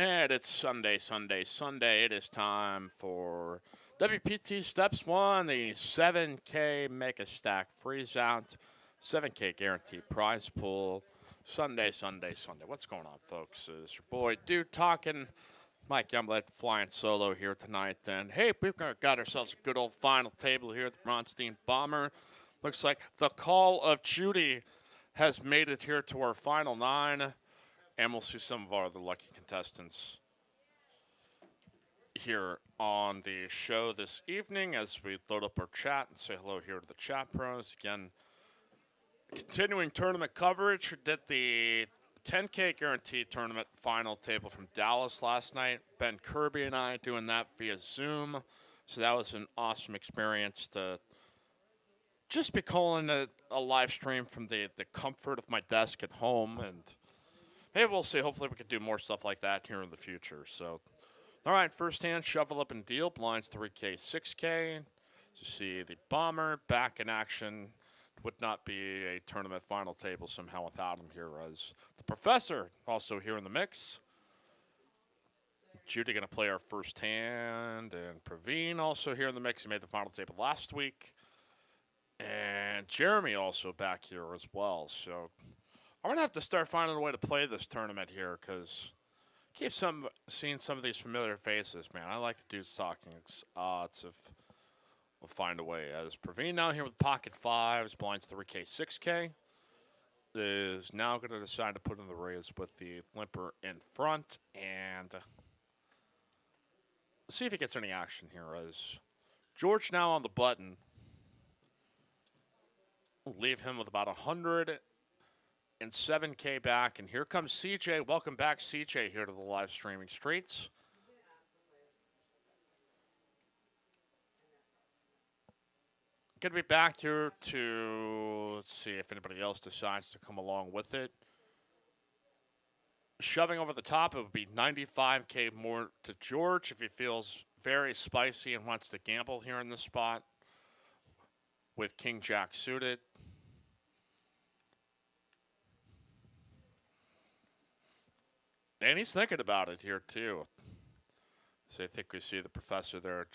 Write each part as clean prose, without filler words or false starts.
And it's Sunday. It is time for WPT Steps 1, the 7K Make a Stack Freeze Out, 7K Guaranteed Prize Pool. Sunday. What's going on, folks? It's your boy, Dude, talking. Mike Youngblood flying solo here tonight. And hey, we've got ourselves a good old final table here at the Bronstein Bomber. Looks like the Call of Duty has made it here to our final 9. And we'll see some of our other lucky contestants here on the show this evening as we load up our chat and say hello here to the chat pros. Again, continuing tournament coverage. We did the 10K guaranteed tournament final table from Dallas last night. Ben Kirby and I doing that via Zoom. So that was an awesome experience to just be calling a live stream from the comfort of my desk at home. And maybe we'll see. Hopefully we can do more stuff like that here in the future. So, all right, first hand, shovel up and deal. Blinds 3K, 6K. You see the Bomber back in action. Would not be a tournament final table somehow without him here, as the Professor also here in the mix. Judy going to play our first hand, and Praveen also here in the mix. He made the final table last week. And Jeremy also back here as well. So I'm going to have to start finding a way to play this tournament here because I keep seeing some of these familiar faces, man. I like the dudes talking. It's odds if we'll find a way. As Praveen now here with pocket 5s, blinds 3K, 6K, is now going to decide to put in the raise with the limper in front and see if he gets any action here. As George now on the button, leave him with about 107K back. And here comes CJ. Welcome back, CJ, here to the live streaming streets. Going to be back here to, let's see if anybody else decides to come along with it. Shoving over the top, it would be 95K more to George if he feels very spicy and wants to gamble here in this spot with King Jack suited. And he's thinking about it here, too. So I think we see the Professor there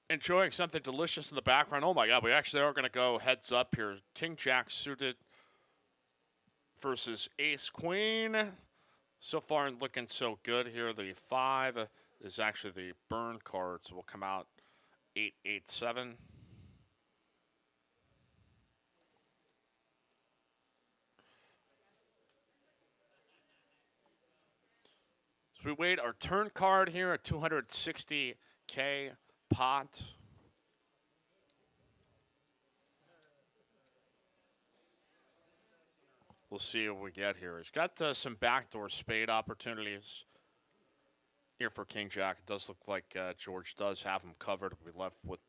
enjoying something delicious in the background. Oh, my God, we actually are going to go heads up here. King Jack suited versus Ace Queen. So far, looking so good here. The 5 is actually the burn card, so will come out 8-8-7. So we wait our turn card here at 260K pot. We'll see what we get here. He's got some backdoor spade opportunities here for King Jack. It does look like George does have him covered. We'll be left with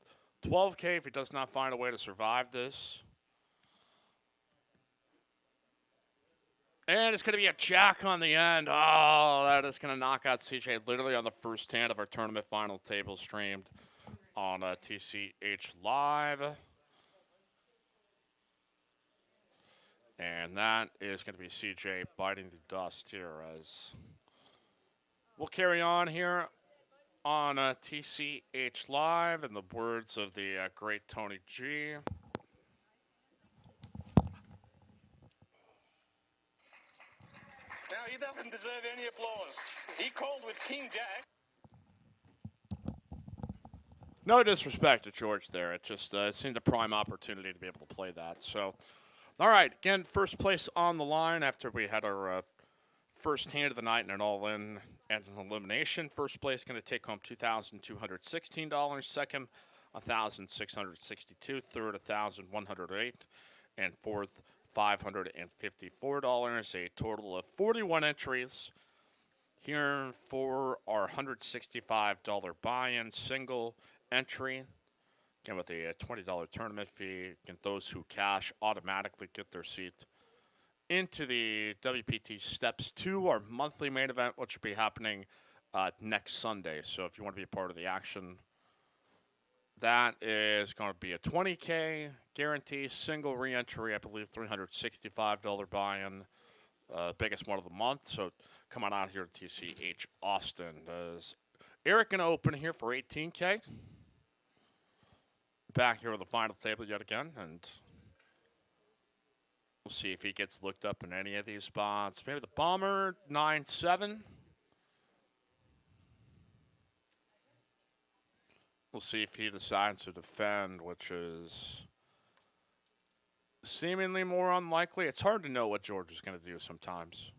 12K if he does not find a way to survive this. And it's going to be a jack on the end. Oh, that is going to knock out CJ literally on the first hand of our tournament final table streamed on TCH Live. And that is going to be CJ biting the dust here as we'll carry on here on TCH Live in the words of the great Tony G. Now, he doesn't deserve any applause. He called with King Jack. No disrespect to George there. It just seemed a prime opportunity to be able to play that. So, all right. Again, first place on the line after we had our first hand of the night and an all-in and an elimination. First place going to take home $2,216. Second, $1,662. Third, $1,108. And fourth, $554, a total of 41 entries here for our $165 buy-in single entry. Again, with a $20 tournament fee, and those who cash automatically get their seat into the WPT Steps 2, our monthly main event, which will be happening next Sunday. So if you want to be a part of the action, that is going to be a 20K guarantee, single re-entry, I believe $365 buy-in. biggest one of the month. So come on out here to TCH Austin. Is Eric going to open here for 18K? Back here with the final table yet again, and we'll see if he gets looked up in any of these spots. Maybe the Bomber, 9-7. We'll see if he decides to defend, which is seemingly more unlikely. It's hard to know what George is going to do sometimes.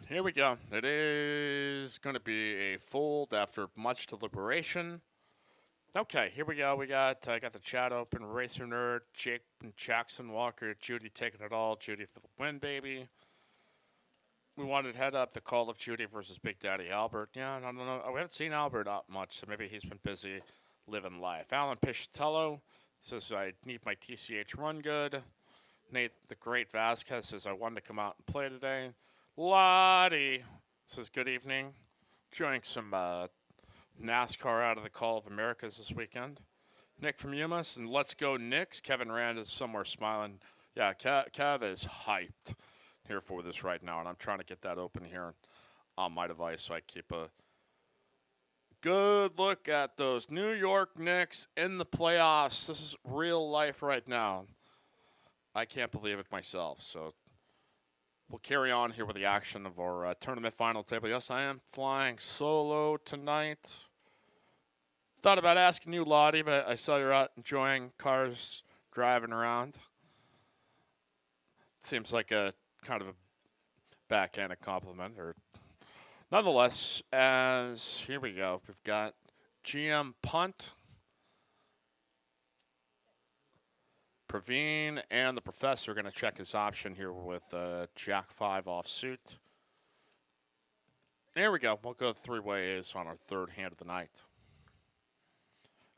Here we go. It is going to be a fold after much deliberation. Okay, here we go. I got the chat open. Racer Nerd, Jake and Jackson Walker, Judy taking it all. Judy for the win, baby. We wanted to head up the Call of Duty versus Big Daddy Albert. Yeah, I don't know. We haven't seen Albert out much, so maybe he's been busy living life. Alan Pichatello says, I need my TCH run good. Nate the Great Vasquez says, I wanted to come out and play today. Lottie says, good evening. Enjoying some NASCAR out of the Call of Americas this weekend. Nick from Yumas, and let's go Knicks. Kevin Rand is somewhere smiling. Yeah, Kev is hyped here for this right now, and I'm trying to get that open here on my device so I keep a good look at those New York Knicks in the playoffs. This is real life right now. I can't believe it myself, so we'll carry on here with the action of our tournament final table. Yes, I am flying solo tonight. Thought about asking you, Lottie, but I saw you're out enjoying cars driving around. Seems like a kind of a backhanded compliment, or nonetheless, as here we go. We've got GM punt, Praveen, and the professor are going to check his option here with Jack 5 off suit. There we go. We'll go three-way ace on our third hand of the night.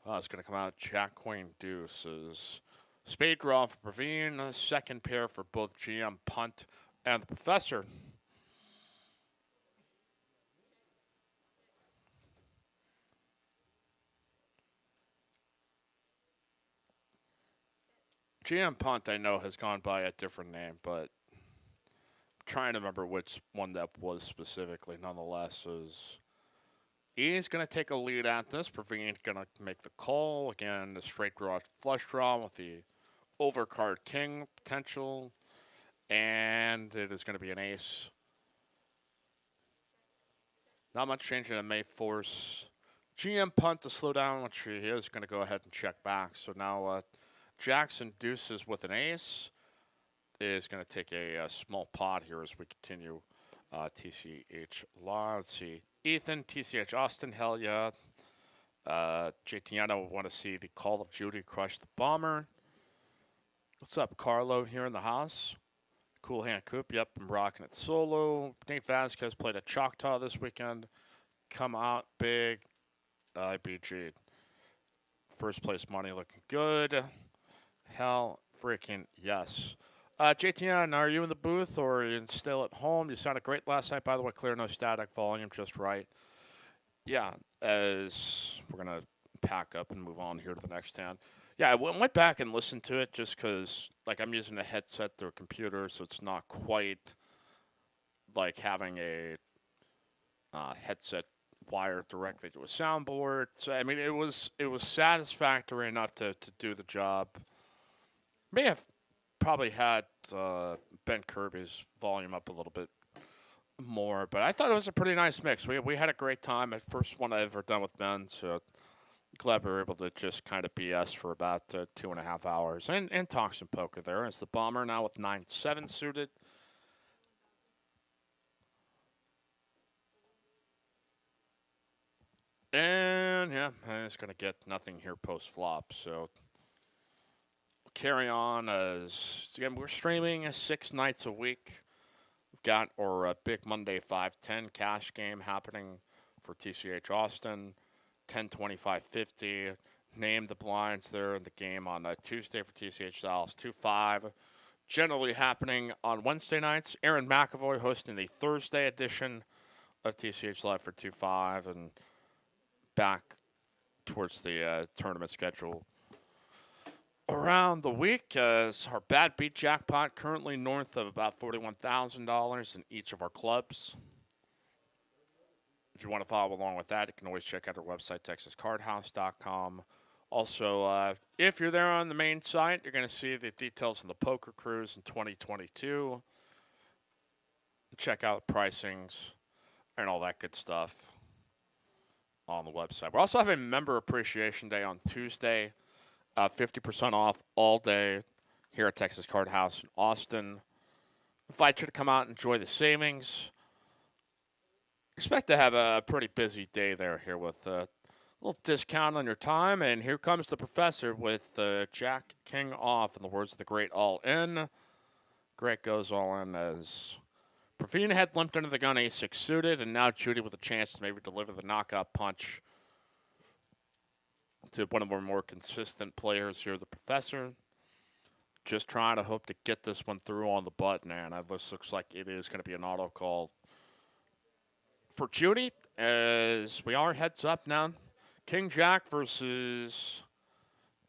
It's going to come out Jack Queen Deuces. Spade draw for Praveen. Second pair for both GM punt and the professor. GM punt, I know, has gone by a different name, but I'm trying to remember which one that was specifically. Nonetheless, he's going to take a lead at this. Praveen's going to make the call. Again, the straight draw, flush draw with the overcard king potential. And it is going to be an ace. Not much changing. It may force GM punt to slow down, which he is going to go ahead and check back. So now Jackson deuces with an ace is going to take a small pot here as we continue TCH Law. Let's see. Ethan, TCH Austin, hell yeah. JTN, want to see the Call of Duty crush the Bomber. What's up, Carlo here in the house? Cool Hand Coop, yep, I'm rocking it solo. Nate Vasquez played at Choctaw this weekend. Come out big. IBG. First place money looking good. Hell freaking yes. JTN, are you in the booth or are you still at home? You sounded great last night, by the way. Clear, no static, volume just right. Yeah, as we're going to pack up and move on here to the next hand. Yeah, I went back and listened to it just because, like, I'm using a headset through a computer, so it's not quite like having a headset wired directly to a soundboard. So, I mean, it was satisfactory enough to do the job. May have probably had Ben Kirby's volume up a little bit more, but I thought it was a pretty nice mix. We had a great time. The first one I ever done with Ben, so glad we were able to just kind of BS for about 2.5 hours and talk some poker there. As the Bomber now with 9-7 suited. And yeah, I'm just going to get nothing here post flop. So carry on as again, we're streaming 6 nights a week. We've got our big Monday 5-10 cash game happening for TCH Austin. 10-25-50. Name the blinds there in the game on Tuesday for TCH Dallas. 2-5. Generally happening on Wednesday nights. Aaron McAvoy hosting the Thursday edition of TCH Live for 2-5. And back towards the tournament schedule around the week as our bad beat jackpot currently north of about $41,000 in each of our clubs. If you want to follow along with that, you can always check out our website, texascardhouse.com. Also, if you're there on the main site, you're going to see the details on the poker cruise in 2022. Check out pricings and all that good stuff on the website. We're also having Member Appreciation Day on Tuesday. 50% off all day here at Texas Card House in Austin. Invite you to come out and enjoy the savings. Expect to have a pretty busy day there here with a little discount on your time. And here comes the professor with Jack King off, in the words of the great All In. Greg goes all in as Praveen had limped under the gun, ace-6 suited, and now Judy with a chance to maybe deliver the knockout punch to one of our more consistent players here, the professor. Just trying to hope to get this one through on the button, and this looks like it is going to be an auto call for Judy, as we are heads up now. King Jack versus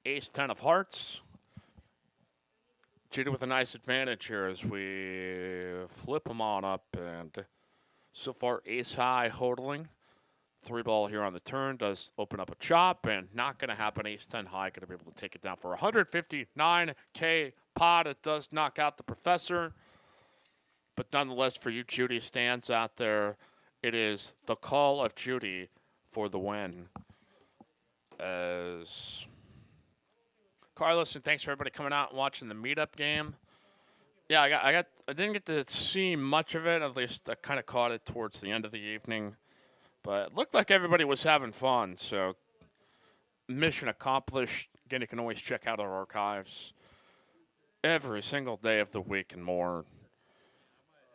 Ace-10 of Hearts. Judy with a nice advantage here as we flip them on up, and so far Ace-High hodling. 3-ball here on the turn does open up a chop, and not going to happen. Ace-10 high going to be able to take it down for 159K pot. It does knock out the professor, but nonetheless, for you Judy stands out there, it is the call of Judy for the win. As Carlos, and thanks for everybody coming out and watching the meetup game. Yeah, I didn't get to see much of it. At least I kind of caught it towards the end of the evening. But it looked like everybody was having fun, so mission accomplished. Again, you can always check out our archives every single day of the week and more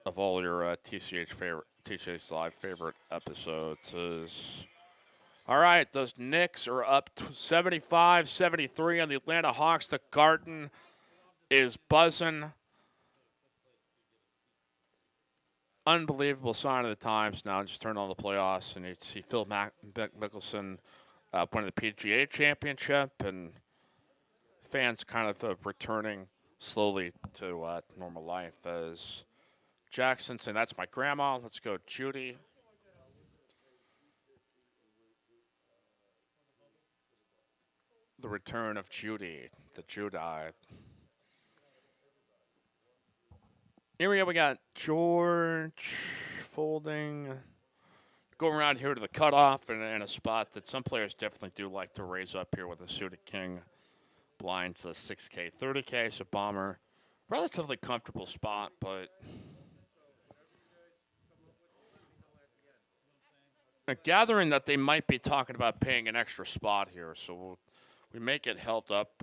of all your TCH Live favorite episodes. All right, those Knicks are up 75-73 on the Atlanta Hawks. The Garden is buzzing. Unbelievable sign of the times now. Just turn on the playoffs, and you see Phil Mickelson winning the PGA Championship, and fans kind of returning slowly to normal life. As Jackson saying, "That's my grandma." Let's go, Judy. The return of Judy, the Judite. Here we got George folding. Go around here to the cutoff and in a spot that some players definitely do like to raise up here with a suited king. Blinds a 6K, 30K, so bomber. Relatively comfortable spot, but gathering that they might be talking about paying an extra spot here, so we may get held up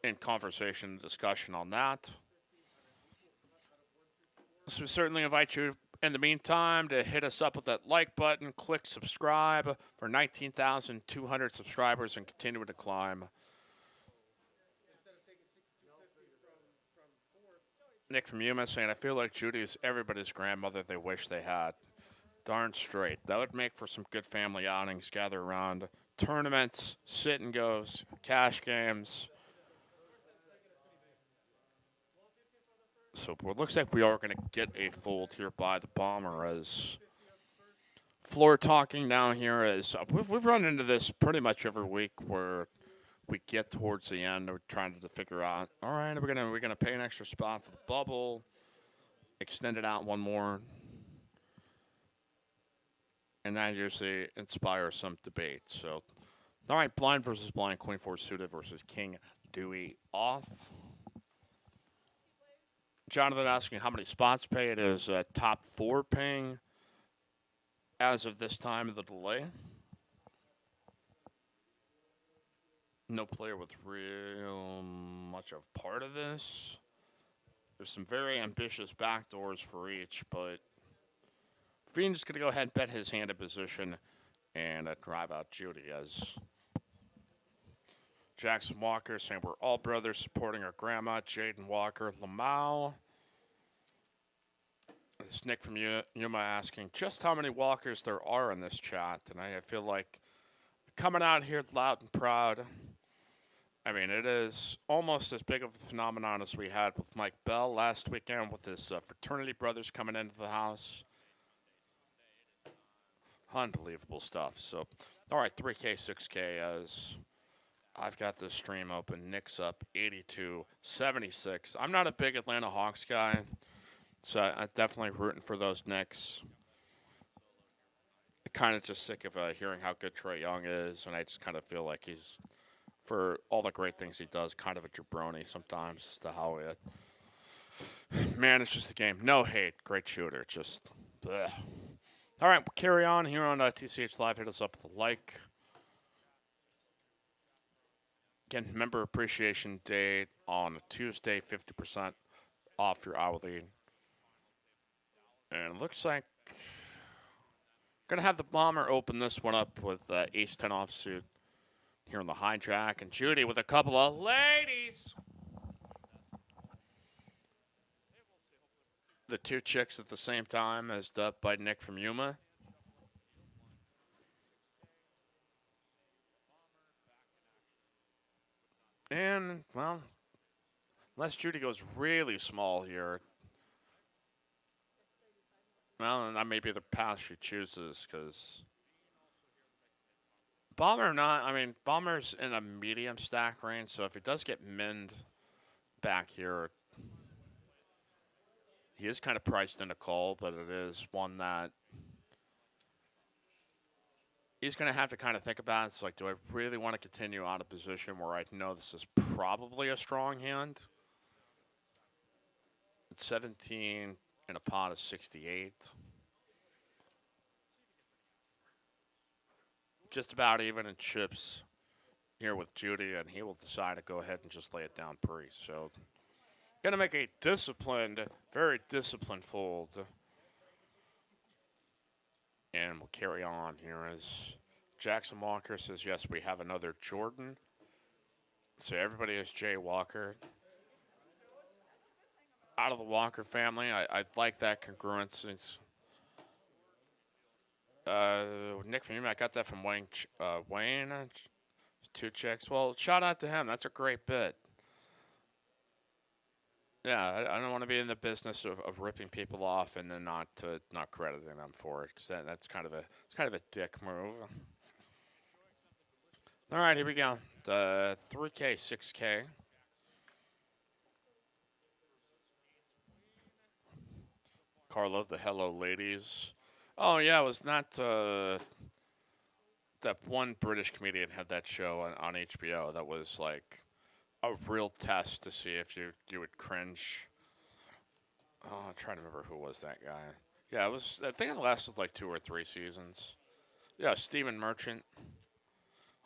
in conversation and discussion on that. So we certainly invite you, in the meantime, to hit us up with that like button, click subscribe for 19,200 subscribers and continue to climb. Nick from Yuma saying, "I feel like Judy is everybody's grandmother they wish they had." Darn straight. That would make for some good family outings, gather around tournaments, sit and goes, cash games. So it looks like we are going to get a fold here by the bomber, as floor talking down here is we've run into this pretty much every week where we get towards the end, we're trying to figure out, all right, we're gonna pay an extra spot for the bubble, extend it out one more, and that usually inspires some debate. So, all right, blind versus blind, queen 4 suited versus king Dewey off. Jonathan asking how many spots pay. It is top 4 paying as of this time of the delay. No player with real much of part of this. There's some very ambitious backdoors for each, but Fiend's going to go ahead and bet his hand in position and drive out Judy, as Jackson Walker saying we're all brothers supporting our grandma, Jaden Walker, Lamau. This Nick from Yuma asking just how many Walkers there are in this chat, and I feel like coming out here loud and proud I mean, it is almost as big of a phenomenon as we had with Mike Bell last weekend with his fraternity brothers coming into the house. Unbelievable stuff. So, all right, 3K, 6K as I've got this stream open. Knicks up 82-76. I'm not a big Atlanta Hawks guy, so I'm definitely rooting for those Knicks. Kind of just sick of hearing how good Trae Young is, and I just kind of feel like he's, for all the great things he does, kind of a jabroni sometimes as to how it manages the game. No hate, great shooter, just bleh. All right, we'll carry on here on TCH Live. Hit us up with a like. Again, member appreciation day on Tuesday, 50% off your hourly. And it looks like going to have the Bomber open this one up with Ace 10 offsuit here on the hijack. And Judy with a couple of ladies. The two chicks at the same time as dubbed by Nick from Yuma. And, well, unless Judy goes really small here, well, that may be the path she chooses because Bomber not, I mean, Bomber's in a medium stack range, so if he does get minned back here, he is kind of priced in a call, but it is one that he's going to have to kind of think about. It's like, do I really want to continue out of position where I know this is probably a strong hand? It's 17 in a pot of 68. Just about even in chips here with Judy, and he will decide to go ahead and just lay it down pre. So, going to make a disciplined, very disciplined fold. And we'll carry on here as Jackson Walker says, yes, we have another Jordan. So everybody is Jay Walker. Out of the Walker family, I like that congruence. It's, Nick from Yuma, I got that from Wayne. Wayne, two checks. Well, shout out to him. That's a great bit. Yeah, I don't want to be in the business of ripping people off and then not crediting them for it, because that's kind of a dick move. All right, here we go. The 3K, 6K. Carlo, the Hello Ladies. Oh yeah, it was not that one British comedian had that show on HBO that was like a real test to see if you would cringe. Oh, I'm trying to remember who was that guy. Yeah, it was. I think it lasted like 2 or 3 seasons. Yeah, Stephen Merchant.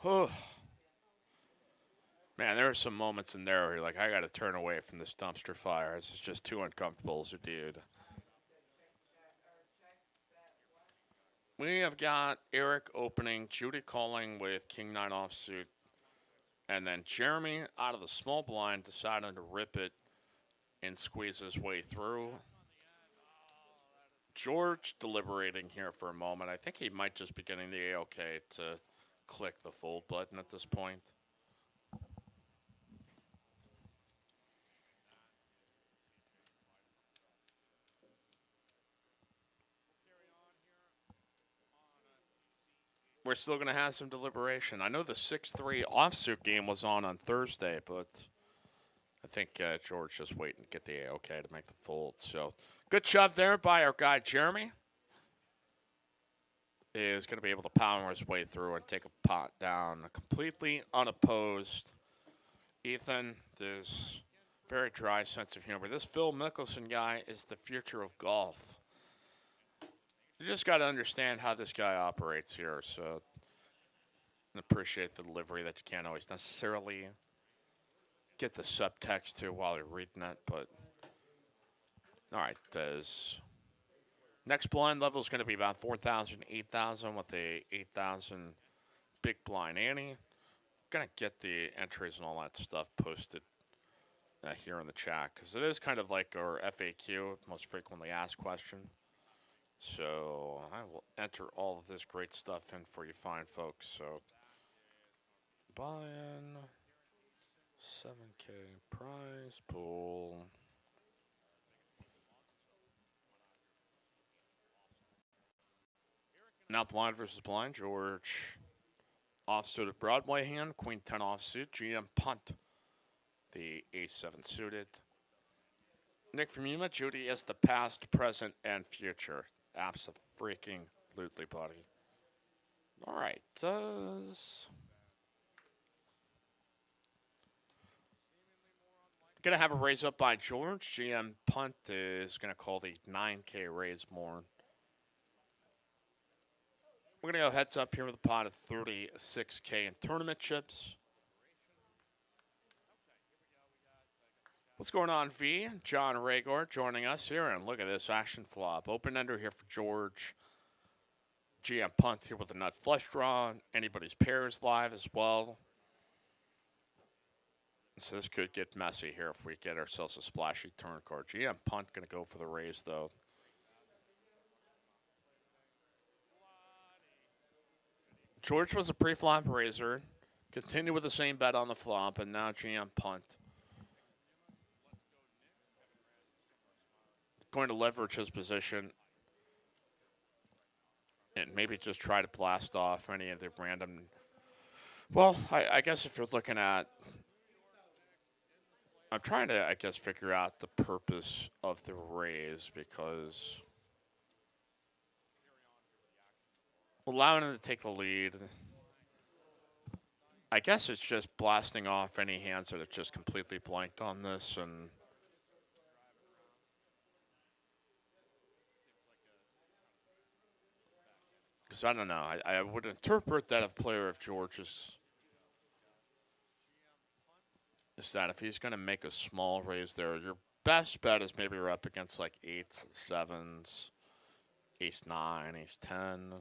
Oh, man, there were some moments in there where you're like, I got to turn away from this dumpster fire. This is just too uncomfortable as a dude. We have got Eric opening, Judy calling with King 9 offsuit, and then Jeremy out of the small blind deciding to rip it and squeeze his way through. George deliberating here for a moment. I think he might just be getting the A-OK to click the fold button at this point. We're still going to have some deliberation. I know the 6-3 offsuit game was on Thursday, but I think George just waiting to get the A-OK to make the fold. So good shove there by our guy Jeremy. Is going to be able to power his way through and take a pot down completely unopposed. Ethan, this very dry sense of humor. This Phil Mickelson guy is the future of golf. You just got to understand how this guy operates here. So appreciate the delivery that you can't always necessarily get the subtext to while you're reading it. But all right, next blind level is going to be about 4,000, 8,000 with a 8,000 big blind ante. Going to get the entries and all that stuff posted here in the chat because it is kind of like our FAQ, most frequently asked question. So I will enter all of this great stuff in for you fine folks. So buy-in. 7K prize pool. Now blind versus blind. George offsuited Broadway hand. Queen 10 offsuit. GM punt. The A7 suited. Nick from Yuma. Judy is the past, present, and future. Abso-freaking-lutely, buddy. All right. Gonna have a raise up by George. GM punt is gonna call the 9K raise more. We're gonna go heads up here with a pot of 36K in tournament chips. What's going on, V? John Ragor joining us here, and look at this action flop. Open ender here for George. GM punt here with a nut flush draw. Anybody's pairs live as well. So this could get messy here if we get ourselves a splashy turn card. GM punt going to go for the raise, though. George was a pre-flop raiser. Continue with the same bet on the flop, and now GM punt. Going to leverage his position and maybe just try to blast off any of the random. Well, I guess if you're looking at, I'm trying to, I guess, figure out the purpose of the raise, because allowing him to take the lead, I guess it's just blasting off any hands that have just completely blanked on this, and because I don't know, I would interpret that if player of George's is that if he's going to make a small raise there, your best bet is maybe you're up against like 8s, 7s, ace 9, ace 10.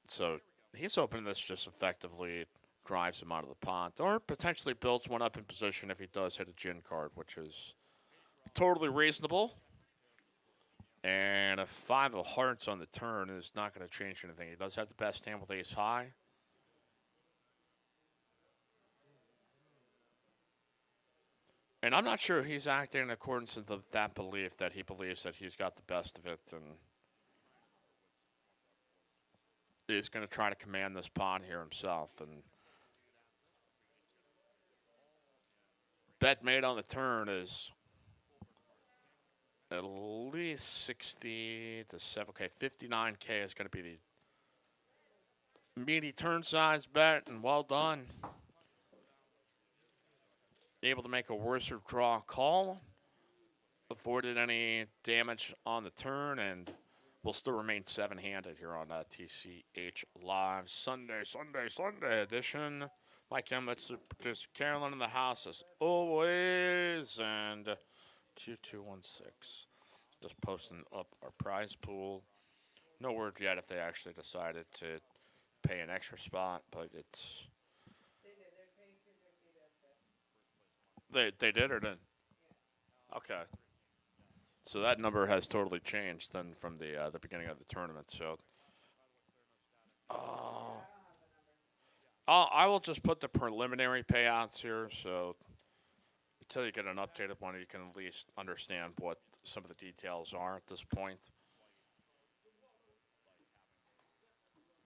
So he's hoping this just effectively drives him out of the pot, or potentially builds one up in position if he does hit a gin card, which is totally reasonable. And a 5 of hearts on the turn is not going to change anything. He does have the best hand with ace high. And I'm not sure he's acting in accordance with that belief, that he believes that he's got the best of it and is going to try to command this pot here himself. And bet made on the turn is at least 60 to 7. Okay, 59K is going to be the meaty turn size bet, and well done. Able to make a worser draw call. Avoided any damage on the turn, and will still remain 7-handed here on TCH Live Sunday edition. Mike Emmett, producer Carolyn in the house as always, and 2216. Just posting up our prize pool. No word yet if they actually decided to pay an extra spot, but it's. They did or didn't? Okay. So that number has totally changed then from the beginning of the tournament. So, I will just put the preliminary payouts here. So until you get an updated one, you can at least understand what some of the details are at this point.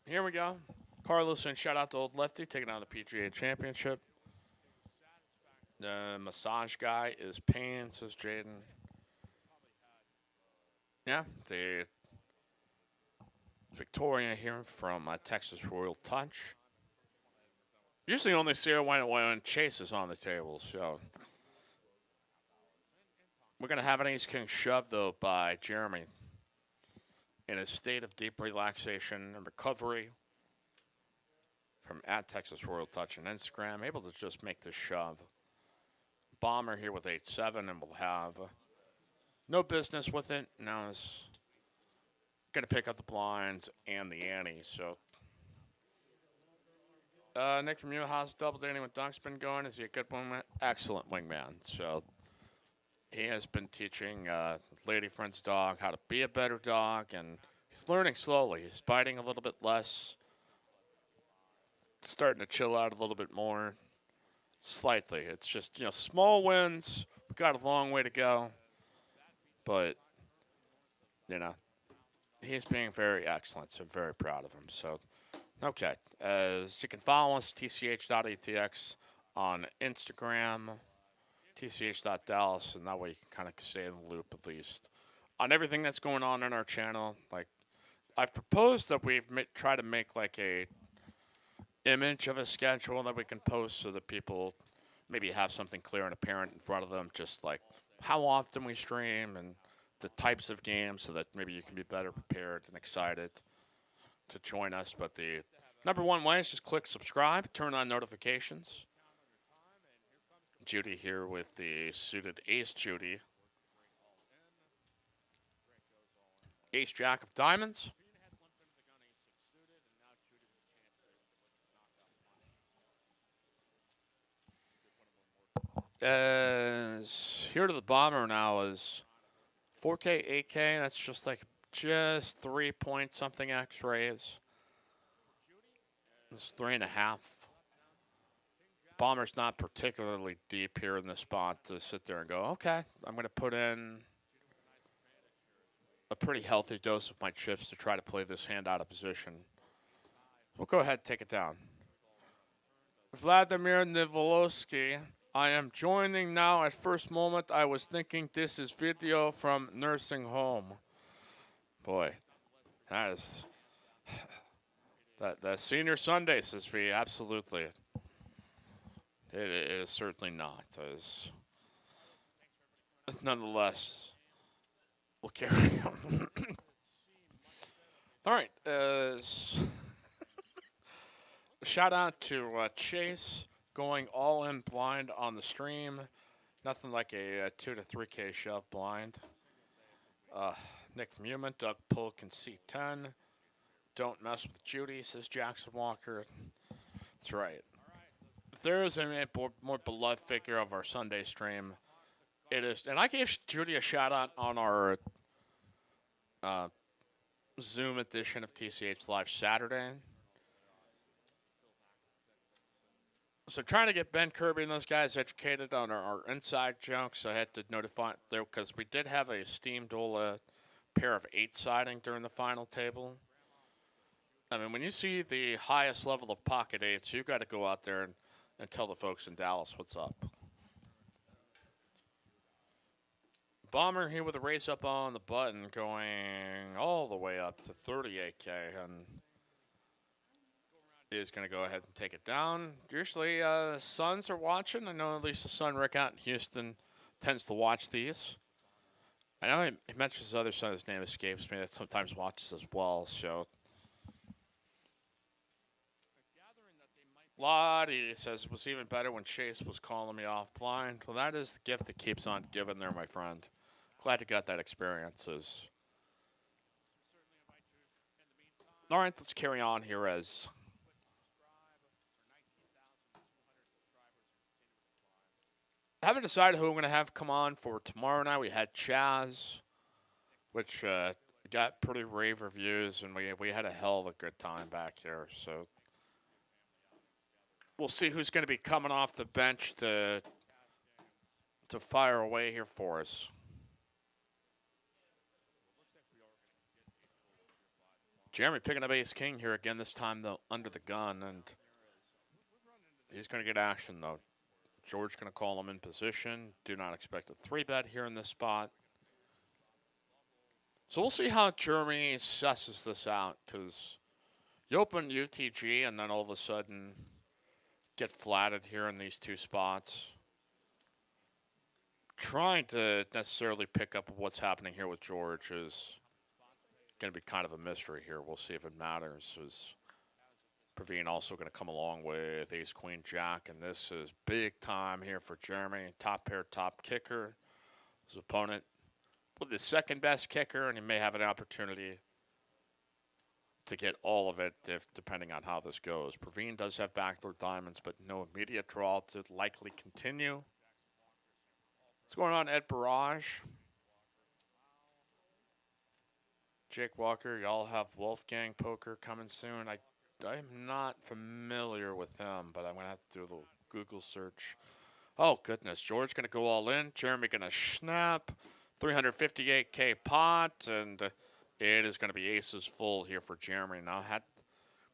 Here we go. Carlos, and shout out to Old Lefty taking on the PGA Championship. The massage guy is pain, says Jaden. Yeah, the Victoria here from Texas Royal Touch. Usually only see her when Chase is on the table, so. We're going to have an ace-king shove, though, by Jeremy. In a state of deep relaxation and recovery from @Texas Royal Touch on Instagram. Able to just make the shove. Bomber here with 8-7, and we'll have no business with it. Now is going to pick up the blinds and the ante. So, Nick from Yuma, how's double dating with Dunk's been going? Is he a good wingman? Excellent wingman. So, he has been teaching lady friend's dog how to be a better dog, and he's learning slowly. He's biting a little bit less, starting to chill out a little bit more. slightly. It's just, small wins. We got a long way to go. But, you know, he's being very excellent, so very proud of him. So, okay. As you can follow us, tch.atx on Instagram, tch.dallas, and that way you can kind of stay in the loop at least on everything that's going on in our channel. Like, I've proposed that we've try to make like a image of a schedule that we can post so that people maybe have something clear and apparent in front of them, just like how often we stream and the types of games, so that maybe you can be better prepared and excited to join us. But the number one way is just click subscribe, turn on notifications. Judy here with the suited ace Judy. Ace Jack of Diamonds. Here to the bomber now is 4K, 8K. That's just 3 point something X rays. It's 3.5. Bomber's not particularly deep here in this spot to sit there and go, okay, I'm going to put in a pretty healthy dose of my chips to try to play this hand out of position. We'll go ahead and take it down. Vladimir Nivolosky. I am joining now. At first moment, I was thinking this is video from nursing home. Boy, that is that senior Sunday, says V. Absolutely, it is certainly not. As nonetheless, we'll carry on. All right. Shout out to Chase going all in blind on the stream. Nothing like a 2 to 3K shove blind. Nick from Human, Doug Polk and C10. Don't mess with Judy, says Jackson Walker. That's right. If there is a more beloved figure of our Sunday stream, it is. And I gave Judy a shout out on our Zoom edition of TCH Live Saturday. So trying to get Ben Kirby and those guys educated on our inside jokes, I had to notify there because we did have a steamed pair of 8 siding during the final table. I mean, when you see the highest level of pocket 8s, you've got to go out there and tell the folks in Dallas what's up. Bomber here with a raise up on the button going all the way up to 38K and is going to go ahead and take it down. Usually Suns are watching. I know at least the son Rick out in Houston tends to watch these. I know he mentions his other son, his name escapes me, that sometimes watches as well. So Lottie says it was even better when Chase was calling me off blind. Well, that is the gift that keeps on giving there, my friend. Glad you got that experience. All right, let's carry on here as I haven't decided who I'm going to have come on for tomorrow night. We had Chaz, which got pretty rave reviews, and we had a hell of a good time back here. So we'll see who's going to be coming off the bench to fire away here for us. Jeremy picking up ace king here again, this time though under the gun, and he's going to get action though. George going to call him in position. Do not expect a 3-bet here in this spot. So we'll see how Jeremy susses this out, because you open UTG and then all of a sudden get flatted here in these 2 spots. Trying to necessarily pick up what's happening here with George is going to be kind of a mystery here. We'll see if it matters. Is Praveen also going to come along with ace, queen, jack, and this is big time here for Jeremy. Top pair, top kicker. His opponent with the second best kicker, and he may have an opportunity to get all of it if depending on how this goes. Praveen does have backdoor diamonds, but no immediate draw to likely continue. What's going on, Ed Barrage? Jake Walker, y'all have Wolfgang Poker coming soon. I'm not familiar with him, but I'm going to have to do a little Google search. Oh, goodness. George going to go all in. Jeremy going to snap. 358K pot. And it is going to be aces full here for Jeremy. Now, had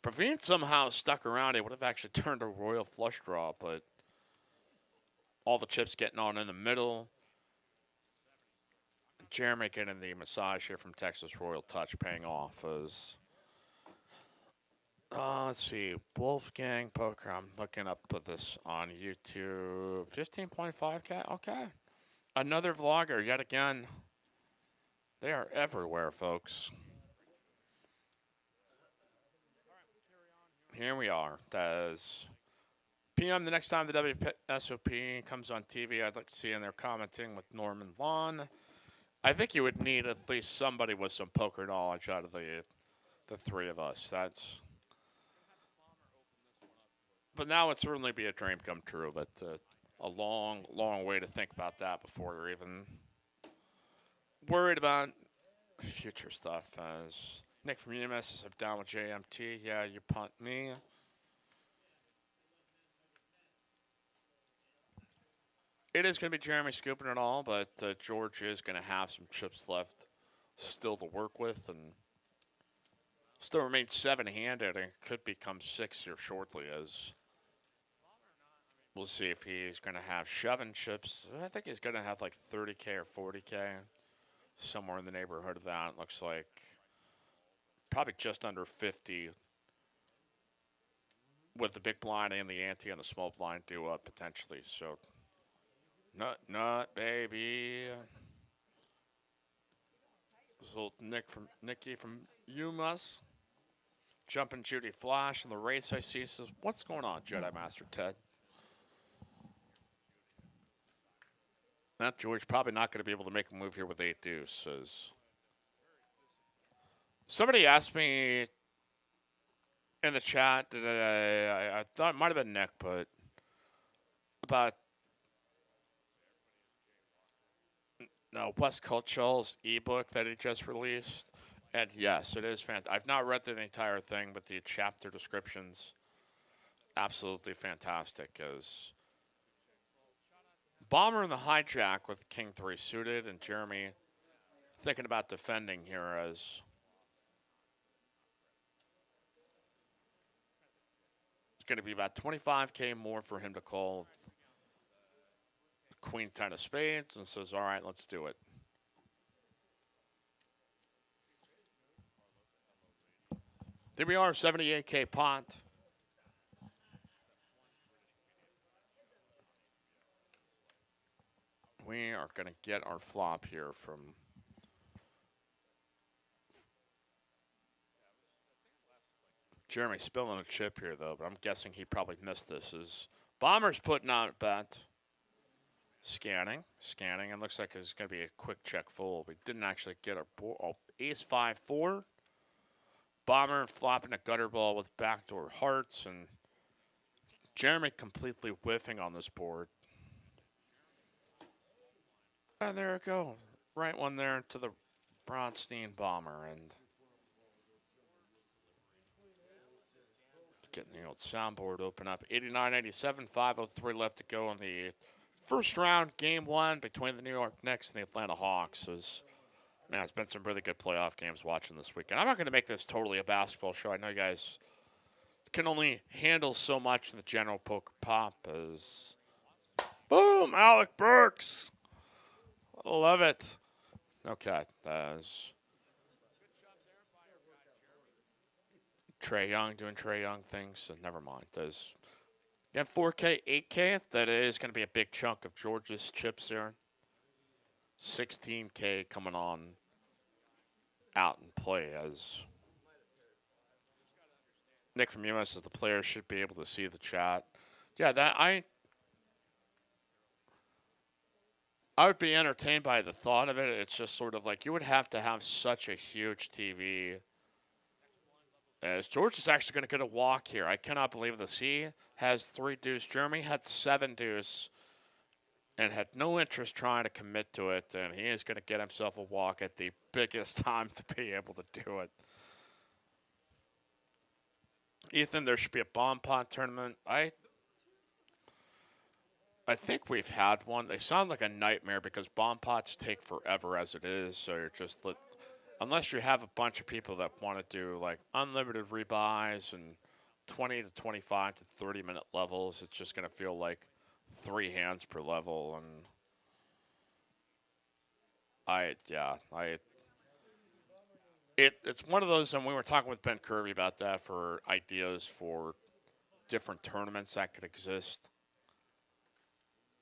Praveen somehow stuck around, it would have actually turned a royal flush draw. But all the chips getting on in the middle. Jeremy getting the massage here from Texas Royal Touch paying off as let's see, Wolfgang Poker. I'm looking up this on YouTube. 15.5K. Okay, another vlogger yet again. They are everywhere, folks. Here we are. That's PM the next time the WSOP comes on TV. I'd like to see in there commenting with Norman Lawn. I think you would need at least somebody with some poker knowledge out of the three of us. That's. But now it'd certainly be a dream come true. But a long, long way to think about that before you're even worried about future stuff. As Nick from UMS says, I'm down with JMT. Yeah, you punt me. It is going to be Jeremy scooping it all, but George is going to have some chips left still to work with, and still remains seven-handed, and could become six here shortly. As we'll see if he's going to have shoving chips. I think he's going to have like 30K or 40K, somewhere in the neighborhood of that. It looks like probably just under 50, with the big blind and the ante and the small blind due up potentially. So. Nut, baby. This little Nicky from UMass. Jumping Judy Flash in the race I see says, what's going on, Jedi Master Ted? That George probably not going to be able to make a move here with 8 deuces. Somebody asked me in the chat, I thought it might have been Nick, but about Wes Culshall's ebook that he just released. And yes, it is fantastic. I've not read the entire thing, but the chapter descriptions, absolutely fantastic. As Bomber in the hijack with King 3 suited, and Jeremy thinking about defending here as it's going to be about 25K more for him to call Queen 10 of spades, and says, all right, let's do it. There we are, 78K pot. We are going to get our flop here from Jeremy spilling a chip here, though, but I'm guessing he probably missed this. As Bomber's putting out a bet. Scanning, and looks like it's going to be a quick check fold. We didn't actually get our board. Oh, ace 5-4. Bomber flopping a gutter ball with backdoor hearts, and Jeremy completely whiffing on this board. And there it go. Right one there to the Bronstein Bomber, and getting the old soundboard open up. 89-87, 5:03 left to go in the first round, game one between the New York Knicks and the Atlanta Hawks. Man, it's been some really good playoff games watching this weekend. I'm not going to make this totally a basketball show. I know you guys can only handle so much in the general poker pop. As boom, Alec Burks. Love it. Okay, as Trae Young doing Trae Young things. So never mind. There's 4K, 8K. That is going to be a big chunk of George's chips there. 16K coming on out and play. As Nick from US says, the players should be able to see the chat. Yeah, that I would be entertained by the thought of it. It's just sort of like you would have to have such a huge TV. As George is actually going to get a walk here. I cannot believe this. He has 3 deuce. Jeremy had 7 deuce and had no interest trying to commit to it. And he is going to get himself a walk at the biggest time to be able to do it. Ethan, there should be a bomb pot tournament. I think we've had one. They sound like a nightmare because bomb pots take forever as it is. So you're just unless you have a bunch of people that want to do like unlimited rebuys and 20 to 25 to 30-minute levels, it's just going to feel like 3 hands per level. And it's one of those, and we were talking with Ben Kirby about that for ideas for different tournaments that could exist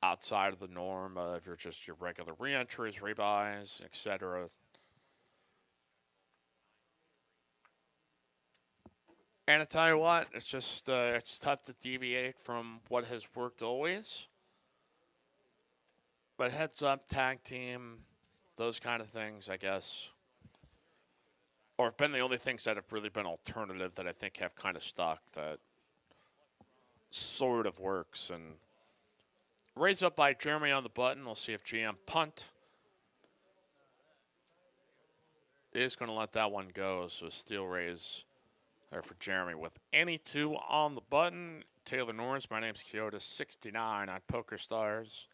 outside of the norm of your regular re-entries, rebuys, etc. And I tell you what, it's just it's tough to deviate from what has worked always. But heads up, tag team, those kind of things, I guess, or have been the only things that have really been alternative that I think have kind of stuck that sort of works. And raise up by Jeremy on the button. We'll see if GM punt is going to let that one go. So steel raise there for Jeremy with any two on the button. Taylor Norris, my name's Kyoto69 on Poker Stars.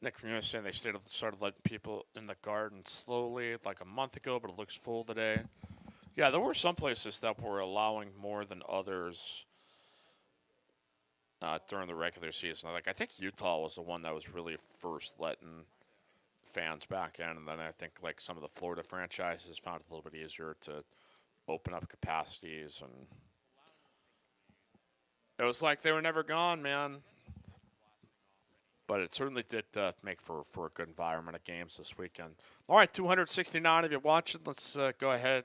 Nick from US saying they started letting people in the garden slowly like a month ago, but it looks full today. Yeah, there were some places that were allowing more than others during the regular season. Like I think Utah was the one that was really first letting fans back in, and then I think like some of the Florida franchises found it a little bit easier to open up capacities, and it was like they were never gone, man. But it certainly did make for a good environment of games this weekend. All right, 269 of you watching. Let's go ahead,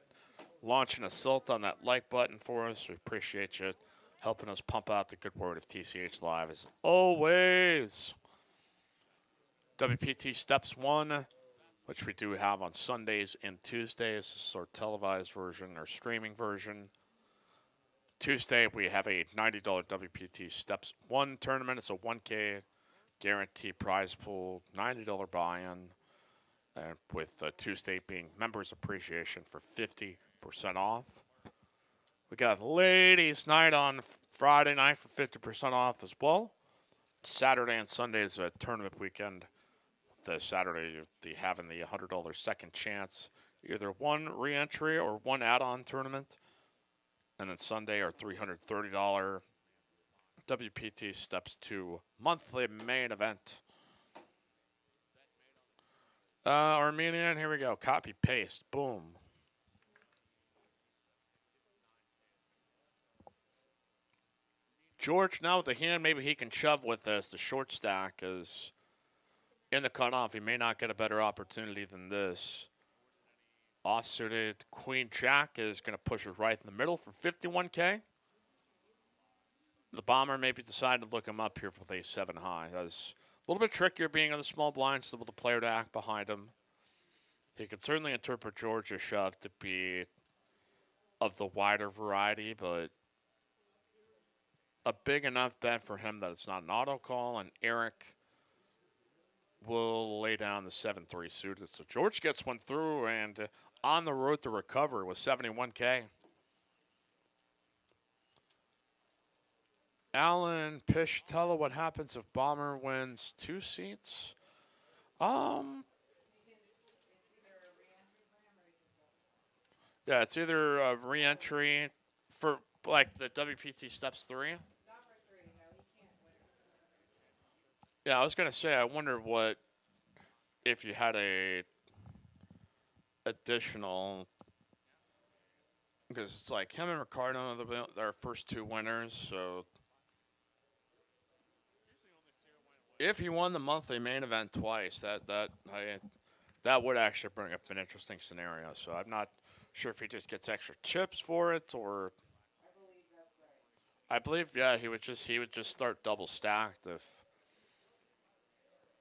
launch an assault on that like button for us. We appreciate you helping us pump out the good word of TCH Live as always. WPT Steps 1, which we do have on Sundays and Tuesdays. This is our televised version or streaming version. Tuesday, we have a $90 WPT Steps 1 tournament. It's a 1K guaranteed prize pool, $90 buy-in, with Tuesday being members appreciation for 50% off. We got ladies' night on Friday night for 50% off as well. Saturday and Sunday is a tournament weekend. The Saturday, having the $100 second chance, either one re-entry or one add-on tournament. And then Sunday, our $330 WPT Steps 2 monthly main event. Armenian, here we go. Copy, paste, boom. George, now with the hand, maybe he can shove with us. The short stack is in the cutoff. He may not get a better opportunity than this. Offsuited Queen Jack is going to push it right in the middle for 51K. The bomber maybe decided to look him up here with a 7 high. That's a little bit trickier being on the small blinds with the player to act behind him. He could certainly interpret George's shove to be of the wider variety, but a big enough bet for him that it's not an auto call, and Eric will lay down the 7-3 suited. So George gets one through and on the road to recover with 71K. Alan Pish, tell her what happens if Bomber wins 2 seats. Yeah, it's either a re-entry for like the WPT Steps 3. Yeah, I was gonna say I wonder what if you had a additional, because it's like him and Ricardo are their first 2 winners, so if he won the monthly main event twice, that would actually bring up an interesting scenario. So I'm not sure if he just gets extra chips for it, or I believe he would just start double stacked if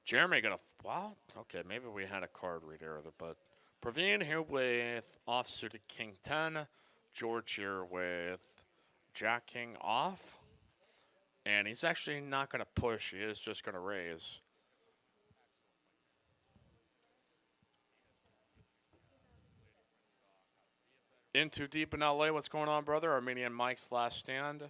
Jeremy okay, maybe we had a card reader, but Praveen here with offsuited King 10, George here with Jack King off. And he's actually not going to push. He is just going to raise. In too deep in LA. What's going on, brother? Armenian Mike's last stand.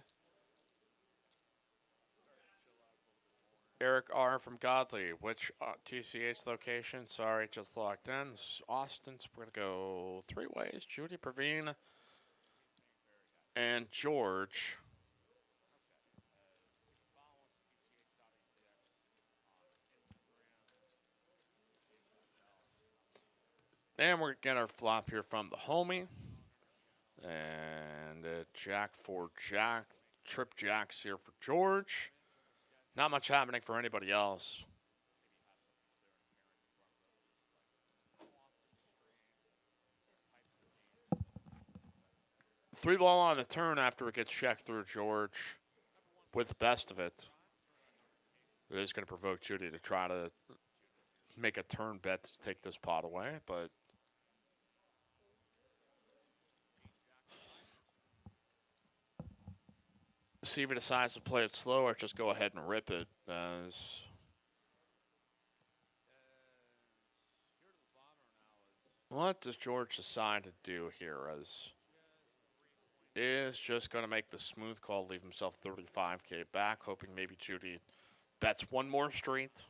Eric R. from Godly. Which TCH location? Sorry, just logged in. This is Austin. So we're going to go 3 ways. Judy, Praveen, and George. And we're getting our flop here from the homie. And Jack for Jack. Trip Jacks here for George. Not much happening for anybody else. Three ball on the turn after it gets checked through George with the best of it. It is going to provoke Judy to try to make a turn bet to take this pot away, but see if he decides to play it slow or just go ahead and rip it. What does George decide to do here? As is just going to make the smooth call, leave himself 35K back, hoping maybe Judy bets one more straight.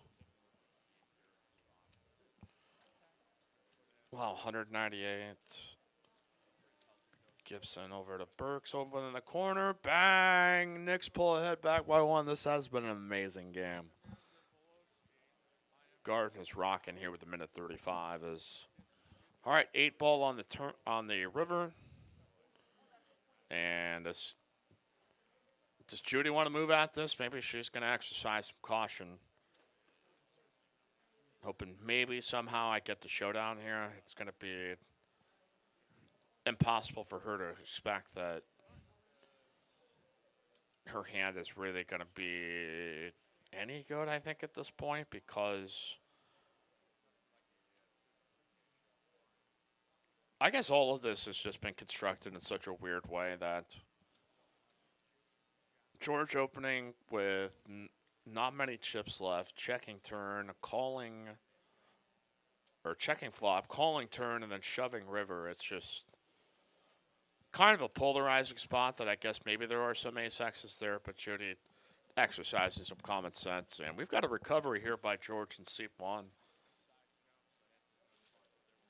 Wow, 198. Gibson over to Burks, open in the corner. Bang! Knicks pull ahead back by 1. This has been an amazing game. Garden is rocking here with the minute 35. All right, 8 ball on the river. And does Judy want to move at this? Maybe she's going to exercise some caution. Hoping maybe somehow I get the showdown here. It's going to be impossible for her to expect that her hand is really going to be any good, I think, at this point, because I guess all of this has just been constructed in such a weird way that George opening with not many chips left, checking turn, checking flop, calling turn, and then shoving river. It's just kind of a polarizing spot that I guess maybe there are some ace-X's there, but Judy exercising some common sense. And we've got a recovery here by George in seat 1.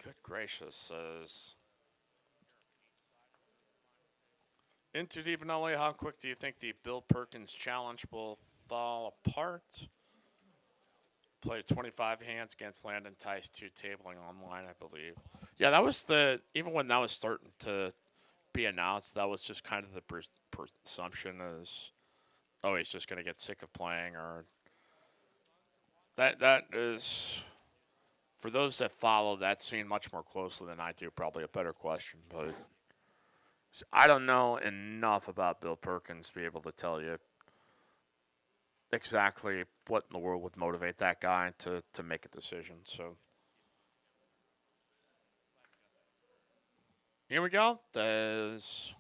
Good gracious. Into deep and LA, how quick do you think the Bill Perkins challenge will fall apart? Played 25 hands against Landon Tice 2 tabling online, I believe. Yeah, that was even when that was starting to be announced, that was just kind of the presumption is, oh, he's just going to get sick of playing, or that is, for those that follow that scene much more closely than I do, probably a better question, but I don't know enough about Bill Perkins to be able to tell you exactly what in the world would motivate that guy to make a decision. So here we go. There's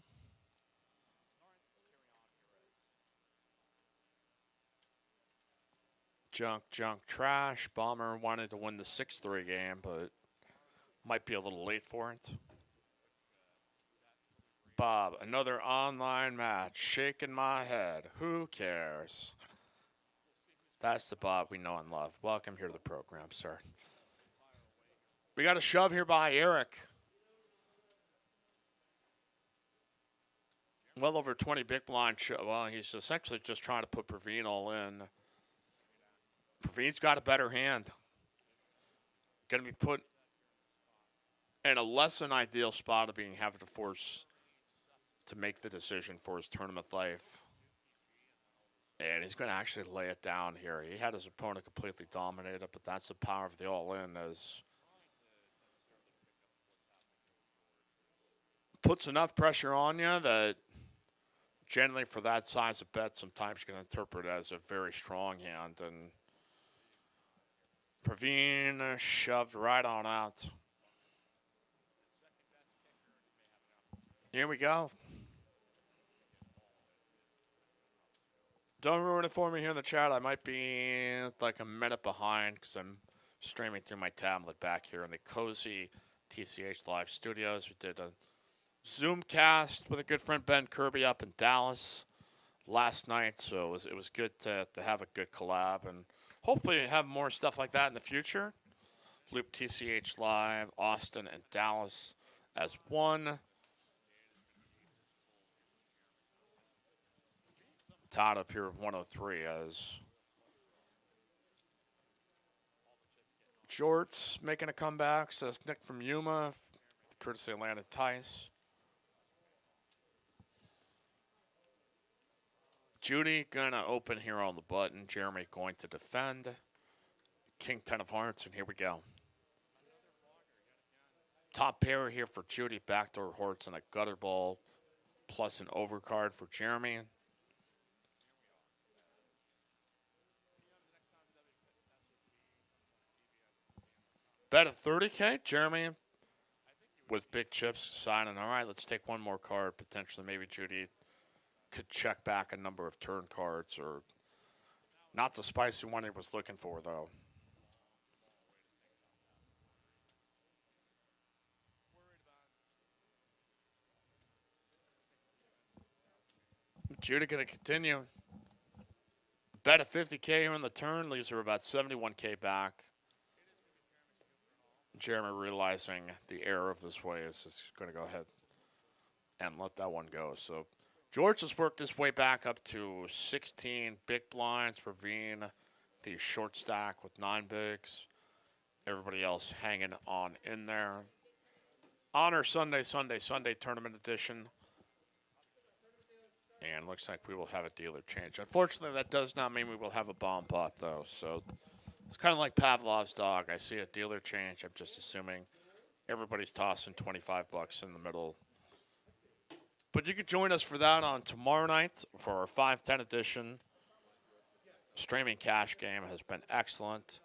junk, trash. Bomber wanted to win the 6-3 game, but might be a little late for it. Bob, another online match. Shaking my head. Who cares? That's the Bob we know and love. Welcome here to the program, sir. We got a shove here by Eric. Well over 20 big blind shove. Well, he's essentially just trying to put Praveen all in. Praveen's got a better hand. Going to be put in a less than ideal spot of having to force to make the decision for his tournament life. And he's going to actually lay it down here. He had his opponent completely dominated, but that's the power of the all-in, as puts enough pressure on you that generally for that size of bet, sometimes you can interpret it as a very strong hand. And Praveen shoved right on out. Here we go. Don't ruin it for me here in the chat. I might be like a minute behind because I'm streaming through my tablet back here in the cozy TCH Live Studios. We did a Zoom cast with a good friend Ben Kirby up in Dallas last night, so it was good to have a good collab. And hopefully have more stuff like that in the future. Loop TCH Live, Austin and Dallas as one. Tied up here at 103 as Jorts making a comeback, says Nick from Yuma, courtesy of Landon Tice. Judy gonna open here on the button. Jeremy going to defend. King 10 of hearts, and here we go. Top pair here for Judy, backdoor hearts and a gutter ball, plus an overcard for Jeremy. Bet at 30K, Jeremy with big chips signing. All right, let's take one more card. Potentially, maybe Judy could check back a number of turn cards, or not the spicy one he was looking for, though. Judy going to continue. Bet at 50K here on the turn, leaves her about 71K back. Jeremy, realizing the error of this way, is just going to go ahead and let that one go. So George has worked his way back up to 16 big blinds. Ravine, the short stack with 9 bigs. Everybody else hanging on in there. Honor Sunday tournament edition. And looks like we will have a dealer change. Unfortunately, that does not mean we will have a bomb pot, though. So it's kind of like Pavlov's dog. I see a dealer change. I'm just assuming everybody's tossing 25 bucks in the middle. But you can join us for that on tomorrow night for our 510 edition. Streaming cash game has been excellent.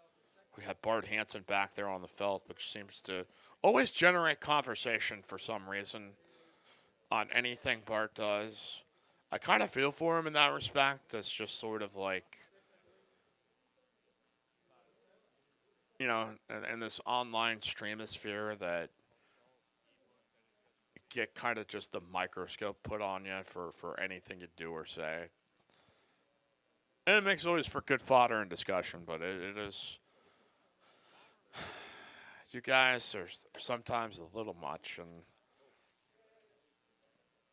We had Bart Hansen back there on the felt, which seems to always generate conversation for some reason on anything Bart does. I kind of feel for him in that respect. That's just sort of like, you know, in this online streamosphere that get kind of just the microscope put on you for anything you do or say. And it makes always for good fodder and discussion, but it is... You guys are sometimes a little much, and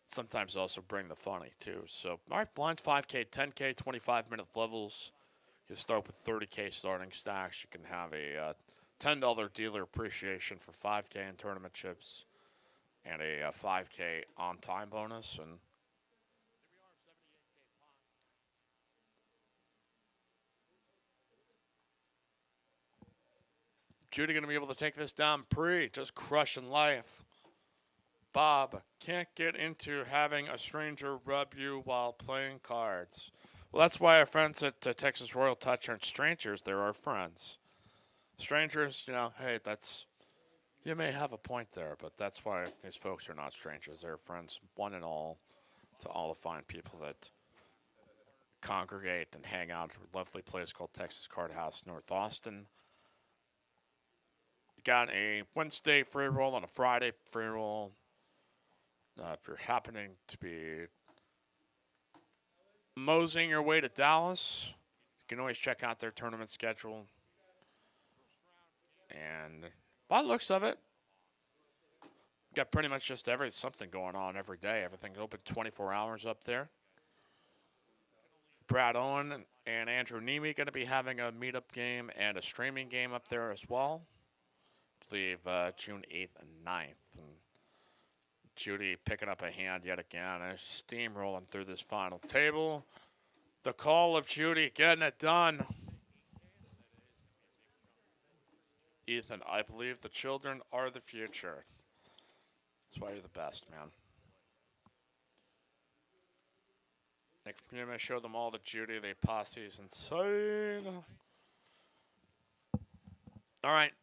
sometimes also bring the funny, too. So, all right, blinds 5K, 10K, 25-minute levels. You start with 30K starting stacks. You can have a $10 dealer appreciation for 5K in tournament chips and a 5K on-time bonus. And Judy going to be able to take this down pre, just crushing life. Bob, can't get into having a stranger rub you while playing cards. Well, that's why our friends at Texas Royal Touch aren't strangers. They're our friends. Strangers, you know, hey, that's... You may have a point there, but that's why these folks are not strangers. They're friends, one and all, to all the fine people that congregate and hang out at a lovely place called Texas Card House, North Austin. You got a Wednesday free roll and a Friday free roll. If you're happening to be moseying your way to Dallas, you can always check out their tournament schedule. And by the looks of it, got pretty much just something going on every day. Everything's open 24 hours up there. Brad Owen and Andrew Nemi going to be having a meetup game and a streaming game up there as well. I believe June 8th and 9th. And Judy picking up a hand yet again. And steamrolling through this final table. The call of Judy getting it done. Ethan, I believe the children are the future. That's why you're the best, man. Nick from Yuma, show them all to Judy. The posse's insane. All right.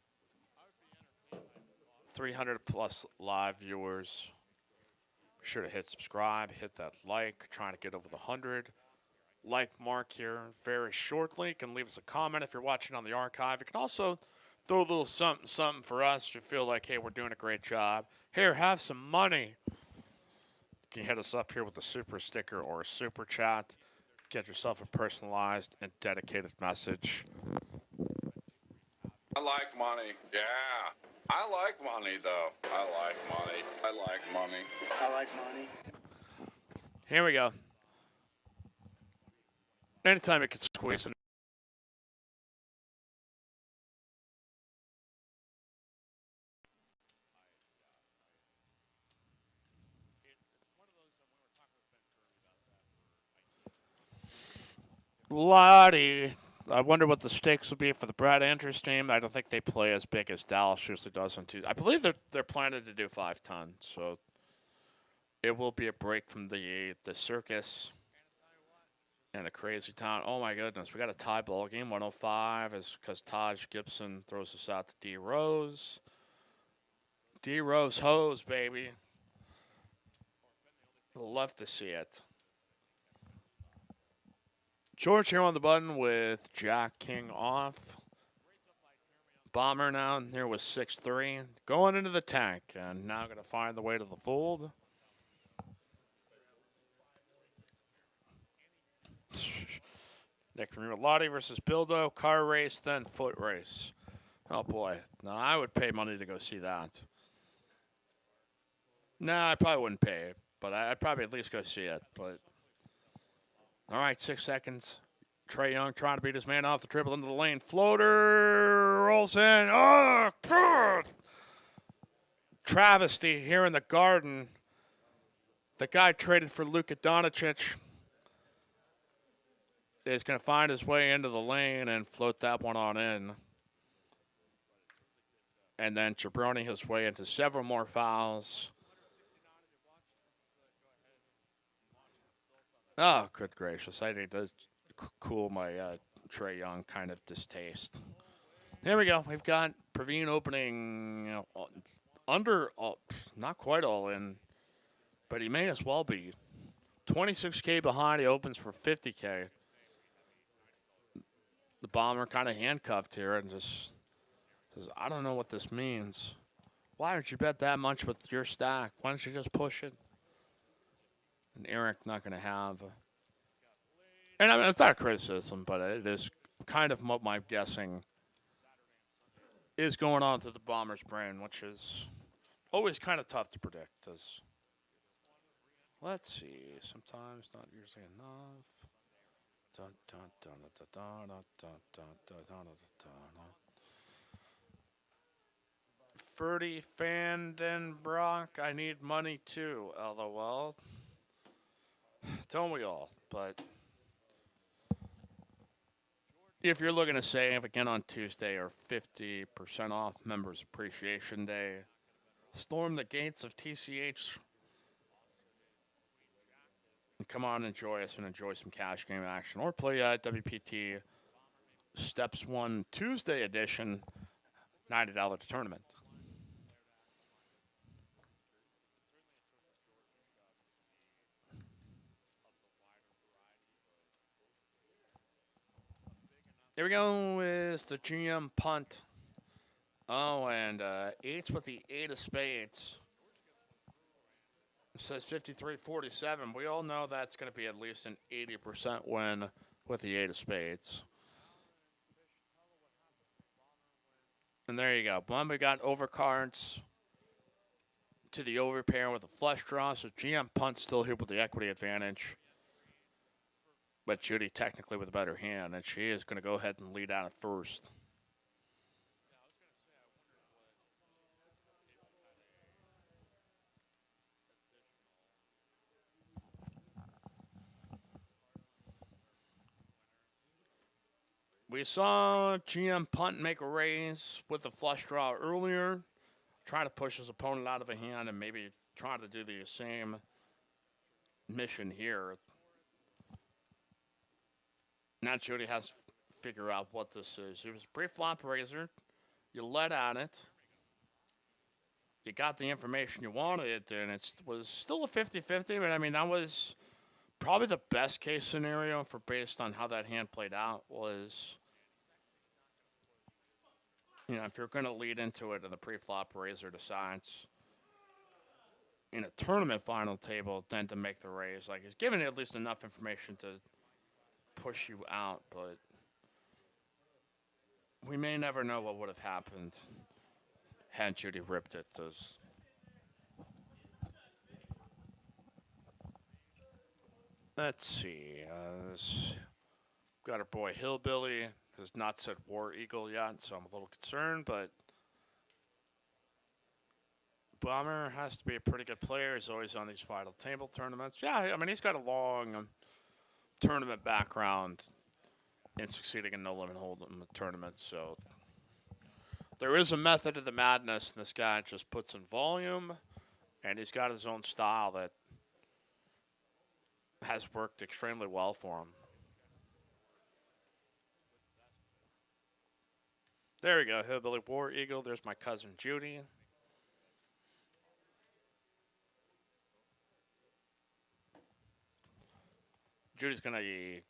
300 plus live viewers. Be sure to hit subscribe, hit that like. Trying to get over the 100 like mark here very shortly. You can leave us a comment if you're watching on the archive. You can also throw a little something for us if you feel like, hey, we're doing a great job. Here, have some money. You can hit us up here with a super sticker or a super chat. Get yourself a personalized and dedicated message. I like money. Yeah. I like money, though. I like money. I like money. I like money. Here we go. Anytime you can squeeze it. Lottie. I wonder what the stakes will be for the Brad Andrews team. I don't think they play as big as Dallas usually does on Tuesday. I believe they're planning to do 5 ton, so it will be a break from the circus and the crazy town. Oh my goodness, we got a tie ball game. 105 is because Taj Gibson throws us out to D Rose. D Rose hose, baby. Love to see it. George here on the button with Jack King off. Bomber now here with 6-3. Going into the tank and now going to find the way to the fold. Nick Lottie versus Bildo. Car race, then foot race. Oh boy. Now I would pay money to go see that. Nah, I probably wouldn't pay it, but I'd probably at least go see it. But all right, 6 seconds. Trae Young trying to beat his man off the dribble into the lane. Floater rolls in. Oh, God. Travesty here in the Garden. The guy traded for Luka Doncic is going to find his way into the lane and float that one on in. And then Jabroni his way into several more fouls. Oh, good gracious. I think that's cool my Trae Young kind of distaste. Here we go. We've got Praveen opening under, not quite all in, but he may as well be. 26K behind. He opens for 50K. The Bomber kind of handcuffed here and just says, I don't know what this means. Why don't you bet that much with your stack? Why don't you just push it? And Eric not going to have. And I mean, it's not a criticism, but it is kind of what my guessing is going on through the Bomber's brain, which is always kind of tough to predict. Let's see. Sometimes not usually enough. Dun, dun, dun, dun, dun, dun, dun, dun, dun, dun, dun. Ferdy Vandenbroek, I need money too, LOL. Don't we all? But if you're looking to save again on Tuesday or 50% off Members Appreciation Day, storm the gates of TCH and come on, enjoy us and enjoy some cash game action, or play WPT Steps 1 Tuesday edition $90 tournament. Here we go with the GM punt. Oh, and eights with the 8 of spades. It says 53-47. We all know that's going to be at least an 80% win with the 8 of spades. And there you go. Bomber got overcards to the overpair with a flush draw, so GM punt still here with the equity advantage. But Judy technically with a better hand, and she is going to go ahead and lead out at first. We saw GM punt make a raise with the flush draw earlier, trying to push his opponent out of a hand and maybe trying to do the same mission here. Now Judy has to figure out what this is. It was a pre-flop raiser. You let on it. You got the information you wanted, and it was still a 50-50, but I mean, that was probably the best case scenario for based on how that hand played out was, you know, if you're going to lead into it and the pre-flop raiser decides in a tournament final table then to make the raise, like he's giving it at least enough information to push you out, but we may never know what would have happened had Judy ripped it. Let's see. Got our boy Hillbilly, who's not said War Eagle yet, so I'm a little concerned, but Bomber has to be a pretty good player. He's always on these final table tournaments. Yeah, I mean, he's got a long tournament background in succeeding in no limit hold'em tournaments, so there is a method to the madness, and this guy just puts in volume, and he's got his own style that has worked extremely well for him. There we go, Hillbilly War Eagle. There's my cousin Judy. Judy's going to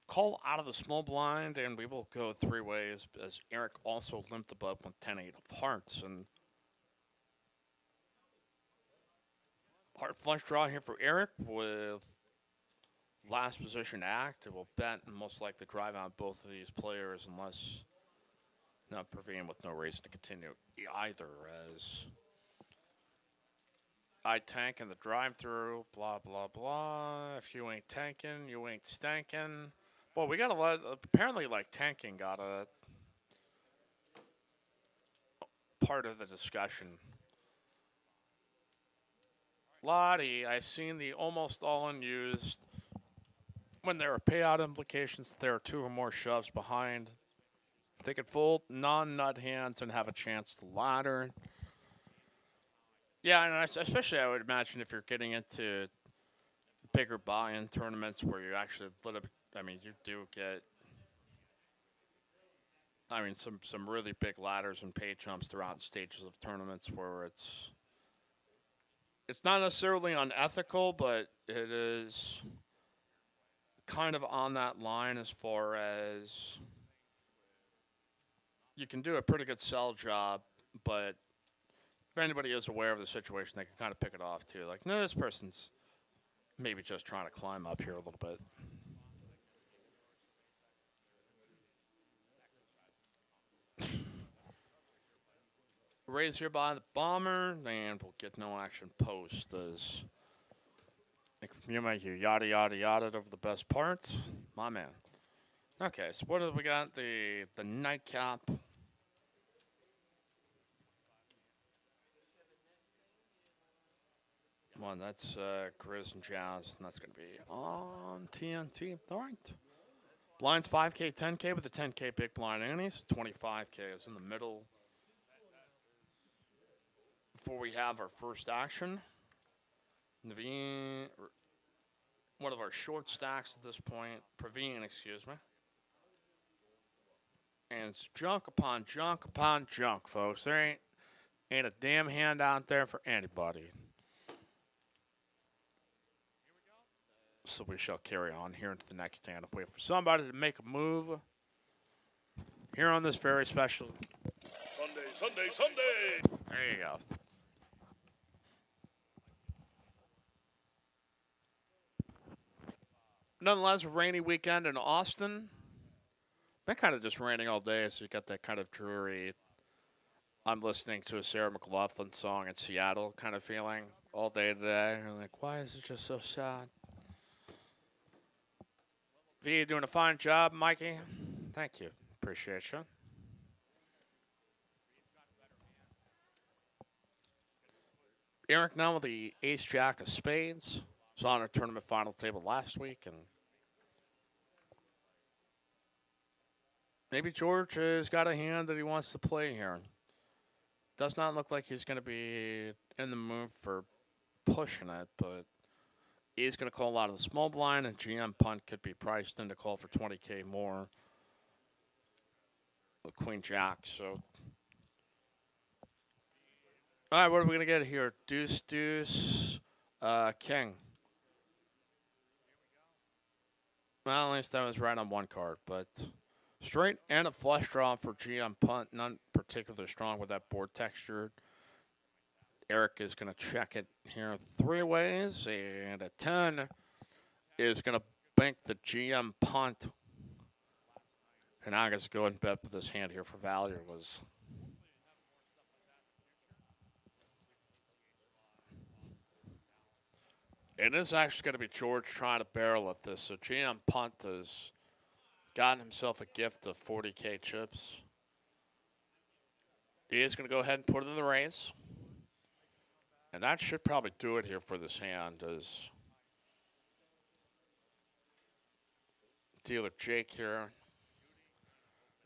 call out of the small blind, and we will go three ways, as Eric also limped the bub with 10-8 of hearts. And heart flush draw here for Eric with last position act. It will bet and most likely drive out both of these players unless not Praveen with no reason to continue either, as I tank in the drive-through, blah, blah, blah. If you ain't tanking, you ain't stanking. Well, we got a lot, apparently, like, tanking got a part of the discussion. Lottie, I've seen the almost all unused. When there are payout implications, there are two or more shoves behind. They can fold non-nut hands and have a chance to ladder. Yeah, and especially I would imagine if you're getting into bigger buy-in tournaments where you actually you do get, some really big ladders and pay jumps throughout stages of tournaments where it's not necessarily unethical, but it is kind of on that line as far as you can do a pretty good sell job, but if anybody is aware of the situation, they can kind of pick it off too. Like, no, this person's maybe just trying to climb up here a little bit. Raise here by the bomber, and we'll get no action post as you yada yada yada over the best parts. My man. Okay, so what do we got? The nightcap. One, that's Grizz and Jazz, and that's going to be on TNT. All right. Blinds 5K, 10K with the 10K big blind antes. 25K is in the middle. Before we have our first action, Naveen, one of our short stacks at this point, Praveen, excuse me. And it's junk upon junk upon junk, folks. There ain't a damn hand out there for anybody. So we shall carry on here into the next hand and wait for somebody to make a move here on this very special Sunday. There you go. Nonetheless, a rainy weekend in Austin. Been kind of just raining all day, so you got that kind of dreary, I'm listening to a Sarah McLachlan song in Seattle kind of feeling all day today. You're like, why is it just so sad? V, doing a fine job, Mikey. Thank you. Appreciate you. Eric now with the ace-jack of spades. Was on our tournament final table last week, and maybe George has got a hand that he wants to play here. Does not look like he's going to be in the mood for pushing it, but he's going to call out of the small blind, and GM punt could be priced in to call for 20K more. The Queen Jack, so. All right, what are we going to get here? Deuce, deuce, king. Well, at least that was right on one card, but straight and a flush draw for GM punt. Not particularly strong with that board texture. Eric is going to check it here three ways, and a 10 is going to bank the GM punt And I guess go and bet with this hand here for value was. It is actually going to be George trying to barrel at this. So GM Punt has gotten himself a gift of 40K chips. He is going to go ahead and put it in the raise. And that should probably do it here for this hand as dealer Jake here.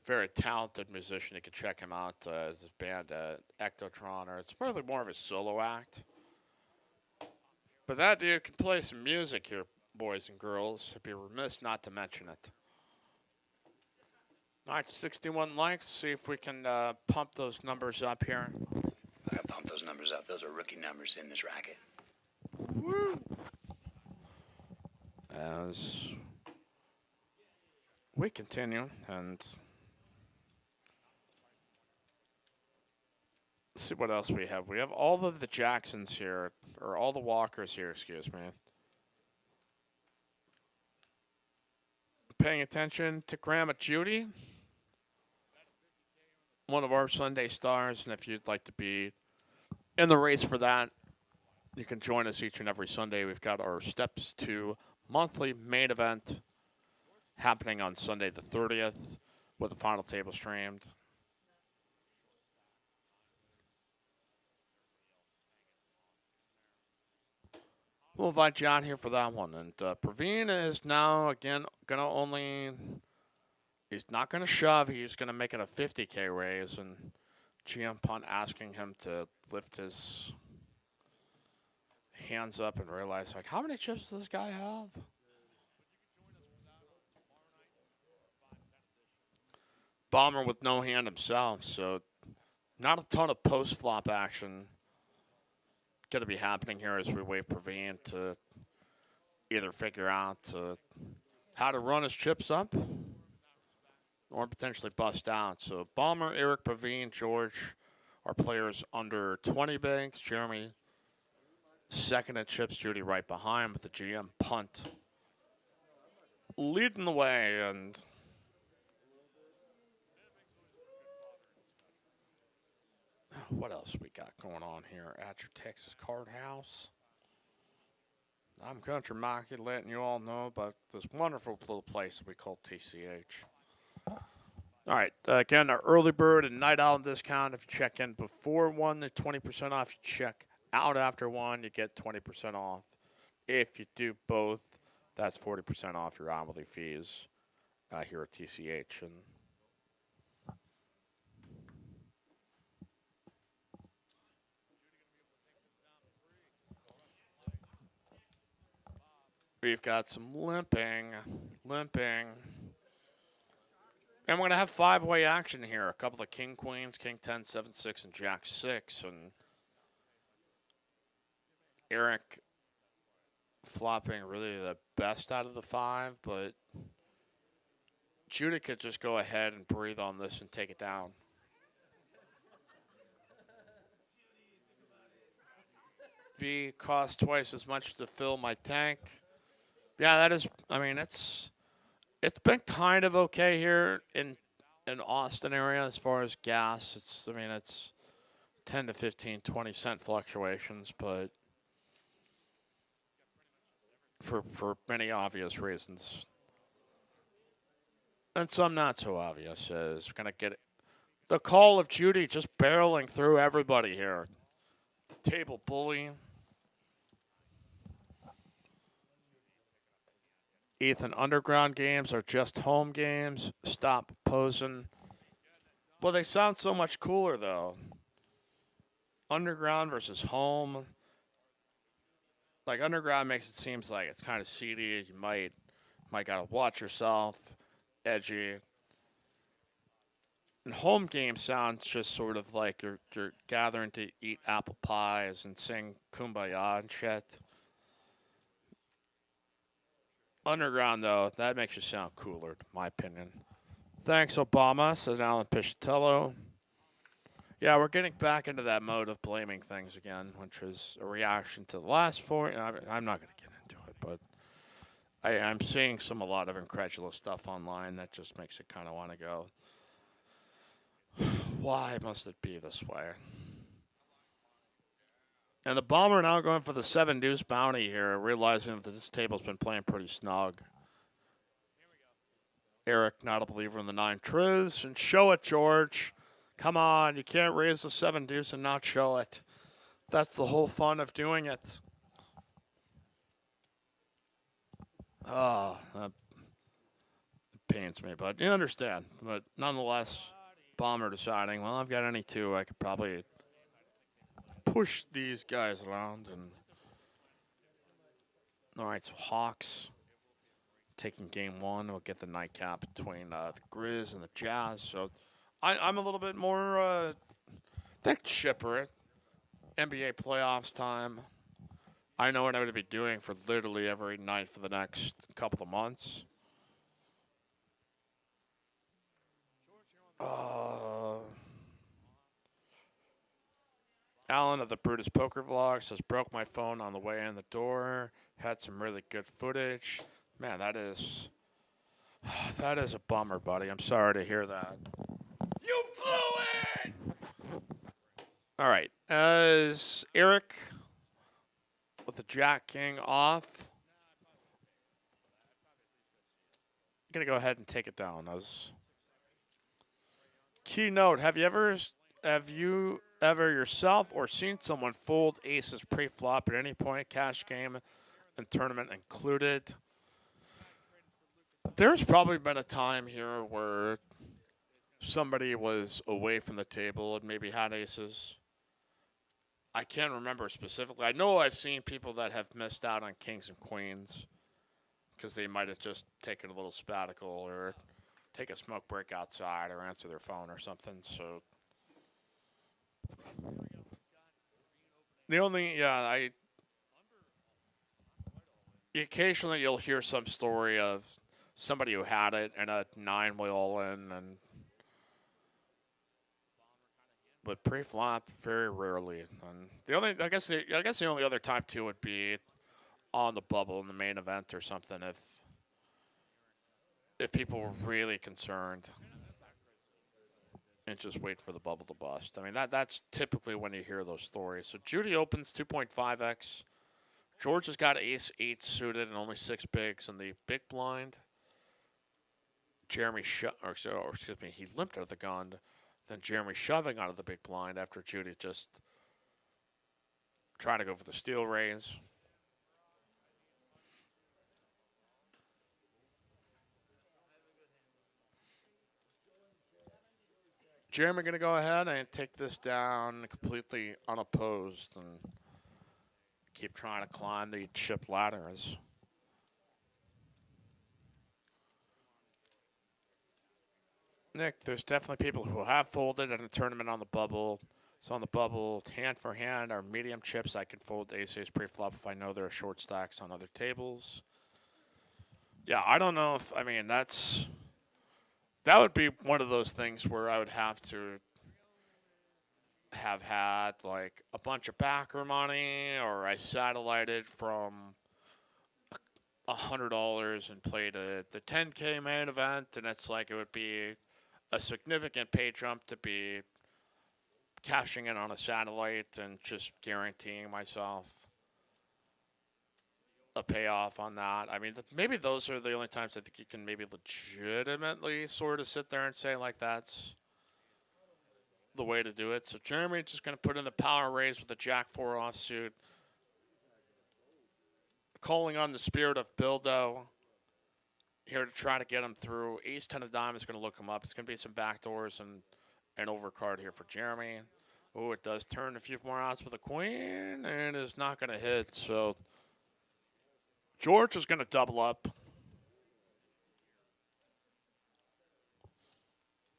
Very talented musician. You can check him out. His band Ectotron, or it's probably more of a solo act. But that dude can play some music here, boys and girls. I'd be remiss not to mention it. All right, 61 likes. See if we can pump those numbers up here. I gotta pump those numbers up. Those are rookie numbers in this racket. Woo! As we continue and see what else we have. We have all of the Jacksons here, or all the Walkers here, excuse me. Paying attention to Grandma Judy, one of our Sunday stars, and if you'd like to be in the race for that, you can join us each and every Sunday. We've got our Steps to monthly main event happening on Sunday the 30th with the final table streamed. We'll invite John here for that one. And Praveen is now, again, going to only... He's not going to shove. He's going to make it a 50K raise. And GM Punt asking him to lift his hands up and realize, like, how many chips does this guy have? Bomber with no hand himself, so not a ton of post-flop action going to be happening here as we wait for Praveen to either figure out how to run his chips up or potentially bust out. So Bomber, Eric, Praveen, George are players under 20 bigs. Jeremy second at chips, Judy right behind with the GM Punt leading the way. And what else we got going on here at your Texas Card House? I'm Country Mikey, letting you all know about this wonderful little place that we call TCH. All right, again, our early bird and night owl discount. If you check in before 1, the 20% off. You check out after 1, you get 20% off. If you do both, that's 40% off your hourly fees here at TCH. And we've got some limping. And we're going to have 5-way action here. A couple of King Queens, King 10, 7, 6, and Jack 6. And Eric flopping really the best out of the 5, but Judy could just go ahead and breathe on this and take it down. V costs twice as much to fill my tank. Yeah, that is, I mean, it's been kind of okay here in Austin area as far as gas. It's 10 to 15, 20 cent fluctuations, but for many obvious reasons. And some not so obvious, is we're going to get the call of Judy just barreling through everybody here. The table bully. Ethan, underground games are just home games. Stop posing. Well, they sound so much cooler, though. Underground versus home. Like, underground makes it seem like it's kind of seedy. You might got to watch yourself. Edgy. And home game sounds just sort of like you're gathering to eat apple pies and sing Kumbaya and shit. Underground, though, that makes you sound cooler, in my opinion. Thanks, Obama, says Alan Pichatello. Yeah, we're getting back into that mode of blaming things again, which is a reaction to the last 4. I'm not going to get into it, but I'm seeing a lot of incredulous stuff online that just makes it kind of want to go, why must it be this way? And the Bomber now going for the 7 deuce bounty here, realizing that this table's been playing pretty snug. Eric, not a believer in the 9 triz, and show it, George. Come on, you can't raise the 7 deuce and not show it. That's the whole fun of doing it. Oh, that pains me, but you understand. But nonetheless, Bomber deciding, well, I've got any 2, I could probably push these guys around. And all right, so Hawks taking game 1. We'll get the nightcap between the Grizz and the Jazz. So I'm a little bit more thick shipper it. NBA playoffs time. I know what I'm going to be doing for literally every night for the next couple of months. Alan of the Brutus Poker Vlog says, broke my phone on the way in the door. Had some really good footage. Man, that is a bummer, buddy. I'm sorry to hear that. You blew it! All right. As Eric with the Jack King off, I'm going to go ahead and take it down. As keynote, have you ever yourself or seen someone fold aces pre-flop at any point, cash game and tournament included? There's probably been a time here where somebody was away from the table and maybe had aces. I can't remember specifically. I know I've seen people that have missed out on kings and queens because they might have just taken a little sabbatical or take a smoke break outside or answer their phone or something. So the only, occasionally you'll hear some story of somebody who had it and a 9 way all in, and but pre-flop very rarely. And the only, I guess the only other time too would be on the bubble in the main event or something if people were really concerned and just wait for the bubble to bust. I mean, that's typically when you hear those stories. So Judy opens 2.5x. George has got ace 8 suited and only 6 bigs in the big blind. Jeremy he limped out of the gun. Then Jeremy shoving out of the big blind after Judy just trying to go for the steal raise. Jeremy going to go ahead and take this down completely unopposed and keep trying to climb the chip ladders. Nick, there's definitely people who have folded at a tournament on the bubble. So on the bubble, hand for hand, are medium chips. I can fold ace pre-flop if I know there are short stacks on other tables. Yeah, I don't know if, I mean, that would be one of those things where I would have to have had like a bunch of backer money, or I satellited from $100 and played the 10K main event, and it's like it would be a significant pay jump to be cashing in on a satellite and just guaranteeing myself a payoff on that. I mean, maybe those are the only times I think you can maybe legitimately sort of sit there and say, like, that's the way to do it. So Jeremy just going to put in the power raise with the Jack 4 offsuit. Calling on the spirit of Bildo here to try to get him through. Ace 10 of diamonds is going to look him up. It's going to be some backdoors and an overcard here for Jeremy. Oh, it does turn a few more outs with a queen and is not going to hit. So George is going to double up.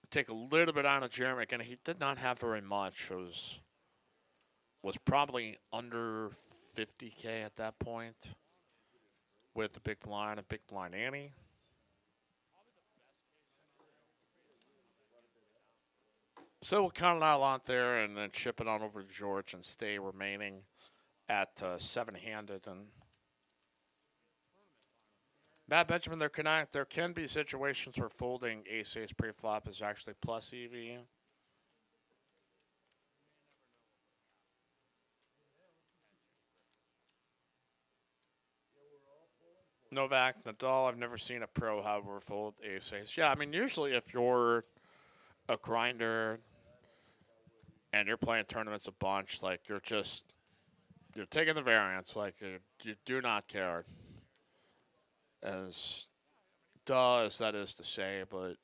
Take a little bit out of Jeremy. Again, he did not have very much. It was probably under 50K at that point with the big blind and big blind ante. So we'll count it out out there and then ship it on over to George and stay remaining at 7-handed. And Matt Benjamin, there can be situations where folding ace-ace pre-flop is actually plus EV. Novak, Nadal, I've never seen a pro, however, fold ace-ace. Yeah, I mean, usually if you're a grinder and you're playing tournaments a bunch, like, you're taking the variance. Like, you do not care. As duh as that is to say, but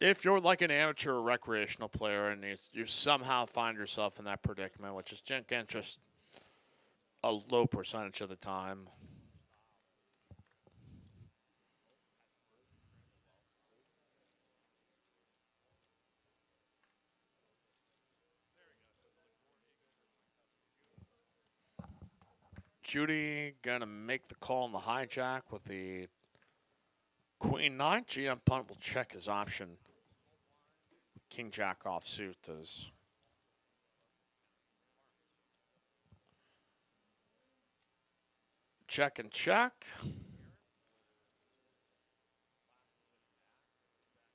if you're like an amateur or recreational player and you somehow find yourself in that predicament, which is again just a low percentage of the time. Judy gonna make the call on the hijack with the Queen 9. GM punt will check his option. King Jack offsuit does. Check and check.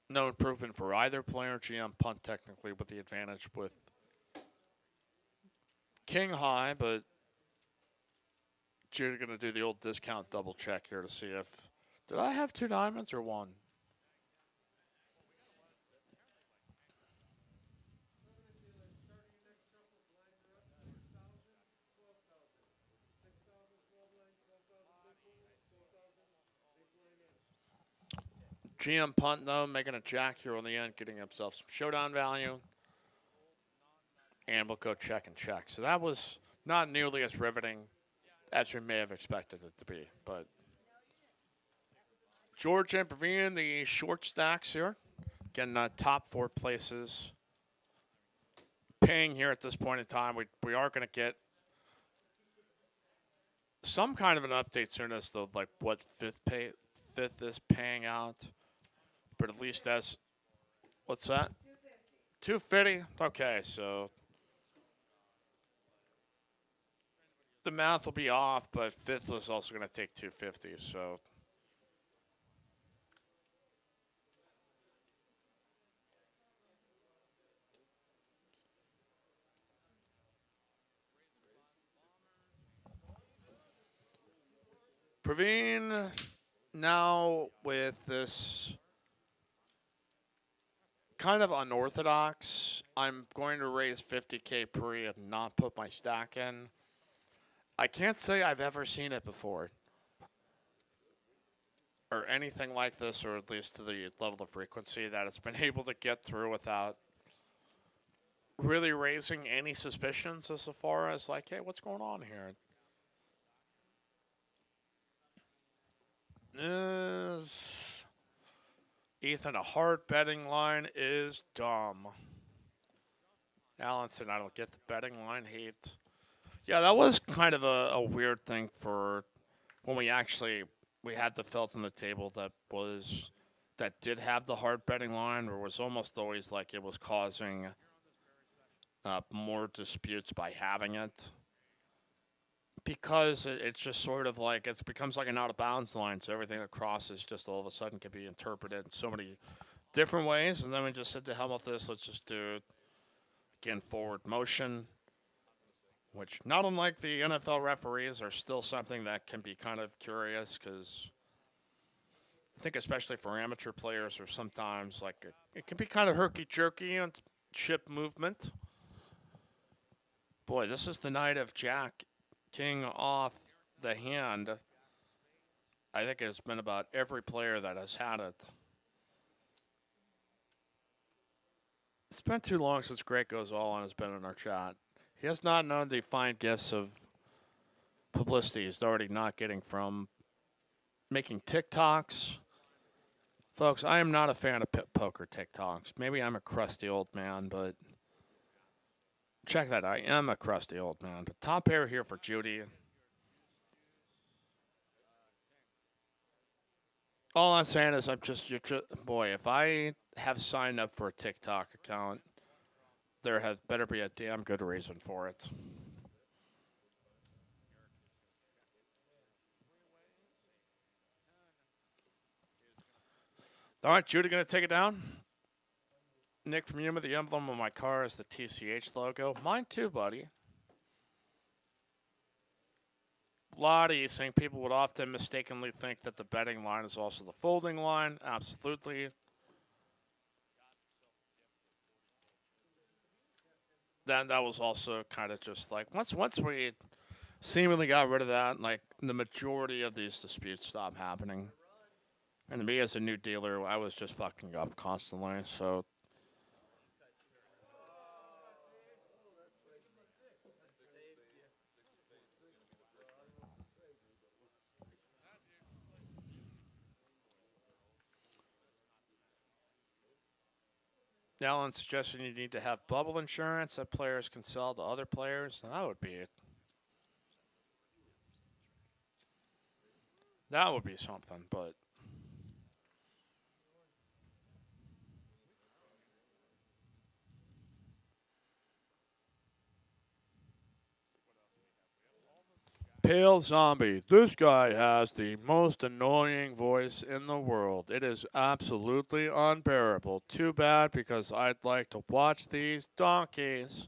No improvement for either player. GM punt technically with the advantage with King high, but Judy gonna do the old discount double check here to see if did I have 2 diamonds or 1? GM punt, though, making a jack here on the end, getting himself some showdown value. And we'll go check and check. So that was not nearly as riveting as we may have expected it to be. But George and Praveen, the short stacks here. Again, top 4 places. Paying here at this point in time. We are going to get some kind of an update soon as to like what fifth is paying out. But at least as what's that? 250. Okay, so the math will be off, but fifth was also going to take 250. So Praveen now with this kind of unorthodox. I'm going to raise 50K pre and not put my stack in. I can't say I've ever seen it before. Or anything like this, or at least to the level of frequency that it's been able to get through without really raising any suspicions as far as like, hey, what's going on here? Is Ethan, a hard betting line is dumb. Allen said, I don't get the betting line hate. Yeah, that was kind of a weird thing for when we had the felt on the table that did have the hard betting line, or was almost always like it was causing more disputes by having it. Because it's just sort of like it becomes like an out of bounds line, so everything that crosses just all of a sudden can be interpreted in so many different ways. And then we just said, to hell with this, let's just do again forward motion, which not unlike the NFL referees are still something that can be kind of curious because I think especially for amateur players or sometimes like it can be kind of herky jerky on chip movement. Boy, this is the night of Jack King off the hand. I think it's been about every player that has had it. It's been too long since Great Goes All On has been in our chat. He has not known the fine gifts of publicity he's already not getting from making TikToks. Folks, I am not a fan of poker TikToks. Maybe I'm a crusty old man, but check that. I am a crusty old man. But top pair here for Judy. All I'm saying is boy, if I have signed up for a TikTok account, there has better be a damn good reason for it. – All right, Judy going to take it down. Nick from Yuma, the emblem on my car is the TCH logo. Mine too, buddy. Lottie saying people would often mistakenly think that the betting line is also the folding line. Absolutely. Then that was also kind of just like once we seemingly got rid of that, like the majority of these disputes stopped happening. And me as a new dealer, I was just fucking up constantly. So Alan suggesting you need to have bubble insurance that players can sell to other players. That would be it. That would be something, but Pale Zombie. This guy has the most annoying voice in the world. It is absolutely unbearable. Too bad because I'd like to watch these donkeys.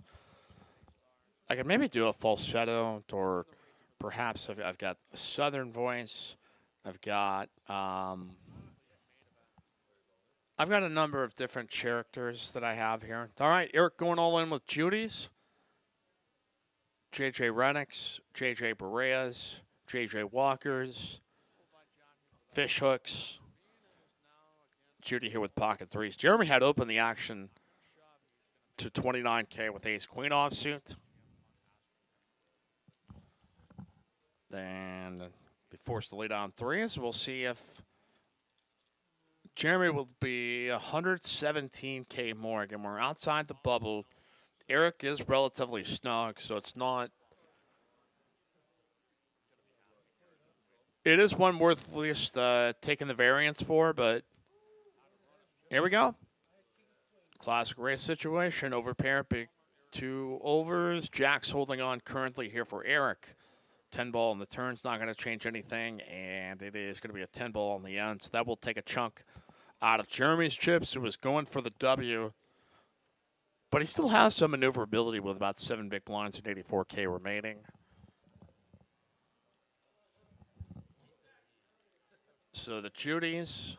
I could maybe do a falsetto, or perhaps I've got a southern voice. I've got a number of different characters that I have here. All right, Eric going all in with Judy's. JJ Renix, JJ Bereas, JJ Walkers, Fish Hooks. Judy here with pocket threes. Jeremy had opened the action to 29K with ace queen offsuit. Then be forced to lay down threes. We'll see if Jeremy will be 117K more. Again, we're outside the bubble. Eric is relatively snug, so it's not. It is one worth at least taking the variance for, but here we go. Classic race situation. Overpair, big two overs. Jack's holding on currently here for Eric. 10 ball in the turn's not going to change anything, and it is going to be a 10 ball on the end. So that will take a chunk out of Jeremy's chips, who was going for the W. But he still has some maneuverability with about 7 big blinds and 84K remaining. So the Judys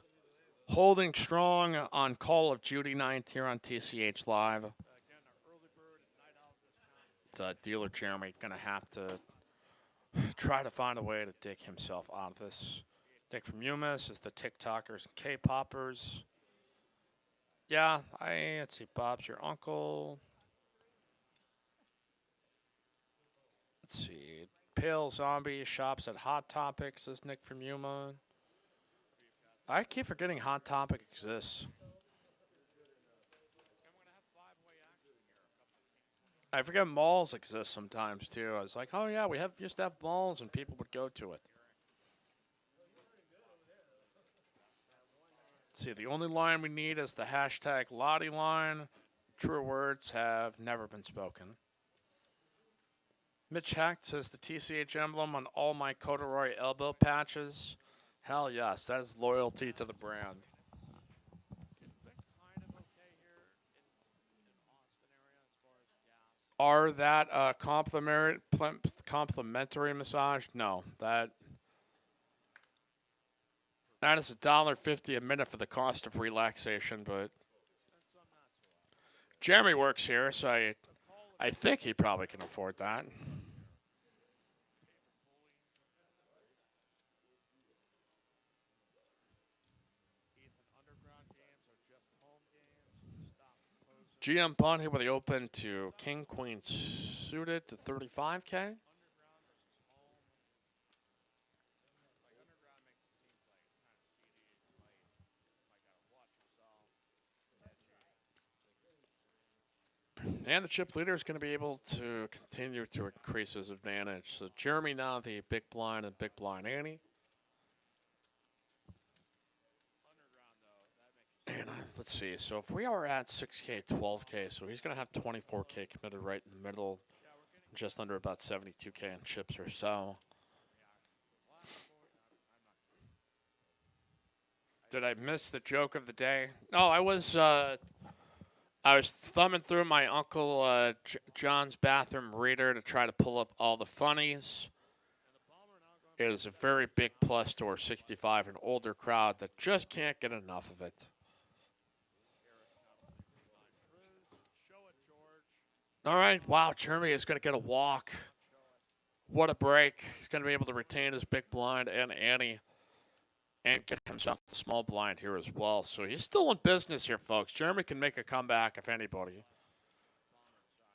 holding strong on Call of Duty 9th here on TCH Live. The dealer Jeremy going to have to try to find a way to dig himself out of this. Nick from Umis is the TikTokers and K-poppers. Yeah, let's see, Bob's your uncle. Let's see, Pale Zombie shops at Hot Topics, is Nick from Yuma. I keep forgetting Hot Topic exists. I forget malls exist sometimes too. I was like, oh yeah, we used to have malls and people would go to it. See, the only line we need is the hashtag Lottie line. Truer words have never been spoken. Mitch Hecht says the TCH emblem on all my corduroy elbow patches. Hell yes, that is loyalty to the brand. Are that complimentary massage? No, that is $1.50 a minute for the cost of relaxation, but Jeremy works here, so I think he probably can afford that. GM Pond here with the open to King Queen suited to 35K. And the chip leader is going to be able to continue to increase his advantage. So Jeremy now the big blind and big blind ante. And let's see. So if we are at 6K, 12K, so he's going to have 24K committed right in the middle, just under about 72K in chips or so. Did I miss the joke of the day? No, I was thumbing through my Uncle John's bathroom reader to try to pull up all the funnies. It is a very big plus to our 65 and older crowd that just can't get enough of it. All right, wow, Jeremy is going to get a walk. What a break. He's going to be able to retain his big blind and Annie and get himself the small blind here as well. So he's still in business here, folks. Jeremy can make a comeback if anybody.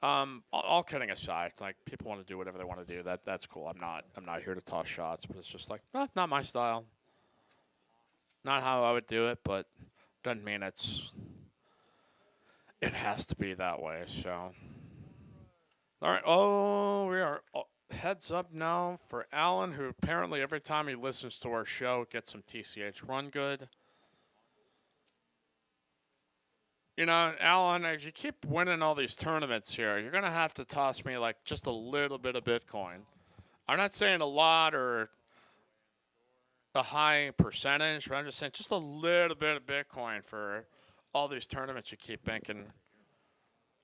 All kidding aside, like people want to do whatever they want to do. That's cool. I'm not here to toss shots, but it's just like not my style. Not how I would do it, but doesn't mean it has to be that way. So, all right. Oh, we are heads up now for Alan, who apparently every time he listens to our show gets some TCH run good. You know, Alan, as you keep winning all these tournaments here, you're going to have to toss me, like, just a little bit of Bitcoin. I'm not saying a lot or a high percentage, but I'm just saying just a little bit of Bitcoin for all these tournaments you keep banking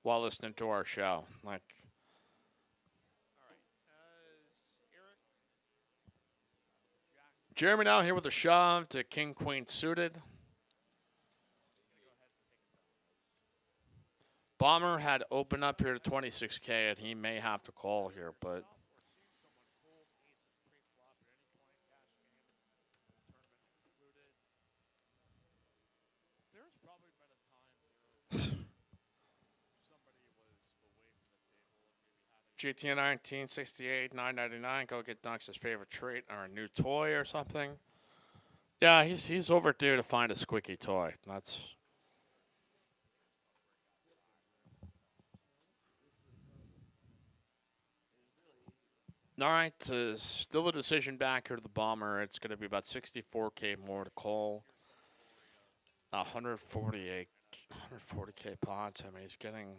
while listening to our show. Like, Jeremy now here with a shove to King Queen suited. Bomber had opened up here to 26K, and he may have to call here, but GTN 1968, $9.99. Go get Dunks' favorite treat or a new toy or something. Yeah, he's overdue to find a squeaky toy. That's. All right, still a decision back here to the Bomber. It's going to be about 64K more to call. 140K pots. I mean, he's getting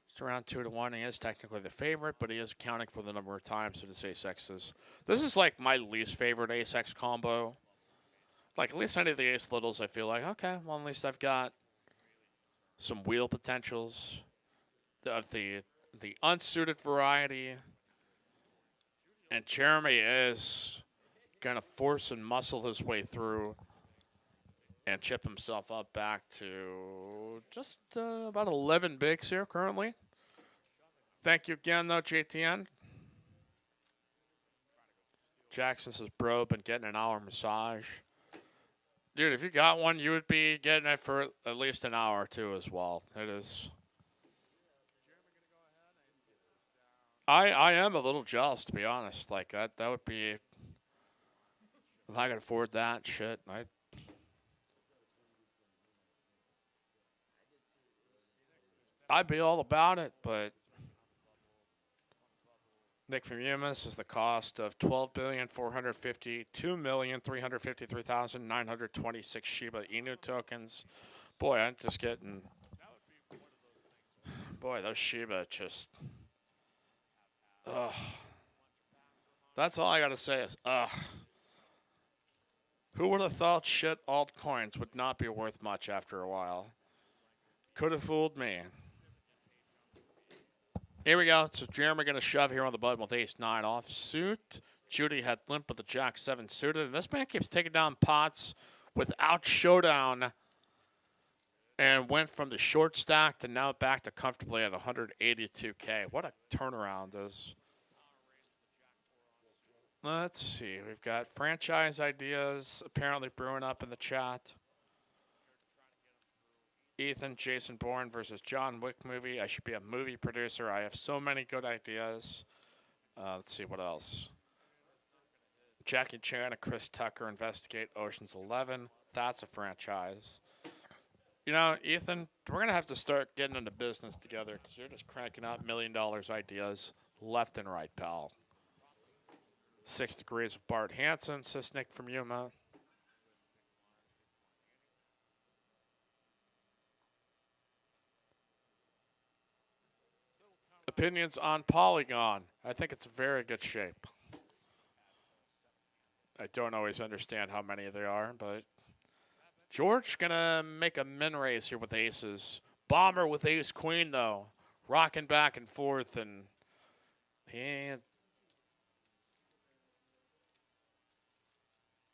it's around 2-1. He is technically the favorite, but he is accounting for the number of times that his ace-x is. This is like my least favorite ace-x combo. Like, at least any of the ace littles, I feel like, okay, well, at least I've got some wheel potentials of the unsuited variety. And Jeremy is going to force and muscle his way through and chip himself up back to just about 11 bigs here currently. Thank you again, though, JTN. Jackson says, bro, been getting an hour massage. Dude, if you got one, you would be getting it for at least an hour, too, as well. It is. I am a little jealous, to be honest. Like, that would be... If I could afford that shit, I'd be all about it, but... Nick from Yumas is the cost of 12,452,353,926 Shiba Inu tokens. Boy, I'm just getting... Boy, those Shiba just... Ugh. That's all I gotta say is, ugh. Who would have thought shit altcoins would not be worth much after a while? Could have fooled me. Here we go. So Jeremy going to shove here on the button with ace-9 offsuit. Judy had limp with the jack-7 suited. And this man keeps taking down pots without showdown. And went from the short stack to now back to comfortably at 182K. What a turnaround is. Let's see. We've got franchise ideas apparently brewing up in the chat. Ethan, Jason Bourne versus John Wick movie. I should be a movie producer. I have so many good ideas. Let's see what else. Jackie Chan and Chris Tucker investigate Ocean's 11. That's a franchise. You know, Ethan, we're going to have to start getting into business together because you're just cranking out $1 million ideas left and right, pal. 6 Degrees of Bart Hansen, says Nick from Yuma. Opinions on Polygon. I think it's a very good shape. I don't always understand how many there are, but George gonna make a min raise here with aces. Bomber with ace queen though, rocking back and forth, and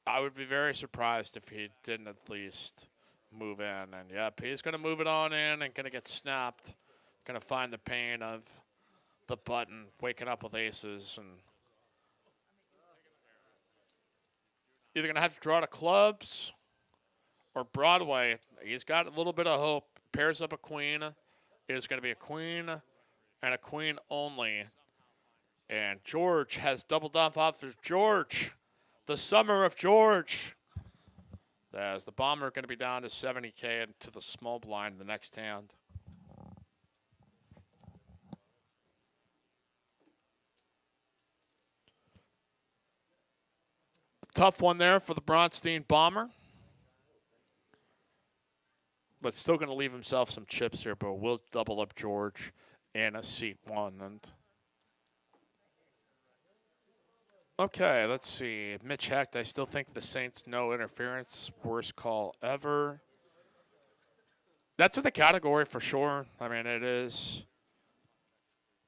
I would be very surprised if he didn't at least move in. And yep, he's gonna move it on in and gonna get snapped. Gonna find the pain of the button, waking up with aces, and either gonna have to draw to clubs or Broadway. He's got a little bit of hope. Pairs up a queen. It is going to be a queen and a queen only. And George has doubled off of George. The summer of George. As the bomber going to be down to 70K into the small blind in the next hand. Tough one there for the Bronstein bomber. But still going to leave himself some chips here, but we'll double up George in a seat one. And okay, let's see. Mitch Hecht, I still think the Saints no interference. Worst call ever. That's in the category for sure. I mean, it is.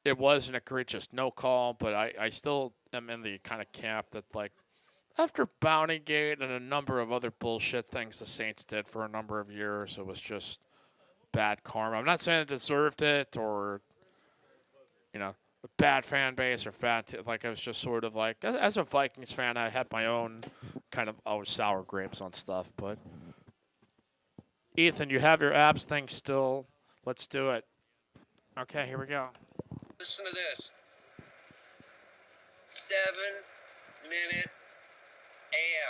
It was an egregious no call, but I still am in the kind of camp that, like, after Bounty Gate and a number of other bullshit things the Saints did for a number of years, it was just bad karma. I'm not saying it deserved it or, you know, a bad fan base or like, I was just sort of like, as a Vikings fan, I had my own kind of sour grapes on stuff. But Ethan, you have your abs thing still. Let's do it. Okay, here we go. Listen to this. 7-minute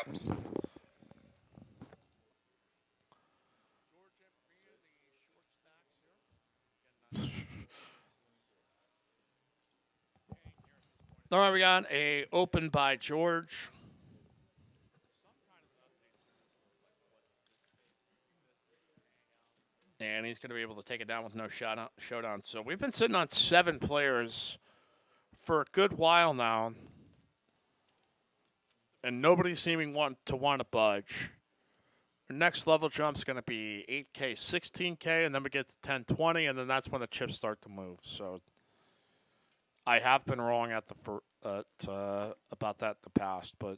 abs. All right, we got a open by George. And he's going to be able to take it down with no showdown. So we've been sitting on 7 players for a good while now. And nobody's seeming to want to budge. The next level jump's going to be 8K, 16K, and then we get to 10, 20, and then that's when the chips start to move. So I have been wrong at about that in the past, but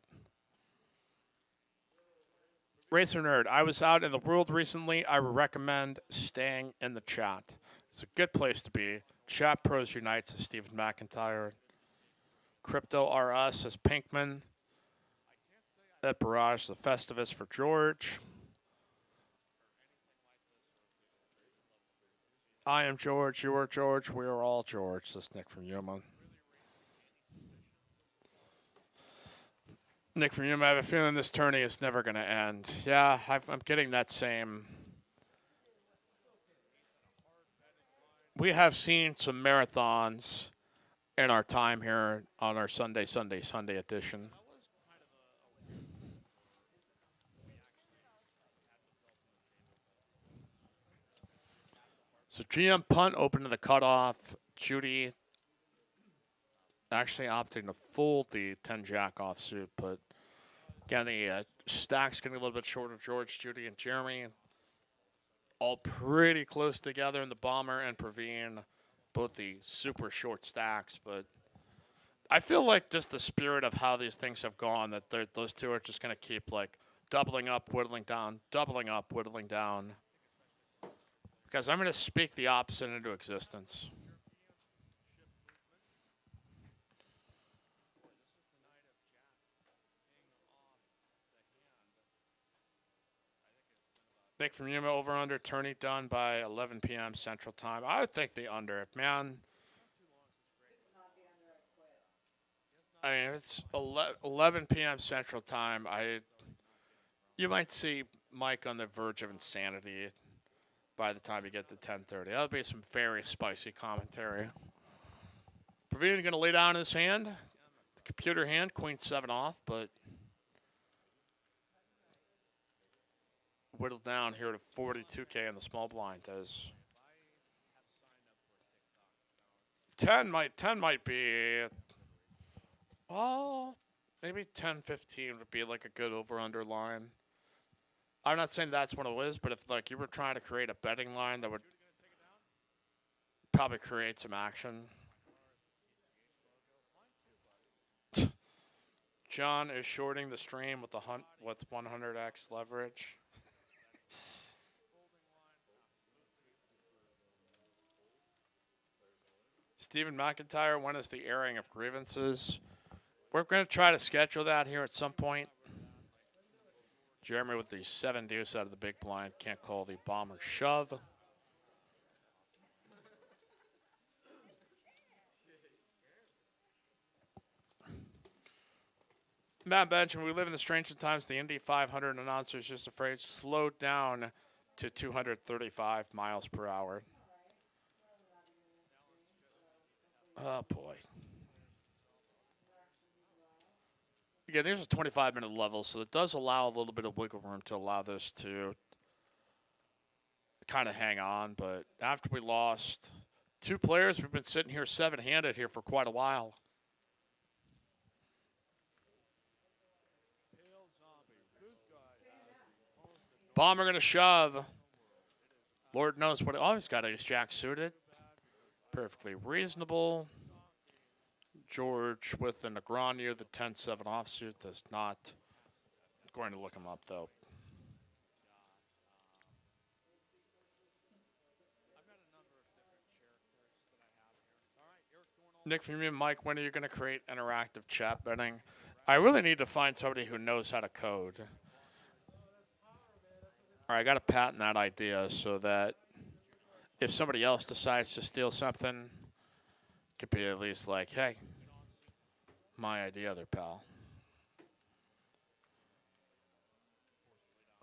Racer Nerd, I was out in the world recently. I would recommend staying in the chat. It's a good place to be. Chat Pros Unite, says Stephen McIntyre. Crypto RS, says Pinkman. That Barrage, the Festivus for George. I am George, you are George, we are all George, says Nick from Yuma. Nick from Yuma, I have a feeling this tourney is never going to end. Yeah, I'm getting that same. We have seen some marathons in our time here on our Sunday edition. So GM punt open to the cutoff. Judy actually opting to fold the 10 jack offsuit, but again, the stack's getting a little bit shorter. George, Judy, and Jeremy all pretty close together in the bomber and Praveen, both the super short stacks. But I feel like just the spirit of how these things have gone, that those two are just going to keep like doubling up, whittling down, doubling up, whittling down. Because I'm going to speak the opposite into existence. Nick from Yuma, over under, tourney done by 11 p.m. Central Time. I would think the under. Man, I mean, it's 11 p.m. Central Time. You might see Mike on the verge of insanity by the time you get to 10:30. That'll be some very spicy commentary. Praveen going to lay down his hand. The computer hand, Queen 7 off, but whittled down here to 42K in the small blind as 10 might be, well, maybe 10-15 would be like a good over-under line. I'm not saying that's what it is, but if like you were trying to create a betting line that would probably create some action. John is shorting the stream with 100x leverage. Stephen McIntyre, when is the airing of grievances? We're going to try to schedule that here at some point. Jeremy with the 7 deuce out of the big blind. Can't call the bomber shove. Matt Benjamin, we live in the stranger times. The Indy 500 announcer is just afraid slowed down to 235 miles per hour. Oh, boy. Again, there's a 25-minute level, so it does allow a little bit of wiggle room to allow this to kind of hang on. But after we lost 2 players, we've been sitting here 7-handed here for quite a while. Bomber going to shove. Lord knows what. Oh, he's got ace jack suited. Perfectly reasonable. George with the Negreanu, the 10-7 offsuit, does not. Going to look him up, though. Nick from you and Mike, when are you going to create interactive chat betting? I really need to find somebody who knows how to code. All right, I got to patent that idea so that if somebody else decides to steal something, it could be at least like, hey, my idea there, pal.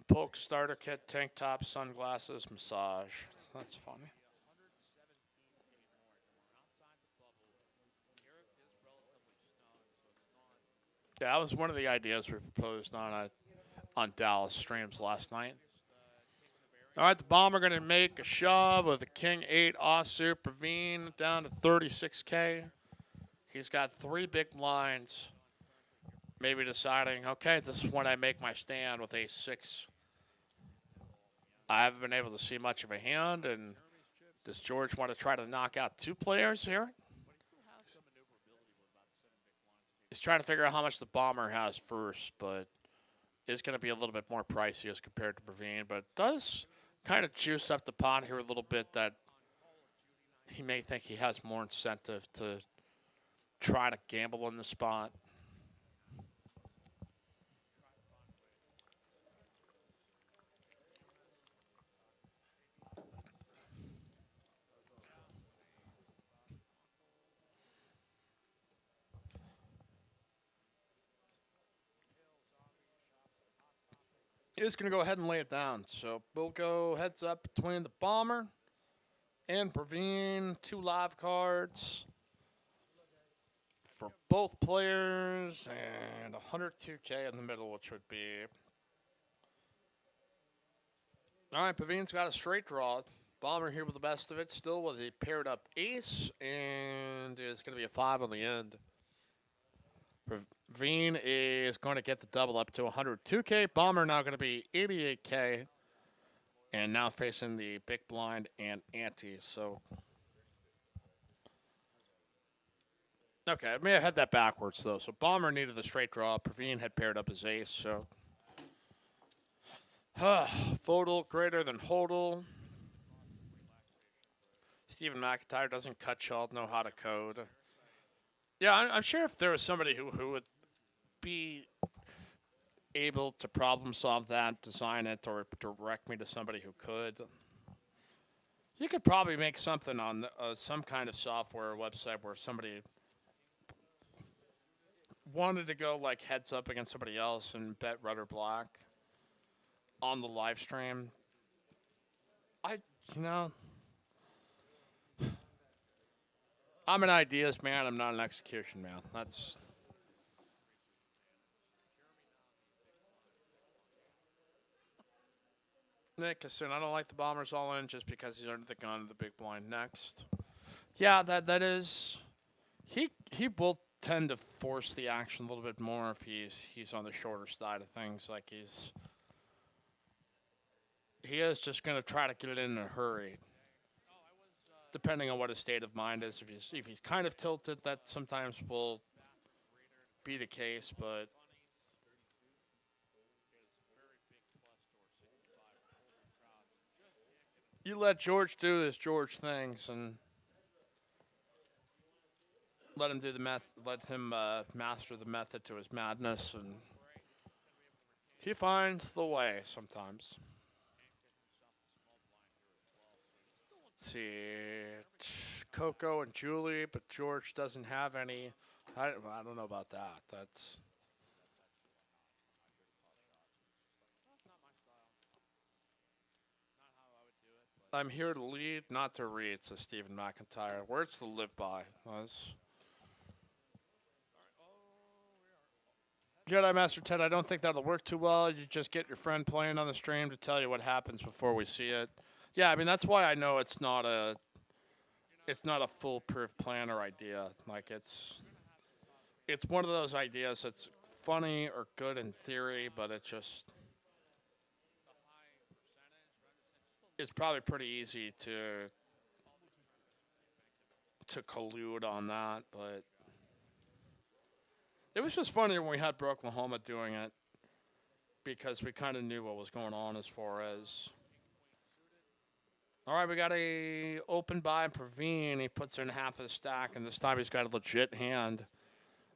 Polk starter kit, tank top, sunglasses, massage. That's funny. Yeah, that was one of the ideas we proposed on Dallas streams last night. All right, the Bomber going to make a shove with a King 8 offsuit. Praveen down to 36K. He's got 3 big blinds. Maybe deciding, okay, this is when I make my stand with Ace 6. I haven't been able to see much of a hand, and does George want to try to knock out 2 players here? He's trying to figure out how much the Bomber has first, but is going to be a little bit more pricey as compared to Praveen, but it does kind of juice up the pot here a little bit that he may think he has more incentive to try to gamble in the spot. Is going to go ahead and lay it down. So we'll go heads up between the Bomber and Praveen. 2 live cards for both players and 102K in the middle, which would be. All right, Praveen's got a straight draw. Bomber here with the best of it, still with a paired up ace, and it's going to be a 5 on the end. Praveen is going to get the double up to 102K. Bomber now going to be 88K. And now facing the big blind and ante. So, okay, I may have had that backwards, though. So, Bomber needed the straight draw. Praveen had paired up his ace, so. Fodal greater than Hodel. Stephen McIntyre doesn't cut Schald, know how to code. Yeah, I'm sure if there was somebody who would be able to problem solve that, design it, or direct me to somebody who could, you could probably make something on some kind of software or website where somebody wanted to go like heads up against somebody else and bet red or black on the live stream. I'm an ideas man. I'm not an execution man. That's. Nick is saying, I don't like the Bombers all in just because he's under the gun of the big blind next. Yeah, that is. He will tend to force the action a little bit more if he's on the shorter side of things. Like he's he is just going to try to get it in a hurry. Depending on what his state of mind is. If he's kind of tilted, that sometimes will be the case, but you let George do his George things and let him do the let him master the method to his madness, and he finds the way sometimes. Let's see, Coco and Julie, but George doesn't have any. I don't know about that. That's I'm here to lead, not to read, says Stephen McIntyre. Words to live by. Jedi Master Ted, I don't think that'll work too well. You just get your friend playing on the stream to tell you what happens before we see it. Yeah, I mean that's why I know it's not a foolproof plan or idea. Like it's one of those ideas that's funny or good in theory, but it's probably pretty easy to collude on that, but it was just funny when we had Oklahoma doing it because we kind of knew what was going on as far as. All right, we got a open by Praveen. He puts in half his stack, and this time he's got a legit hand.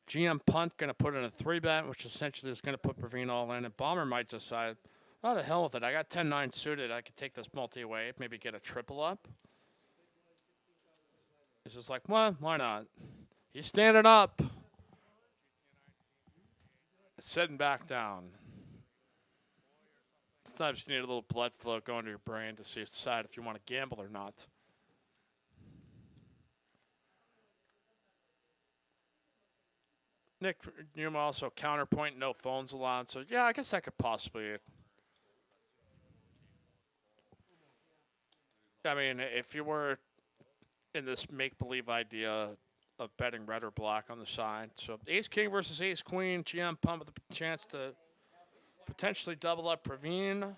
GM Punt going to put in a 3-bet, which essentially is going to put Praveen all in. And Bomber might decide, oh, the hell with it. I got 10-9 suited. I could take this multi-wave, maybe get a triple up. He's just like, well, why not? He's standing up. Sitting back down. Sometimes you need a little blood flow going to your brain to decide if you want to gamble or not. Nick Numa also counterpoint, no phones allowed. So, yeah, I guess that could possibly. I mean, if you were in this make-believe idea of betting red or black on the side. So, Ace-King versus Ace-Queen. GM Pump with a chance to potentially double up Praveen.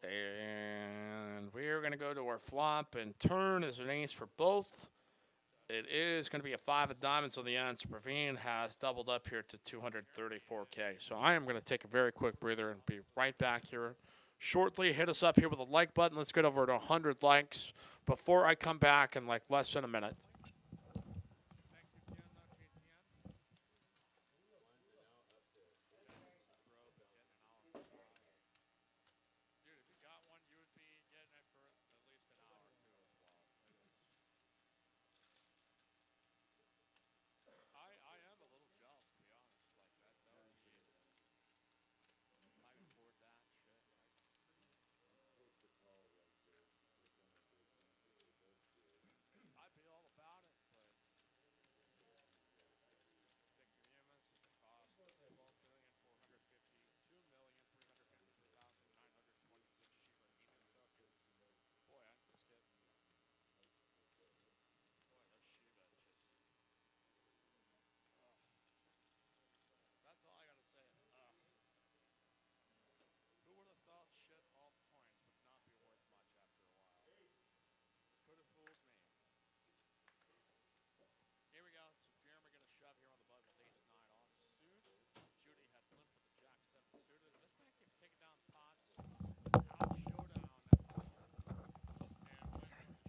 And we're going to go to our flop, and turn is an ace for both. It is going to be a 5 of diamonds on the end, so Praveen has doubled up here to 234K. So I am going to take a very quick breather and be right back here shortly. Hit us up here with a like button. Let's get over to 100 likes before I come back in like less than a minute.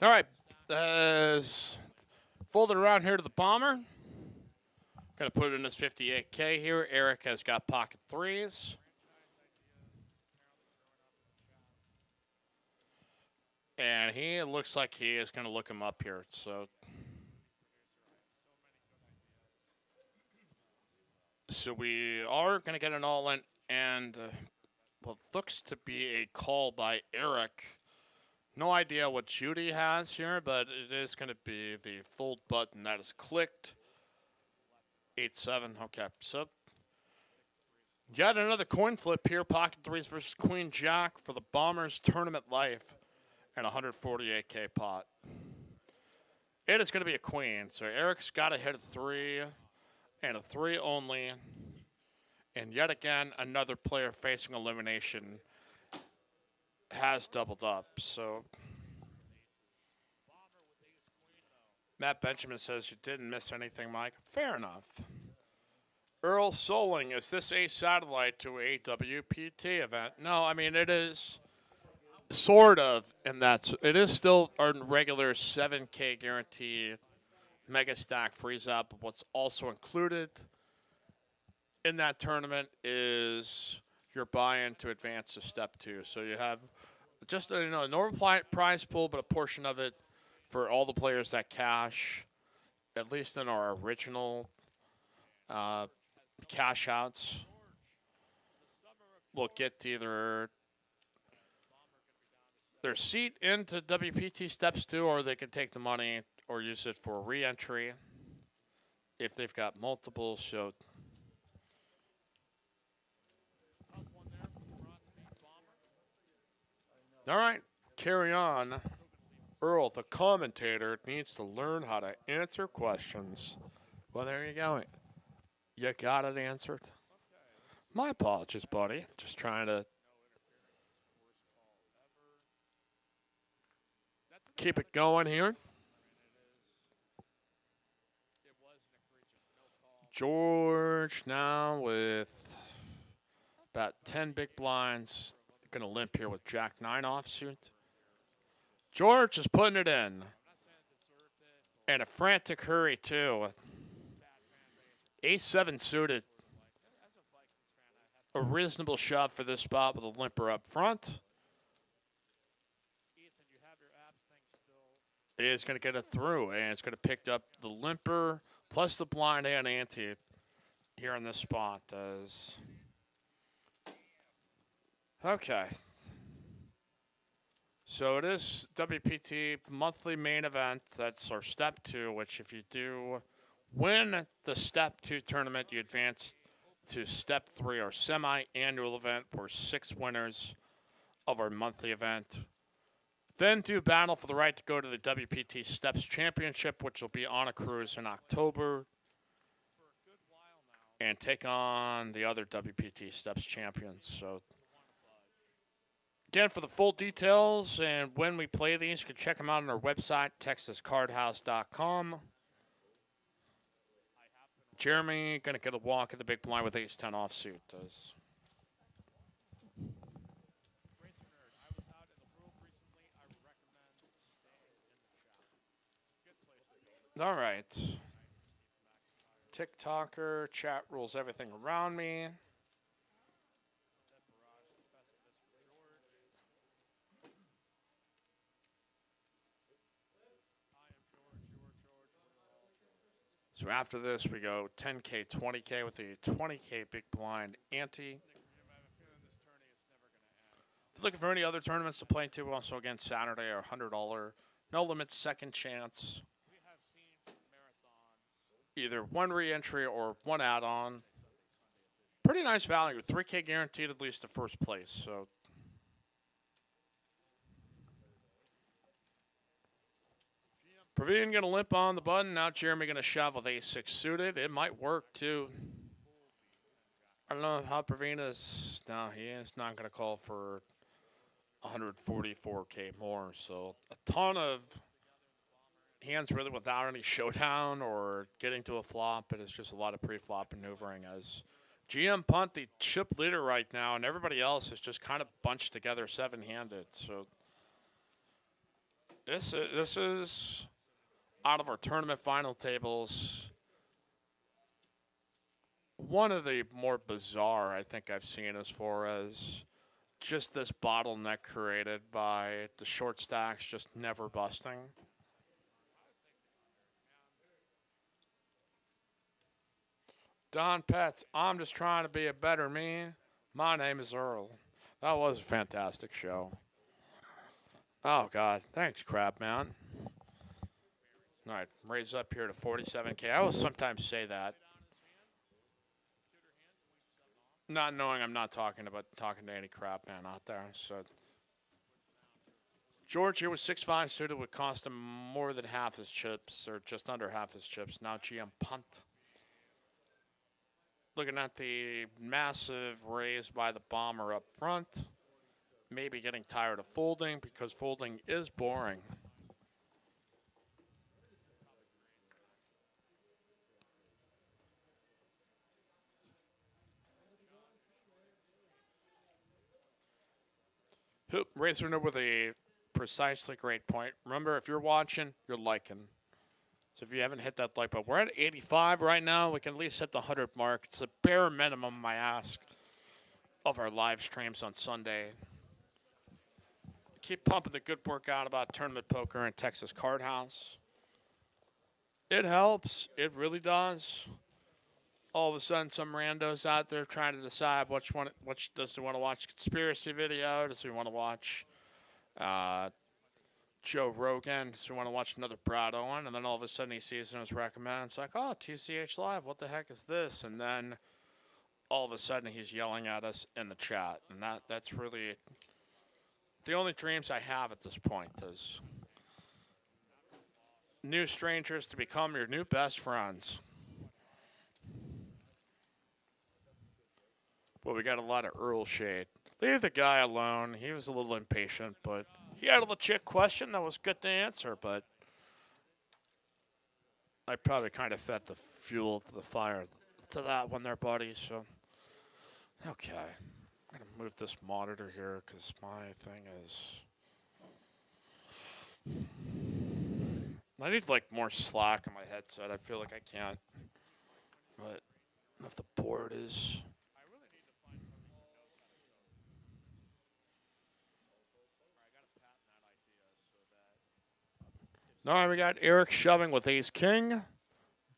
All right. Folded around here to the Bomber. Going to put it in his 58K here. Eric has got pocket threes. And he looks like he is going to look him up here. So we are going to get an all-in, and what looks to be a call by Eric. No idea what Judy has here, but it is going to be the fold button that is clicked. 8-7. Okay, so yet another coin flip here. Pocket threes versus Queen Jack for the Bombers tournament life and 148K pot. It is going to be a queen. So Eric's got to hit a 3 and a 3 only. And yet again, another player facing elimination. has doubled up. So Matt Benjamin says you didn't miss anything, Mike. Fair enough. Earl Soling, is this a satellite to a WPT event? No, I mean it is sort of, and that's it is still our regular 7K guarantee mega stack freeze up. But what's also included in that tournament is your buy-in to advance to step 2. So you have just a normal prize pool, but a portion of it for all the players that cash, at least in our original cash outs, will get either their seat into WPT Steps 2, or they can take the money or use it for re-entry if they've got multiple. So all right, carry on. Earl, the commentator, needs to learn how to answer questions. Well, there you go. You got it answered. My apologies, buddy. Just trying to keep it going here. George now with about 10 big blinds. Going to limp here with Jack 9 offsuit. George is putting it in. And a frantic hurry, too. Ace-7 suited. A reasonable shot for this spot with a limper up front. Is going to get it through, and it's going to pick up the limper plus the blind and ante here in this spot. Okay. So it is WPT monthly main event. That's our step 2, which if you do win the step 2 tournament, you advance to step 3, our semi-annual event. We're 6 winners of our monthly event. Then do battle for the right to go to the WPT Steps Championship, which will be on a cruise in October, and take on the other WPT Steps champions. So again, for the full details and when we play these, you can check them out on our website, texascardhouse.com. Jeremy going to get a walk in the big blind with ace-10 offsuit. All right. TikToker, chat rules everything around me. So after this, we go 10K, 20K with a 20K big blind ante. If you're looking for any other tournaments to play into, also again Saturday, our $100 no limit second chance. Either one re-entry or one add-on. Pretty nice value. 3K guaranteed at least to first place. So Praveen going to limp on the button. Now Jeremy going to shove with ace-6 suited. It might work too. I don't know how Praveen is. No, he is not going to call for 144K more. So a ton of hands really without any showdown or getting to a flop. It is just a lot of pre-flop maneuvering as GM Punt, the chip leader right now, and everybody else is just kind of bunched together 7-handed. So this is out of our tournament final tables, one of the more bizarre I think I've seen as far as just this bottleneck created by the short stacks just never busting. Don Pets, I'm just trying to be a better me. My name is Earl. That was a fantastic show. Oh, God. Thanks, Crab Man. All right, raise up here to 47K. I will sometimes say that, not knowing I'm not talking to any crap man out there. So George here with 6-5 suited would cost him more than half his chips, or just under half his chips. Now GM Punt. Looking at the massive raise by the bomber up front. maybe getting tired of folding because folding is boring. Razor with a precisely great point. Remember, if you're watching, you're liking. So if you haven't hit that like button, we're at 85 right now. We can at least hit the 100 mark. It's the bare minimum I ask of our live streams on Sunday. Keep pumping the good work out about tournament poker and Texas Card House. It helps. It really does. All of a sudden, some randos out there trying to decide which does he want to watch conspiracy video? Does he want to watch Joe Rogan? Does he want to watch another Brad Owen? And then all of a sudden he sees in his recommend. It's like, oh, TCH Live, what the heck is this? And then all of a sudden he's yelling at us in the chat. And that's really the only dreams I have at this point is new strangers to become your new best friends. But we got a lot of Earl shade. Leave the guy alone. He was a little impatient, but he had a legit question that was good to answer, but I probably kind of fed the fuel to the fire to that one there, buddy. So, okay. I'm going to move this monitor here because my thing is... I need, like, more slack on my headset. I feel like I can't. But if the board is... All right, we got Eric shoving with ace king.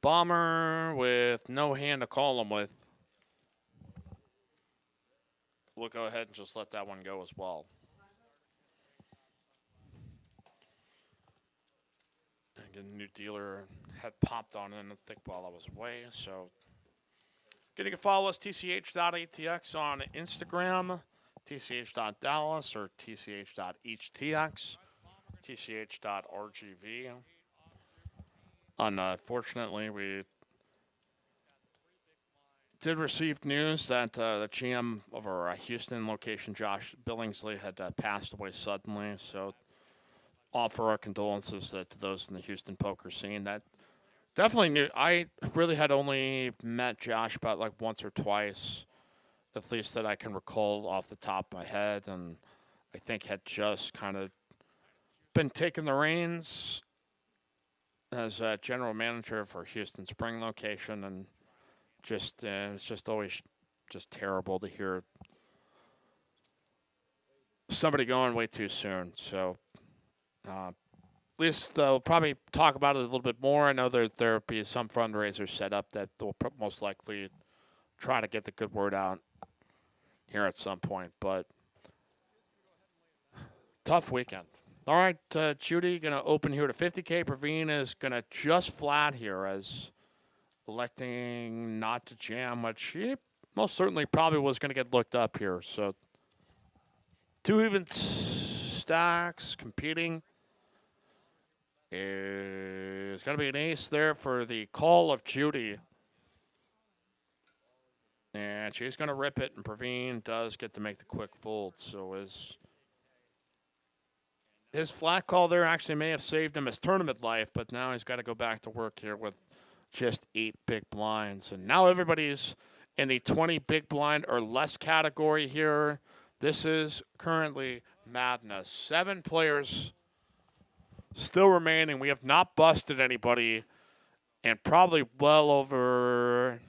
Bomber with no hand to call him with. We'll go ahead and just let that one go as well. And a new dealer had popped on in, I think, while I was away. So, you can follow us, tch.atx on Instagram, tch.dallas or tch.htx. tch.rgv. Unfortunately, we did receive news that the GM of our Houston location, Josh Billingsley, had passed away suddenly. So, offer our condolences to those in the Houston poker scene. That definitely knew. I really had only met Josh about like once or twice, at least that I can recall off the top of my head, and I think had just kind of been taking the reins as general manager for Houston Spring location, and just it's just always just terrible to hear somebody going way too soon. So at least we'll probably talk about it a little bit more. I know there'll be some fundraisers set up that will most likely try to get the good word out here at some point, but tough weekend. All right, Judy, going to open here to 50K. Praveen is going to just flat here as electing not to jam, which he most certainly probably was going to get looked up here. So, two even stacks competing. Is going to be an ace there for the call of Judy. And she's going to rip it, and Praveen does get to make the quick fold. So, his flat call there actually may have saved him his tournament life, but now he's got to go back to work here with just 8 big blinds. And now everybody's in the 20 big blind or less category here. This is currently madness. 7 players still remaining. We have not busted anybody, and probably well over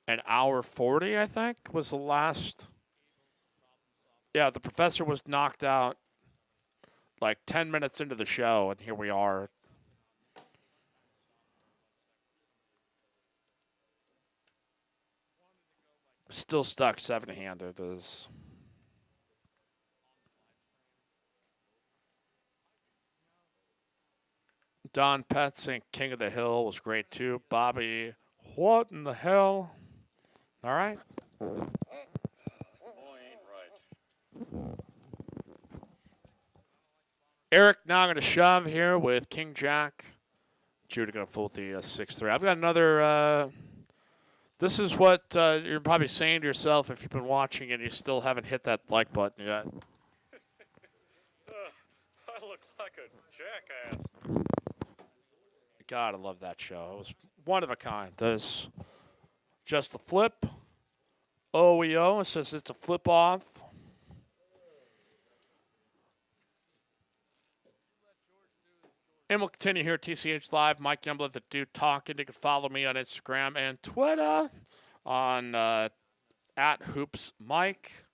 an hour 40, I think, was the last. Yeah, the professor was knocked out like 10 minutes into the show, and here we are. Still stuck 7-handed is. Don Petz and King of the Hill was great too. Bobby, what in the hell? All right. Eric now going to shove here with King Jack. Judah going to fold the 6-3. I've got another This is what you're probably saying to yourself if you've been watching and you still haven't hit that like button yet. I look like a jackass. God, I love that show. It was one of a kind. There's just a flip. OEO, it says it's a flip off. And we'll continue here at TCH Live. Mike Youngblood, the dude talking. You can follow me on Instagram and Twitter on at Hoops Mike.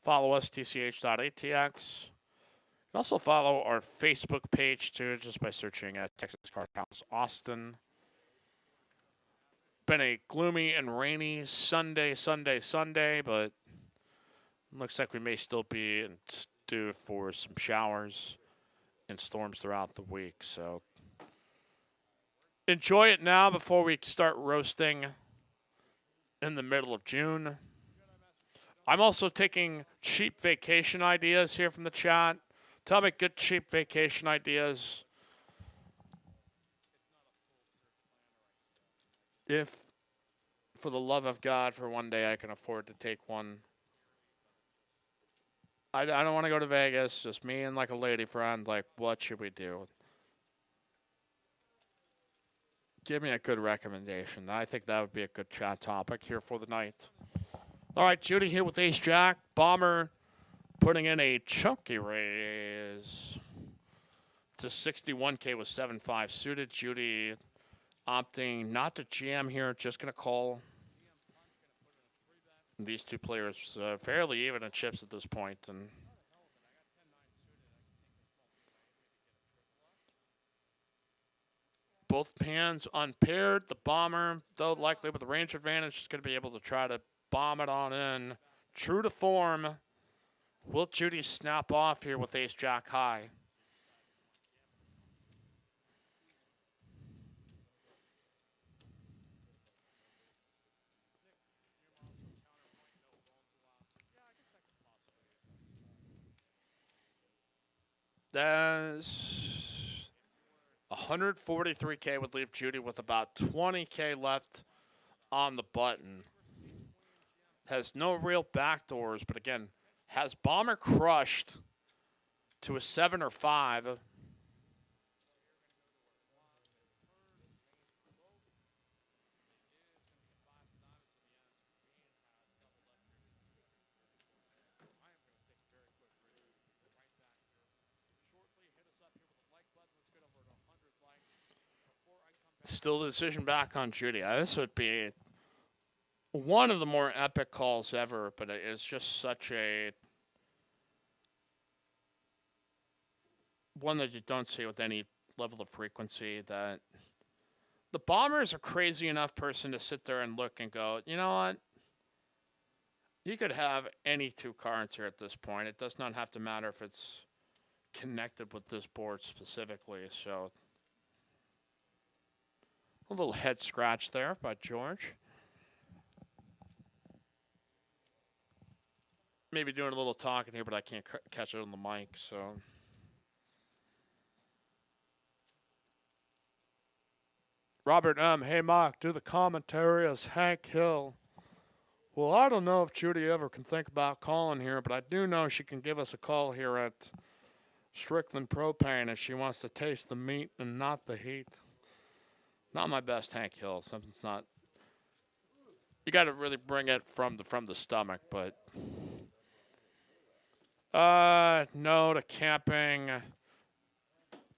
Follow us, tch.atx. You can also follow our Facebook page, too, just by searching at Texas Card House Austin. Been a gloomy and rainy Sunday, but looks like we may still be due for some showers and storms throughout the week. So enjoy it now before we start roasting in the middle of June. I'm also taking cheap vacation ideas here from the chat. Tell me good cheap vacation ideas. If, for the love of God, for one day I can afford to take one. I don't want to go to Vegas, just me and like a lady friend. Like, what should we do? Give me a good recommendation. I think that would be a good chat topic here for the night. All right, Judy here with Ace Jack. Bomber putting in a chunky raise to 61K with 7-5 suited. Judy opting not to jam here, just going to call. These two players fairly even in chips at this point. And both pans unpaired. The bomber, though likely with a range advantage, is going to be able to try to bomb it on in. True to form. Will Judy snap off here with Ace Jack high? That's 143K would leave Judy with about 20K left on the button. Has no real backdoors, but again, has Bomber crushed to a 7 or 5. Still the decision back on Judy. This would be one of the more epic calls ever, but it is just such a one that you don't see with any level of frequency. That the Bomber is a crazy enough person to sit there and look and go, you know what? You could have any two cards here at this point. It does not have to matter if it's connected with this board specifically. So a little head scratch there by George. Maybe doing a little talking here, but I can't catch it on the mic, so. Robert M. Hey, Mark, do the commentary as Hank Hill. Well, I don't know if Judy ever can think about calling here, but I do know she can give us a call here at Strickland Propane if she wants to taste the meat and not the heat. Not my best Hank Hill. Something's not. You got to really bring it from the stomach, but. No to camping.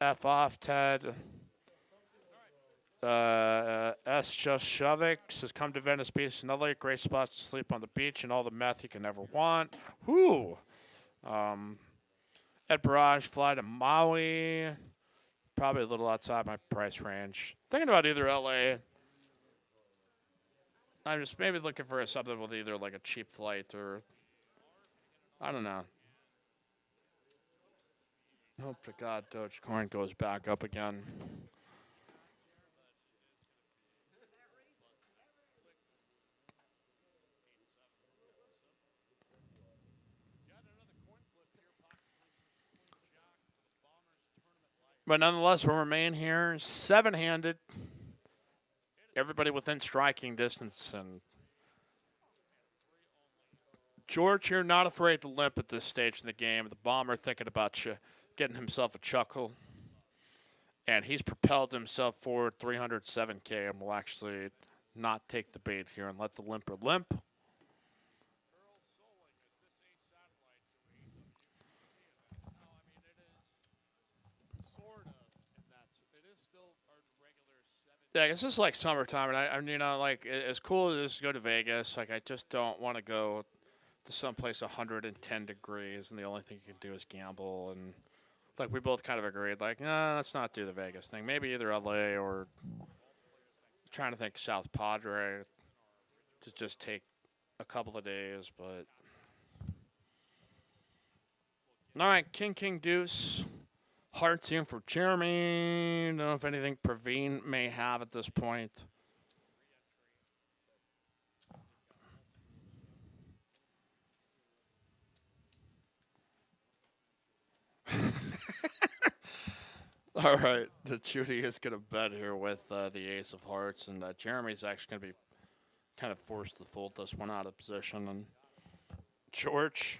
F off, Ted. S. Just Shovik has come to Venice Beach. Another great spot to sleep on the beach and all the meth you can ever want. Whoo! Ed Barrage, fly to Maui. Probably a little outside my price range. Thinking about either LA. I'm just maybe looking for something with either like a cheap flight or I don't know. Hope to God Dogecoin goes back up again. But nonetheless, we'll remain here 7-handed. everybody within striking distance. And George here not afraid to limp at this stage in the game. The Bomber thinking about getting himself a chuckle. And he's propelled himself forward 307K and will actually not take the bait here and let the limper limp. Yeah, I guess it's like summertime, and like as cool as it is to go to Vegas, like I just don't want to go to someplace 110 degrees, and the only thing you can do is gamble. And like we both kind of agreed, like, nah, let's not do the Vegas thing. Maybe either LA or trying to think South Padre to just take a couple of days, but all right, King Deuce. Hearts in for Jeremy. Don't know if anything Praveen may have at this point. All right, the Judy is going to bet here with the Ace of Hearts, and Jeremy's actually going to be kind of forced to fold this one out of position. And George.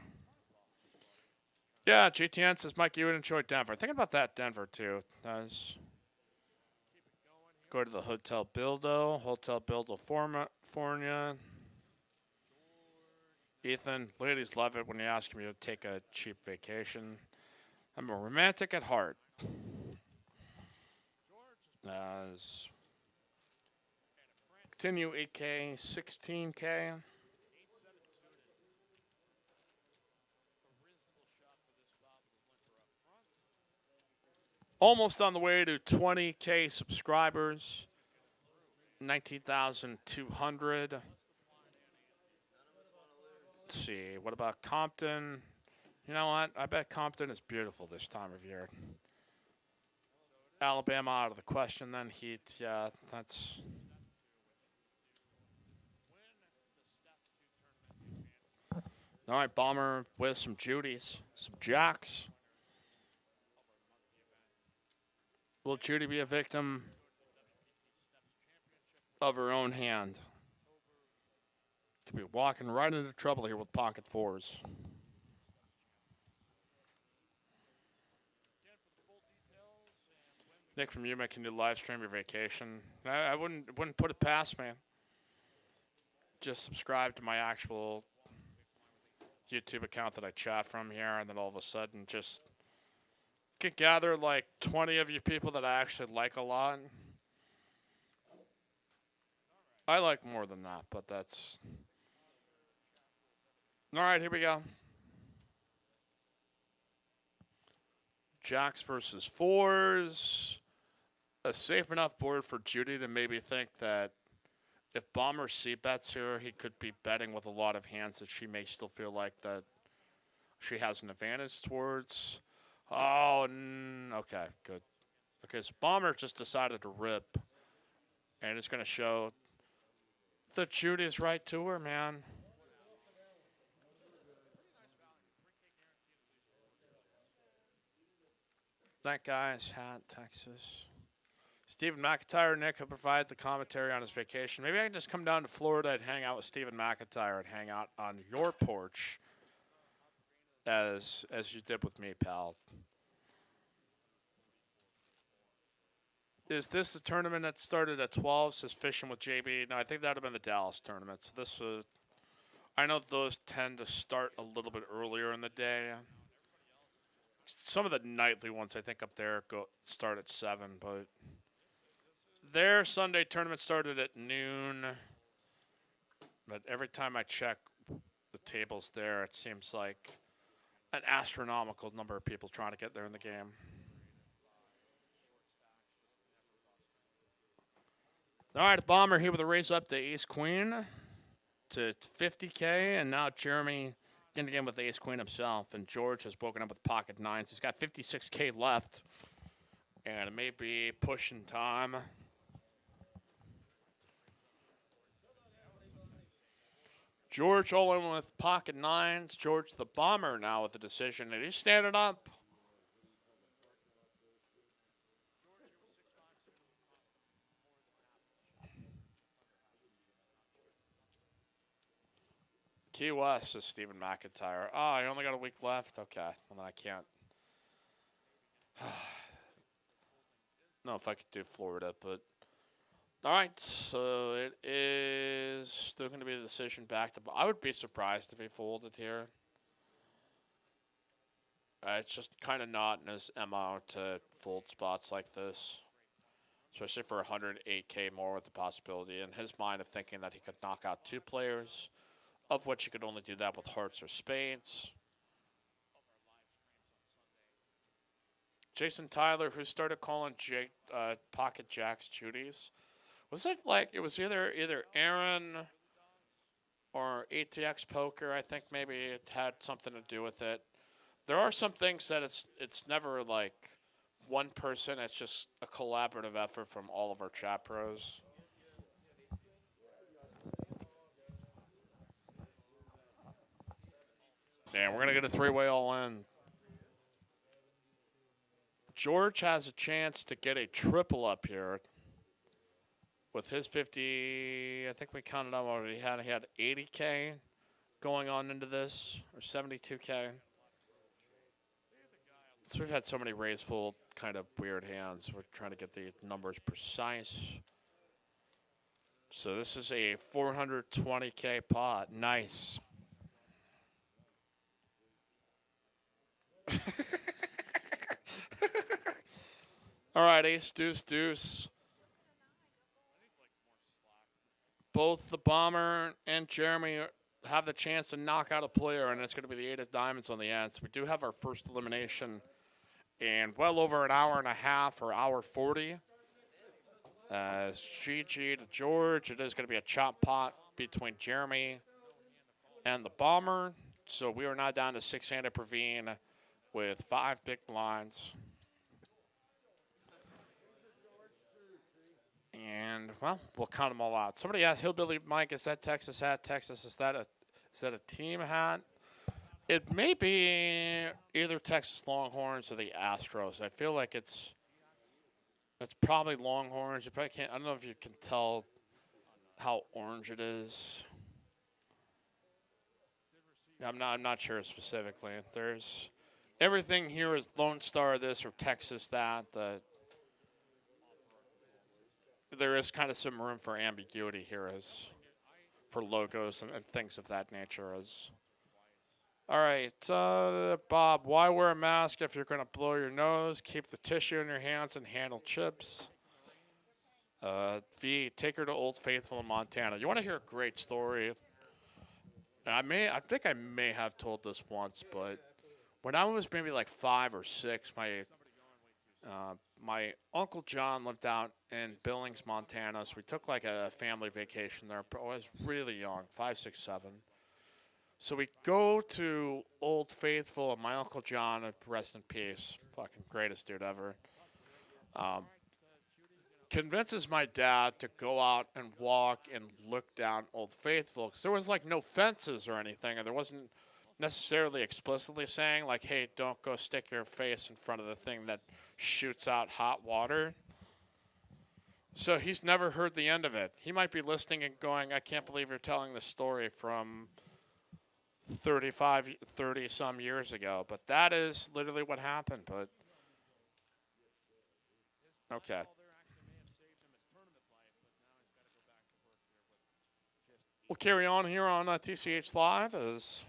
Yeah, GTN says, Mike, you would enjoy Denver. Think about that, Denver, too. Go to the Hotel Bildo, California. Ethan, ladies love it when you ask me to take a cheap vacation. I'm a romantic at heart. Continue 8K, 16K. Almost on the way to 20K subscribers. 19,200. Let's see. What about Compton? You know what? I bet Compton is beautiful this time of year. Alabama out of the question then. Heat. Yeah, that's... All right, Bomber with some Judys. Some Jacks. Will Judy be a victim of her own hand? Could be walking right into trouble here with pocket fours. Nick from Yuma, can you live stream your vacation? I wouldn't put it past me. Just subscribe to my actual YouTube account that I chat from here, and then all of a sudden just could gather like 20 of you people that I actually like a lot. I like more than that, but that's... All right, here we go. Jacks versus fours. A safe enough board for Judy to maybe think that if Bomber c-bets here, he could be betting with a lot of hands that she may still feel like that she has an advantage towards. Oh, okay, good. Okay, so Bomber just decided to rip. And it's going to show that Judy's right to her, man. That guy's hat, Texas. Stephen McIntyre, Nick, will provide the commentary on his vacation. Maybe I can just come down to Florida and hang out with Stephen McIntyre and hang out on your porch as you did with me, pal. Is this the tournament that started at 12? Says Fishing with JB. No, I think that would have been the Dallas tournament. So this was... I know those tend to start a little bit earlier in the day. Some of the nightly ones, I think, up there start at 7, but... Their Sunday tournament started at noon. But every time I check the tables there, it seems like an astronomical number of people trying to get there in the game. All right, Bomber here with a raise up to Ace-Queen to 50K, and now Jeremy in the game with Ace-Queen himself, and George has woken up with pocket nines. He's got 56K left, and it may be pushing time. George all in with pocket nines. George the Bomber now with the decision, and he's standing up. Key West is Stephen McIntyre. Oh, I only got a week left? Okay. Well, then I can't. No, if I could do Florida, but. Alright, so it is still going to be a decision back to. I would be surprised if he folded here. It's just kind of not in his MO to fold spots like this. Especially for 108K more with the possibility in his mind of thinking that he could knock out 2 players, of which he could only do that with hearts or spades. Jason Tyler, who started calling pocket jacks Judies. Was it like, it was either Aaron or ATX Poker, I think maybe it had something to do with it. There are some things that it's never like one person, it's just a collaborative effort from all of our chat pros. And we're going to get a 3-way all in. George has a chance to get a triple up here. With his 50, I think we counted out already. He had 80K going on into this, or 72K. So we've had so many raise full kind of weird hands. We're trying to get the numbers precise. So this is a 420K pot. Nice. All right, ace, deuce, deuce. Both the Bomber and Jeremy have the chance to knock out a player, and it's going to be the 8 of diamonds on the end. So we do have our first elimination in well over an hour and a half, or hour 40. GG to George. It is going to be a chop pot between Jeremy and the Bomber. So we are now down to 6-handed Praveen with 5 big blinds. And, well, we'll count them all out. Somebody asked, Hillbilly Mike, is that Texas hat? Texas, is that a team hat? It may be either Texas Longhorns or the Astros. I feel like it's probably Longhorns. You probably can't. I don't know if you can tell how orange it is. I'm not sure specifically. There's everything here is Lone Star this or Texas that. There is kind of some room for ambiguity here as for logos and things of that nature. All right, Bob, why wear a mask if you're going to blow your nose? Keep the tissue in your hands and handle chips. V, take her to Old Faithful in Montana. You want to hear a great story? I think I may have told this once, but when I was maybe like 5 or 6, my Uncle John lived out in Billings, Montana, so we took like a family vacation there. I was really young, 5, 6, 7. So we go to Old Faithful, and my Uncle John, rest in peace, fucking greatest dude ever, convinces my dad to go out and walk and look down Old Faithful, because there was like no fences or anything, and there wasn't necessarily explicitly saying like, hey, don't go stick your face in front of the thing that shoots out hot water. So he's never heard the end of it. He might be listening and going, I can't believe you're telling this story from 30 some years ago. But that is literally what happened. But okay. We'll carry on here on TCH Live as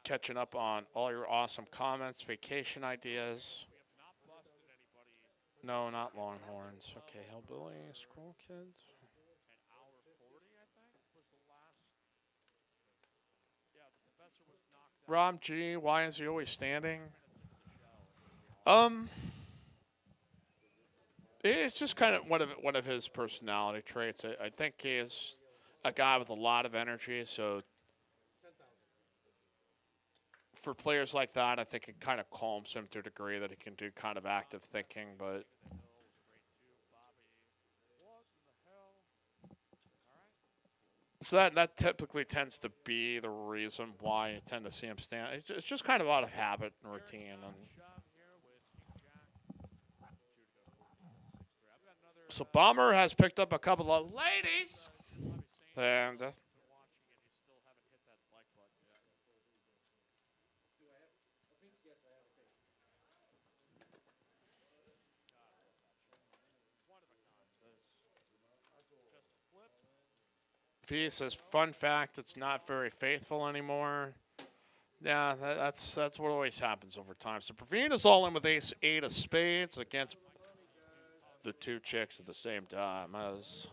catching up on all your awesome comments, vacation ideas. No, not Longhorns. Okay, Hillbilly, Scroll Kids. Rob G, why is he always standing? It's just kind of one of his personality traits. I think he is a guy with a lot of energy, so for players like that, I think it kind of calms him to a degree that he can do kind of active thinking, but so that typically tends to be the reason why you tend to see him stand. It's just kind of out of habit and routine. And So Bomber has picked up a couple of ladies. And V says, fun fact, it's not very faithful anymore. Yeah, that's what always happens over time. So Praveen is all in with ace 8 of spades against the two chicks at the same time. As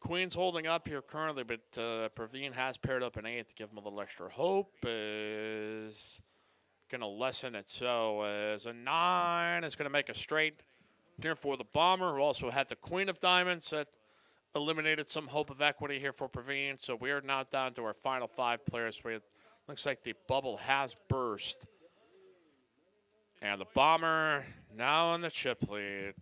Queen's holding up here currently, but Praveen has paired up an 8 to give him a little extra hope. Is going to lessen it. So as a 9 is going to make a straight here for the Bomber, who also had the Queen of Diamonds that eliminated some hope of equity here for Praveen. So we are now down to our final 5 players. Looks like the bubble has burst. And the Bomber now in the chip lead.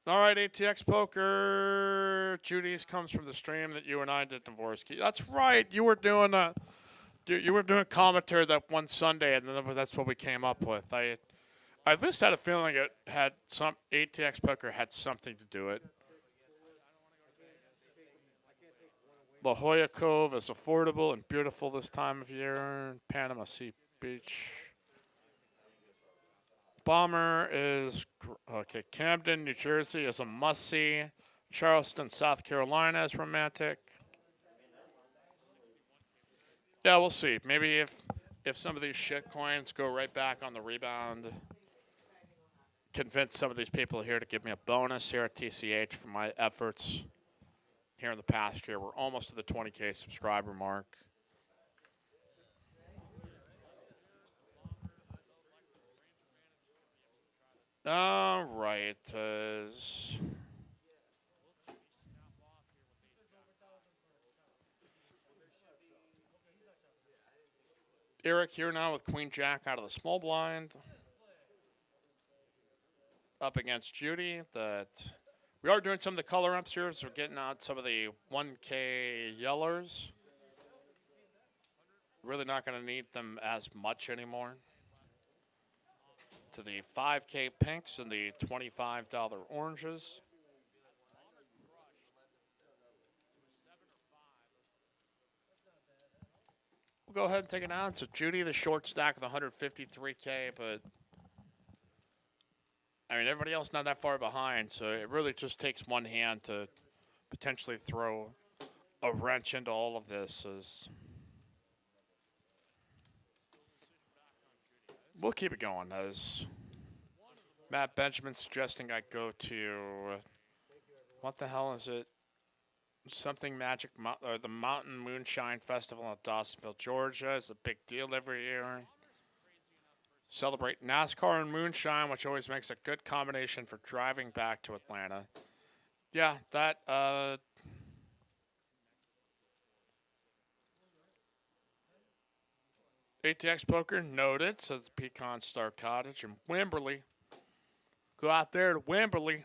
All right, ATX Poker. Judy's comes from the stream that you and I did divorce. That's right. You were doing commentary that one Sunday, and then that's what we came up with. I at least had a feeling it had some ATX Poker had something to do it. La Jolla Cove is affordable and beautiful this time of year. Panama City Beach. Bomber is, okay, Camden, New Jersey is a must-see. Charleston, South Carolina is romantic. Yeah, we'll see. Maybe if some of these shit coins go right back on the rebound, convince some of these people here to give me a bonus here at TCH for my efforts here in the past year. We're almost to the 20K subscriber mark. All right. Eric here now with Queen Jack out of the small blind. Up against Judy. We are doing some of the color ups here, so we're getting out some of the 1K yellers. Really not going to need them as much anymore. To the 5K pinks and the $25 oranges. We'll go ahead and take it out. So Judy, the short stack with 153K, but I mean, everybody else not that far behind, so it really just takes one hand to potentially throw a wrench into all of this. We'll keep it going. As Matt Benjamin suggesting I go to, what the hell is it? Something Magic, the Mountain Moonshine Festival in Dawsonville, Georgia. It's a big deal every year. Celebrate NASCAR and moonshine, which always makes a good combination for driving back to Atlanta. Yeah, that, ATX Poker noted, says Pecan Star Cottage in Wimberley. Go out there to Wimberley.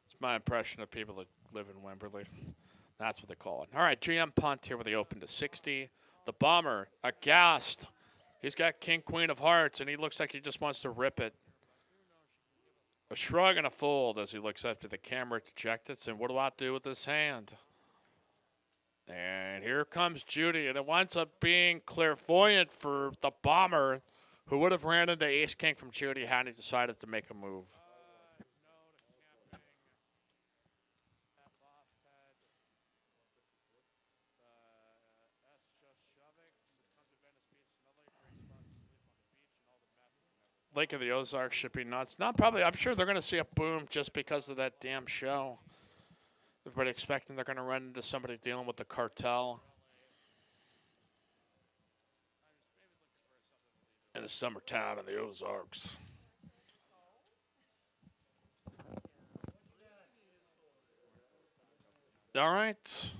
It's my impression of people that live in Wimberley. That's what they call it. All right, GM punt here with the open to 60. The Bomber, aghast. He's got King, Queen of Hearts, and he looks like he just wants to rip it. A shrug and a fold as he looks up to the camera, dejected, saying, what do I do with this hand? And here comes Judy, and it winds up being clairvoyant for the Bomber, who would have ran into Ace-King from Judy had he decided to make a move. Lake of the Ozarks should be nuts. Not probably. I'm sure they're going to see a boom just because of that damn show. Everybody expecting they're going to run into somebody dealing with the cartel in the summertime in the Ozarks. All right.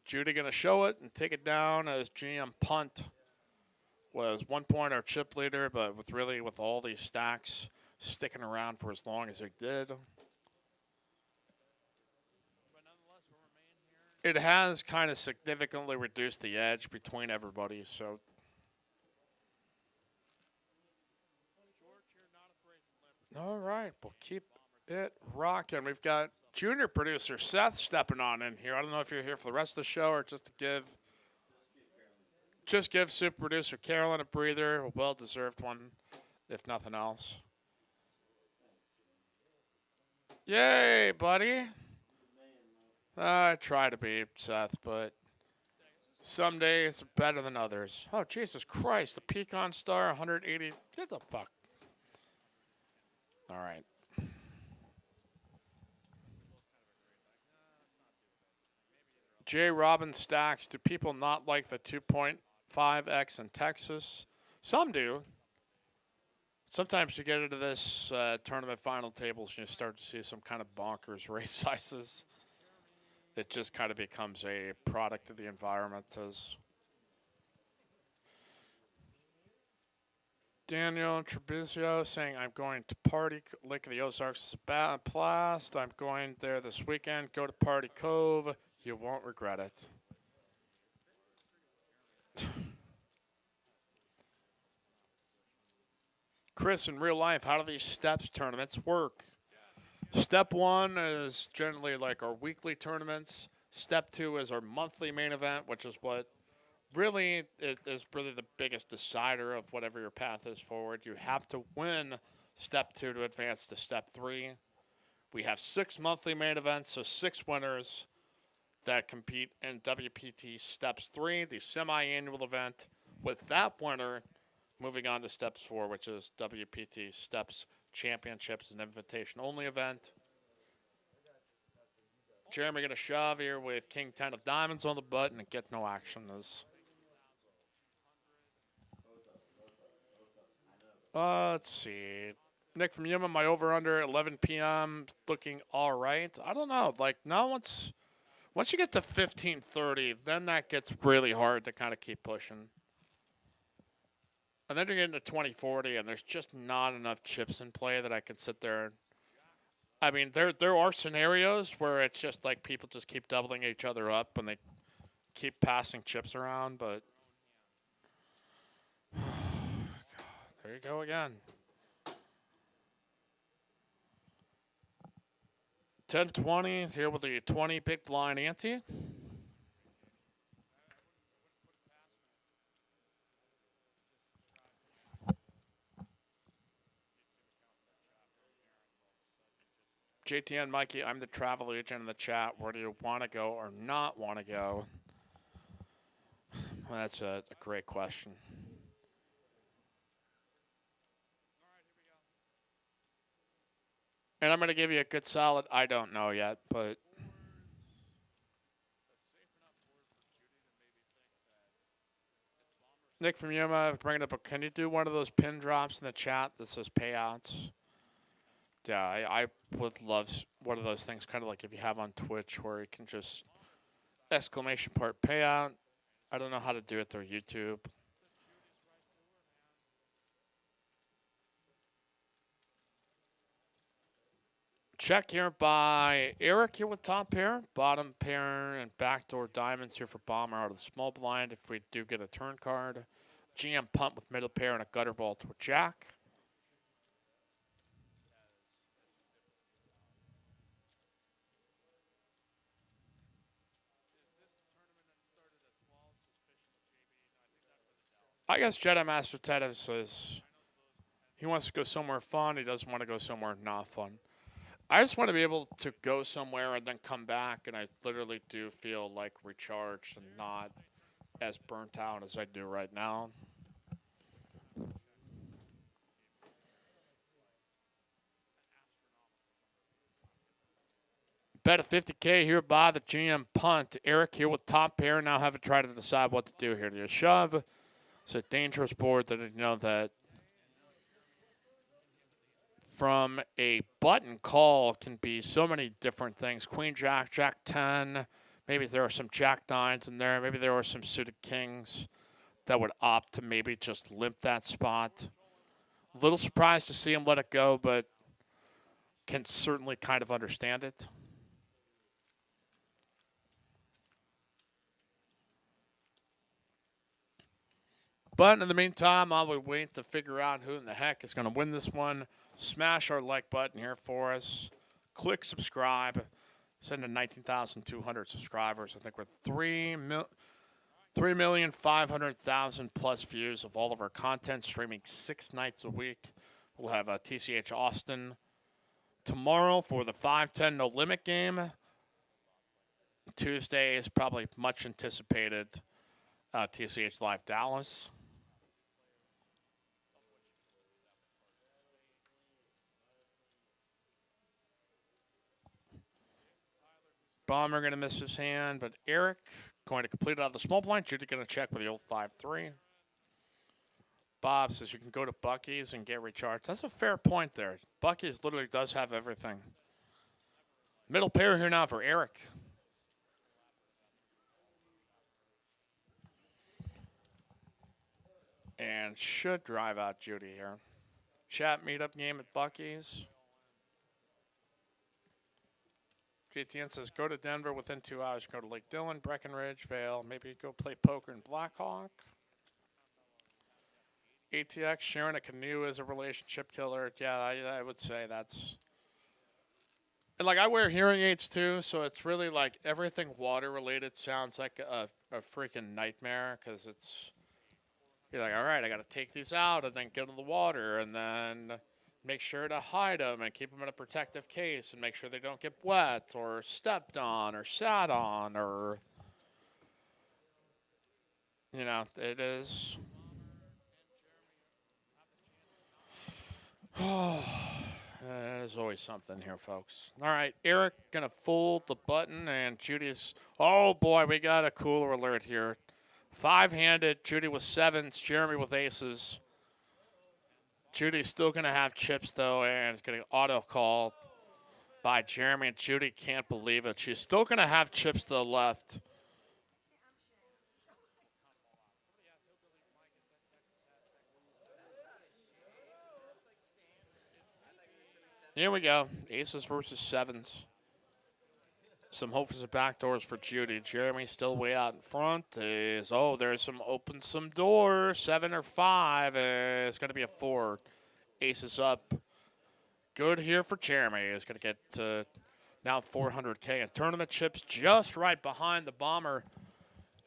Judy going to show it and take it down as GM punt. Was 1 point our chip leader, but with all these stacks sticking around for as long as they did. it has kind of significantly reduced the edge between everybody. So, all right, we'll keep it rocking. We've got junior producer Seth stepping on in here. I don't know if you're here for the rest of the show or just to give super producer Carolyn a breather, a well-deserved one, if nothing else. Yay, buddy. I try to be, Seth, but some days are better than others. Oh, Jesus Christ. The Pecan Star, 180. Get the fuck. All right. J. Robin Stacks. Do people not like the 2.5X in Texas? Some do. Sometimes you get into this tournament final tables and you start to see some kind of bonkers race sizes. It just kind of becomes a product of the environment. As Daniel Trebizio saying, I'm going to party Lake of the Ozarks Blast. I'm going there this weekend. Go to Party Cove. You won't regret it. Chris, in real life, how do these steps tournaments work? Step 1 is generally like our weekly tournaments. Step 2 is our monthly main event, which is what really is really the biggest decider of whatever your path is forward. You have to win Step 2 to advance to Step 3. We have 6 monthly main events, so 6 winners that compete in WPT Steps 3, the semi-annual event, with that winner moving on to Steps 4, which is WPT Steps Championships, an invitation-only event. Jeremy going to shove here with King 10 of Diamonds on the button and get no action. Let's see. Nick from Yuma, my over-under 11 p.m. looking all right. I don't know. Like, now once you get to 15:30, then that gets really hard to kind of keep pushing. And then you're getting to 2040, and there's just not enough chips in play that I can sit there. I mean, there are scenarios where it's just like people just keep doubling each other up and they keep passing chips around, but God, there you go again. 10-20 here with the 20 big blind ante. JTN Mikey, I'm the travel agent in the chat. Where do you want to go or not want to go? Well, that's a great question. And I'm going to give you a good solid I don't know yet, but Nick from Yuma bringing up can you do one of those pin drops in the chat that says payouts? Yeah, I would love one of those things, kind of like if you have on Twitch, where you can just exclamation part payout. I don't know how to do it through YouTube. Check here by Eric here with top pair, bottom pair, and backdoor diamonds here for bomber out of the small blind if we do get a turn card. GM punt with middle pair and a gutter ball to a jack. I guess Jedi Master Ted says he wants to go somewhere fun. He doesn't want to go somewhere not fun. I just want to be able to go somewhere and then come back, and I literally do feel like recharged and not as burnt out as I do right now. Bet a 50K here by the GM punt. Eric here with top pair. Now have to try to decide what to do here. Do you shove? It's a dangerous board that you know that from a button call can be so many different things. Queen, Jack, Jack 10. Maybe there are some Jack 9s in there. Maybe there are some suited kings that would opt to maybe just limp that spot. A little surprised to see him let it go, but can certainly kind of understand it. But in the meantime, while we wait to figure out who in the heck is going to win this one, smash our like button here for us. Click subscribe. Send to 19,200 subscribers. I think we're 3,500,000 plus views of all of our content, streaming 6 nights a week. We'll have TCH Austin tomorrow for the 5-10 No Limit game. Tuesday is probably much anticipated TCH Live Dallas. Bomber going to miss his hand, but Eric going to complete it out of the small blind. Judy going to check with the old 5-3. Bob says you can go to Buc-ee's and get recharged. That's a fair point there. Buc-ee's literally does have everything. Middle pair here now for Eric. And should drive out Judy here. Chat meetup game at Buc-ee's. GTN says, go to Denver within 2 hours. Go to Lake Dillon, Breckenridge, Vale. Maybe go play poker in Blackhawk. ATX, sharing a canoe is a relationship killer. Yeah, I would say that's... And, like, I wear hearing aids, too, so it's really, like, everything water-related sounds like a freaking nightmare, because it's... You're like, all right, I got to take these out and then get in the water and then... Make sure to hide them and keep them in a protective case and make sure they don't get wet or stepped on or sat on or, you know, it is. It is always something here, folks. All right, Eric going to fold the button and Judy's, oh boy, we got a cooler alert here. 5-handed, Judy with 7s, Jeremy with aces. Judy's still going to have chips, though, and it's getting auto-called by Jeremy, and Judy can't believe it. She's still going to have chips to the left. Here we go. Aces versus 7s. Some hope for some backdoors for Judy. Jeremy still way out in front. There's some open some doors. 7 or 5. It's going to be a 4. Aces up. Good here for Jeremy. It's going to get now 400K. And tournament chips just right behind the bomber.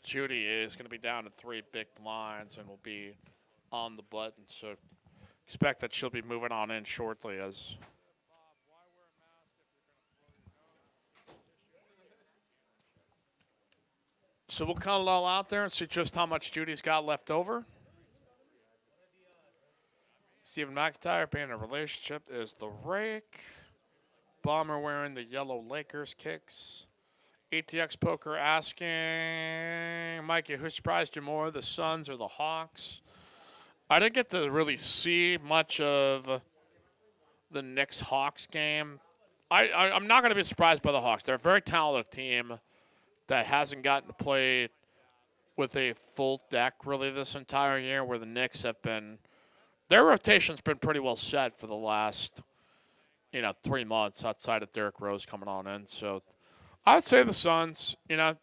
Judy is going to be down to 3 big blinds and will be on the button. So expect that she'll be moving on in shortly as... So we'll count it all out there and see just how much Judy's got left over. Stephen McIntyre being in a relationship is the rake. Bomber wearing the yellow Lakers kicks. ATX Poker asking, Mikey, who surprised you more, the Suns or the Hawks? I didn't get to really see much of the Knicks-Hawks game. I'm not going to be surprised by the Hawks. They're a very talented team that hasn't gotten to play with a full deck really this entire year, where the Knicks have been, their rotation's been pretty well set for the last, 3 months outside of Derrick Rose coming on in. So I would say the Suns, I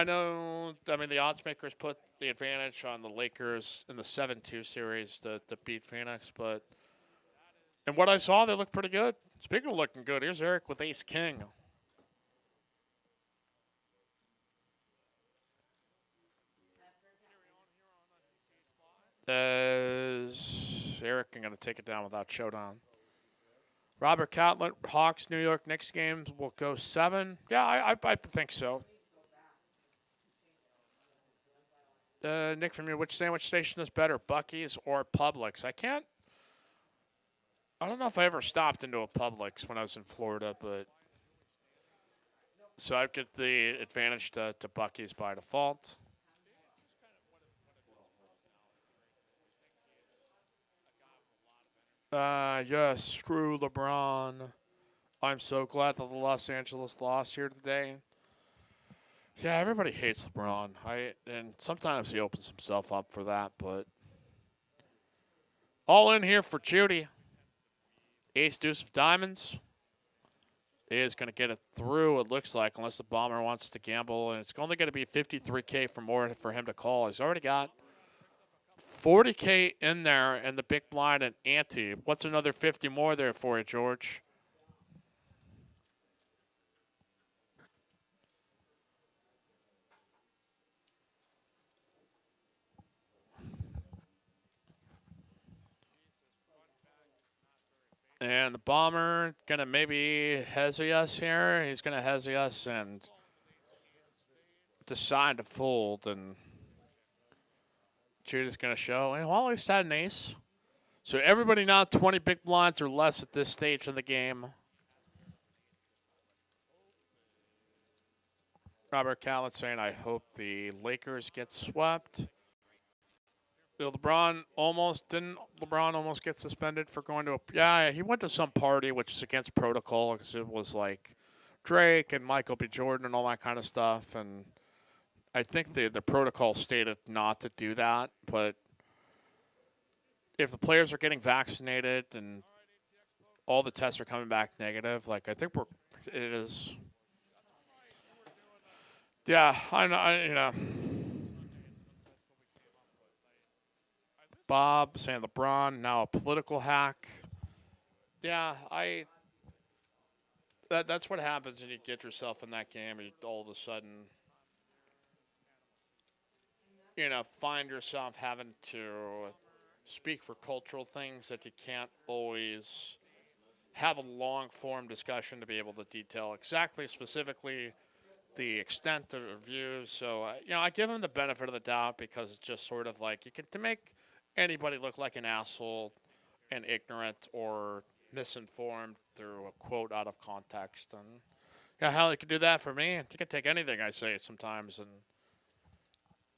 know, the odds makers put the advantage on the Lakers in the 7-2 series to beat Phoenix, but in what I saw, they look pretty good. Speaking of looking good, here's Eric with Ace-King. Eric going to take it down without showdown. Robert Catlett, Hawks, New York Knicks games will go 7. Yeah, I think so. Nick from you, which sandwich station is better, Buc-ee's or Publix? I don't know if I ever stopped into a Publix when I was in Florida, but so I'd get the advantage to Buc-ee's by default. Yes, screw LeBron. I'm so glad that the Los Angeles lost here today. Yeah, everybody hates LeBron. And sometimes he opens himself up for that, but all in here for Judy. Ace deuce of diamonds. is going to get it through, it looks like, unless the Bomber wants to gamble. And it's only going to be 53K for more for him to call. He's already got 40K in there in the big blind and ante. What's another 50 more there for you, George? And the Bomber going to maybe hezzy us here. He's going to hezzy us and decide to fold. And Judah's going to show. Well, he's had an ace. So everybody now 20 big blinds or less at this stage of the game. Robert Callen saying, I hope the Lakers get swept. LeBron almost get suspended for going to he went to some party, which is against protocol because it was like Drake and Michael B. Jordan and all that kind of stuff. And I think the protocol stated not to do that. But if the players are getting vaccinated and all the tests are coming back negative, like I think it is. Yeah, I Bob saying LeBron, now a political hack. Yeah, that's what happens when you get yourself in that game. You all of a sudden, find yourself having to speak for cultural things that you can't always have a long-form discussion to be able to detail exactly, specifically, the extent of views. So, I give him the benefit of the doubt because it's just sort of like to make anybody look like an asshole and ignorant or misinformed through a quote out of context. And hell, you can do that for me. You can take anything I say sometimes and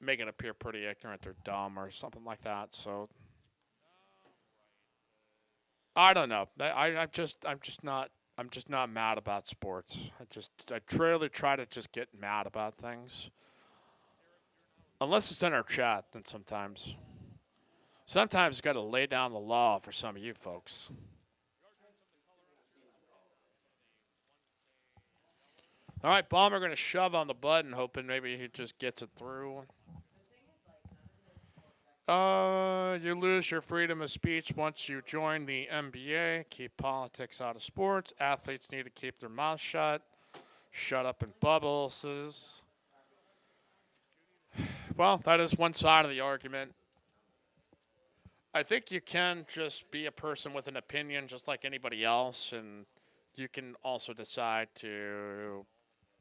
make it appear pretty ignorant or dumb or something like that. So I don't know. I'm just not mad about sports. I truly try to just get mad about things. Unless it's in our chat, then sometimes you got to lay down the law for some of you folks. All right, Bomber going to shove on the button, hoping maybe he just gets it through. You lose your freedom of speech once you join the NBA. Keep politics out of sports. Athletes need to keep their mouths shut. Shut up in bubbles. Well, that is one side of the argument. I think you can just be a person with an opinion just like anybody else, and you can also decide to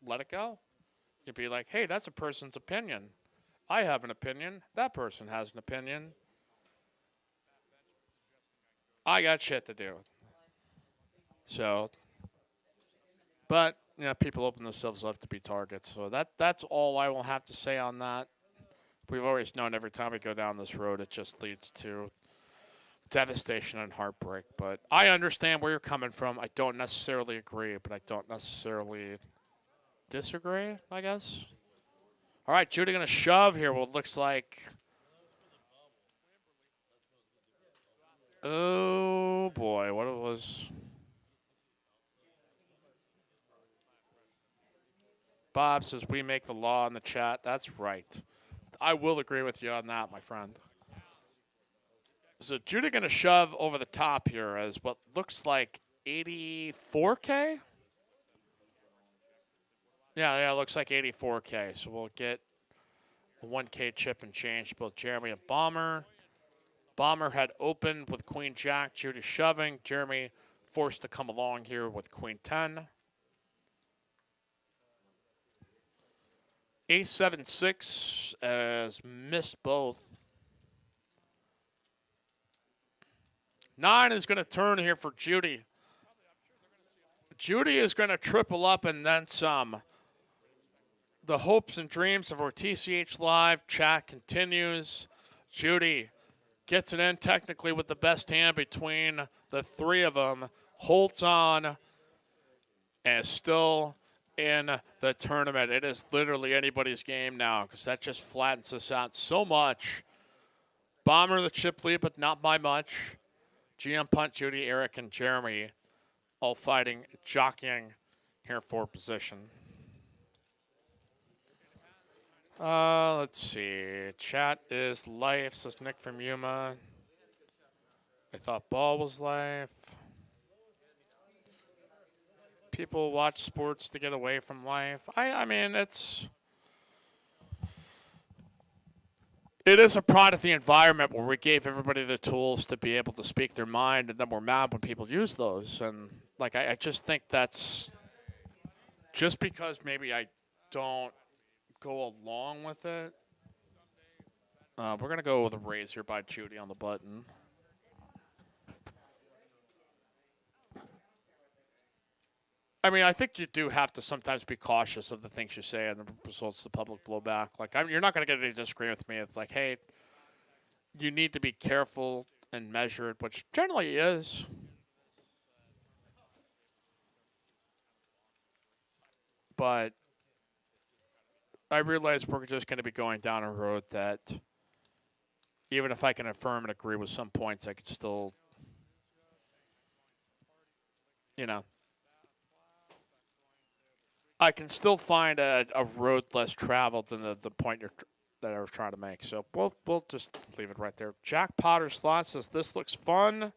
let it go. You'd be like, hey, that's a person's opinion. I have an opinion. That person has an opinion. I got shit to do. So, but, people open themselves up to be targets. So that's all I will have to say on that. We've always known every time we go down this road, it just leads to devastation and heartbreak. But I understand where you're coming from. I don't necessarily agree, but I don't necessarily disagree, I guess. All right, Judy going to shove here. What looks like. Oh, boy. What it was. Bob says we make the law in the chat. That's right. I will agree with you on that, my friend. So Judah going to shove over the top here as what looks like 84K? Yeah, it looks like 84K. So we'll get a 1K chip and change both Jeremy and Bomber. Bomber had opened with Queen Jack. Judah shoving. Jeremy forced to come along here with Queen 10. Ace 7-6 has missed both. 9 is going to turn here for Judy. Judy is going to triple up and then some. The hopes and dreams of our TCH Live chat continues. Judy gets it in technically with the best hand between the three of them. Holds on and is still in the tournament. It is literally anybody's game now because that just flattens us out so much. Bomber the chip lead, but not by much. GM Punt, Judy, Eric, and Jeremy all fighting, jockeying here for position. Let's see. Chat is life, says Nick from Yuma. I thought ball was life. People watch sports to get away from life. I mean, it is a product of the environment where we gave everybody the tools to be able to speak their mind, and then we're mad when people use those. And, like, I just think that's just because maybe I don't go along with it. We're going to go with a raise here by Judy on the button. I mean, I think you do have to sometimes be cautious of the things you say and the results of the public blowback. Like, you're not going to get any disagreement with me. It's like, hey, you need to be careful and measured, which generally is. But I realize we're just going to be going down a road that even if I can affirm and agree with some points, I could still, you know, I can still find a road less traveled than the point that I was trying to make. So we'll just leave it right there. Jack Potter Slot says, this looks fun.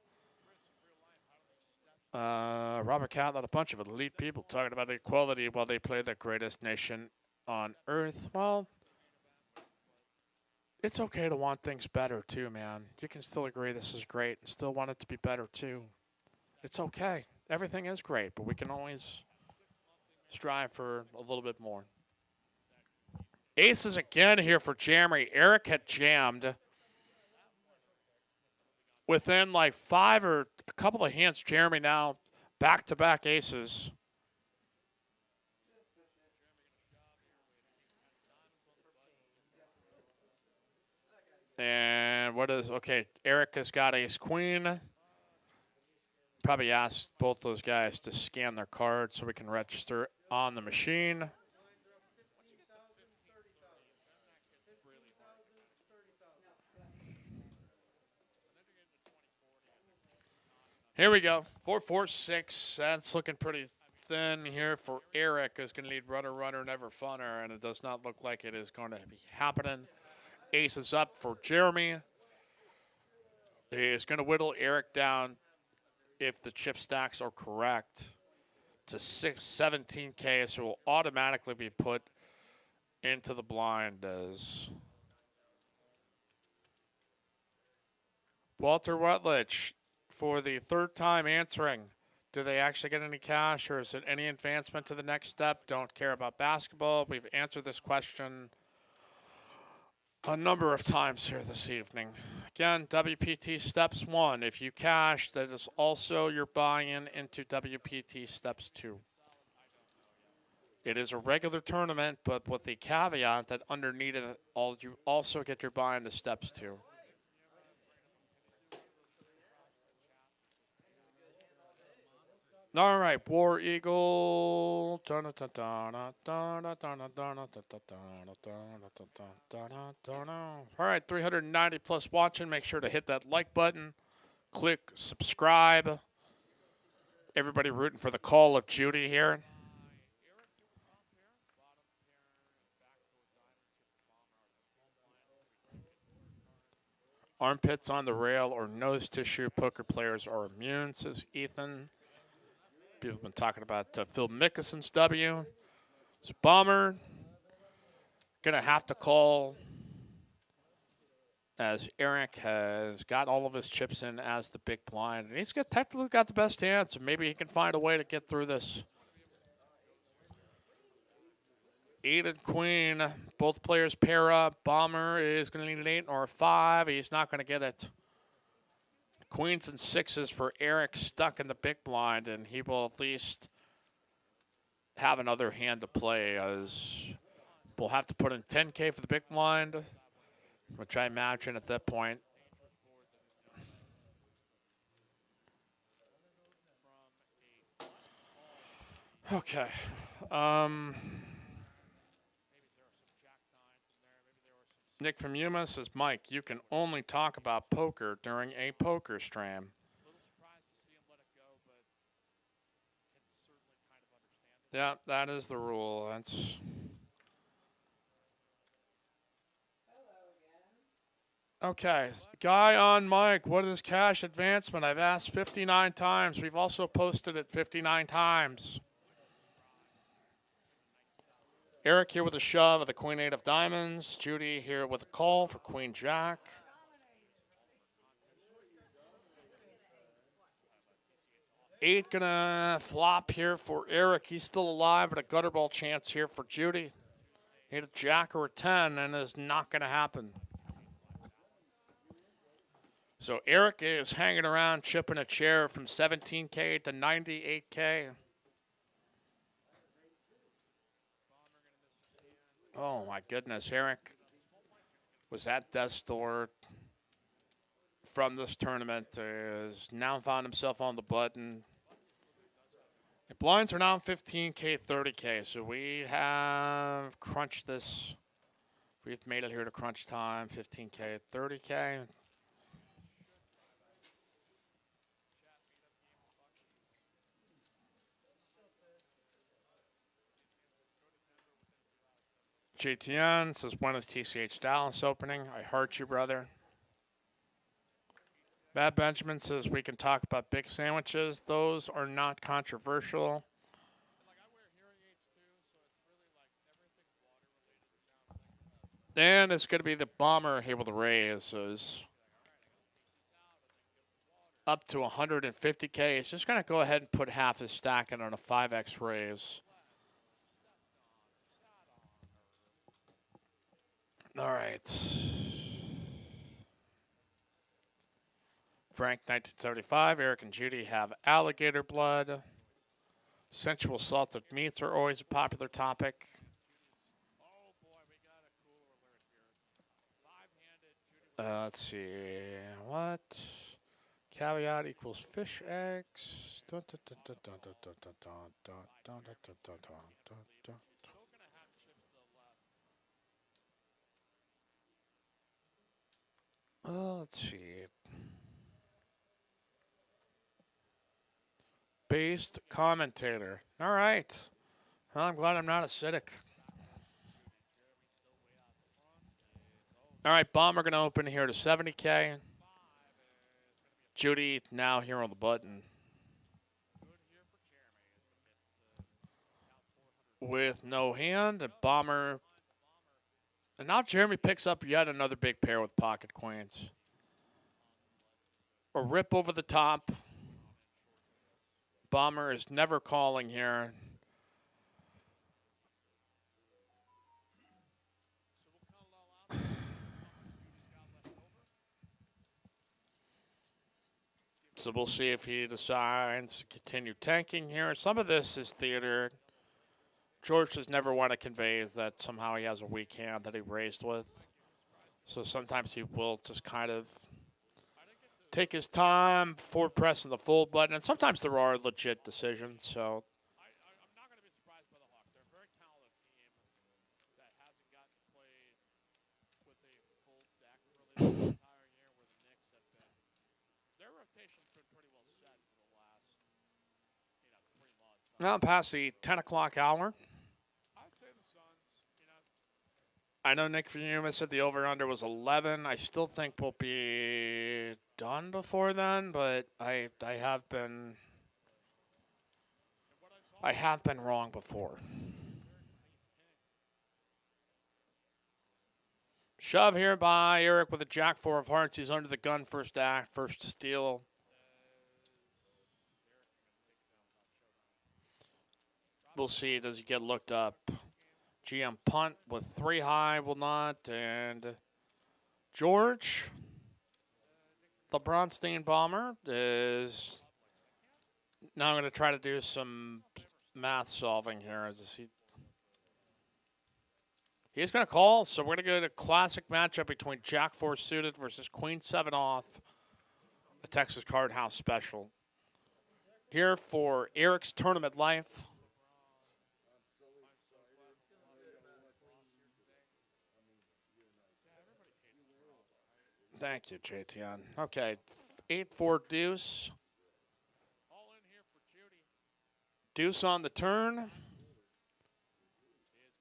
Robert Catlett, a bunch of elite people talking about equality while they play the greatest nation on earth. Well, it's okay to want things better too, man. You can still agree this is great and still want it to be better too. It's okay. Everything is great, but we can always strive for a little bit more. Aces again here for Jeremy. Eric had jammed. Within like 5 or a couple of hands, Jeremy now back-to-back aces. And what is, okay, Eric has got ace-queen. Probably asked both those guys to scan their cards so we can register on the machine. Here we go. 4-4-6. That's looking pretty thin here for Eric, who's going to need runner, runner, never funner, and it does not look like it is going to be happening. Ace is up for Jeremy. He is going to whittle Eric down, if the chip stacks are correct, to 17K, so will automatically be put into the blind as Walter Rutledge, for the third time answering. Do they actually get any cash, or is it any advancement to the next step? Don't care about basketball. We've answered this question a number of times here this evening. Again, WPT Steps 1. If you cash, that is also your buy-in into WPT Steps 2. It is a regular tournament, but with the caveat that underneath it, you also get your buy-in to Steps 2. All right, War Eagle. All right, 390 plus watching. Make sure to hit that like button. Click subscribe. Everybody rooting for the Call of Duty here. Armpits on the rail or nose tissue. Poker players are immune, says Ethan. People have been talking about Phil Mickelson's W. It's Bomber. Going to have to call, as Eric has got all of his chips in as the big blind. And he's technically got the best hand, so maybe he can find a way to get through this. 8 and queen. Both players pair up. Bomber is going to need an 8 or a 5. He's not going to get it. Queens and 6s for Eric, stuck in the big blind, and he will at least have another hand to play, as we'll have to put in 10K for the big blind, which I imagine at that point. Okay. Nick from Yuma says, Mike, you can only talk about poker during a poker stream. Yeah, that is the rule. That's okay. Guy on mic, what is cash advancement? I've asked 59 times. We've also posted it 59 times. Eric here with a shove of the Queen 8 of Diamonds. Judy here with a call for Queen Jack. 8 gonna flop here for Eric. He's still alive, but a gutter ball chance here for Judy. Hit a jack or a 10, and it's not gonna happen. So Eric is hanging around, chipping a chair from 17K to 98K. Oh my goodness, Eric was at death's door from this tournament. Has now found himself on the button. The blinds are now 15K, 30K. So we have crunched this. We've made it here to crunch time. 15K, 30K. JTN says, when is TCH Dallas opening? I heart you, brother. Bad Benjamin says, we can talk about big sandwiches. Those are not controversial. And it's going to be the bomber here with the Rays. So it's up to 150K. It's just going to go ahead and put half his stack in on a 5X raise. All right. Frank, 1975. Eric and Judy have alligator blood. Sensual salted meats are always a popular topic. Let's see. What? Caveat equals fish eggs. Let's see. Based commentator. All right. Well, I'm glad I'm not acidic. All right, Bomber going to open here to 70K. Judy now here on the button. With no hand, and Bomber. And now Jeremy picks up yet another big pair with pocket queens. A rip over the top. Bomber is never calling here. So we'll see if he decides to continue tanking here. Some of this is theater. George has never want to convey that somehow he has a weak hand that he raised with. So sometimes he will just kind of take his time before pressing the fold button. And sometimes there are legit decisions. So I'm not going to be surprised by the Hawks. They're a very talented team that hasn't gotten to play with a full deck really the entire year, where the Knicks have been. Their rotation's been pretty well set for the last, 3 months. Now past the 10 o'clock hour. I know Nick Fiuma said the over-under was 11. I still think we'll be done before then, but I have been wrong before. Shove here by Eric with a jack 4 of hearts. He's under the gun first act, first to steal. We'll see. Does he get looked up? GM punt with 3 high will not. And George, the Bronstein Bomber, is now going to try to do some math solving here. He's going to call, so we're going to get a classic matchup between Jack 4 suited versus Queen 7 off, a Texas Card House special. Here for Eric's Tournament Life. Thank you, JTN. Okay, 8-4 deuce. Deuce on the turn.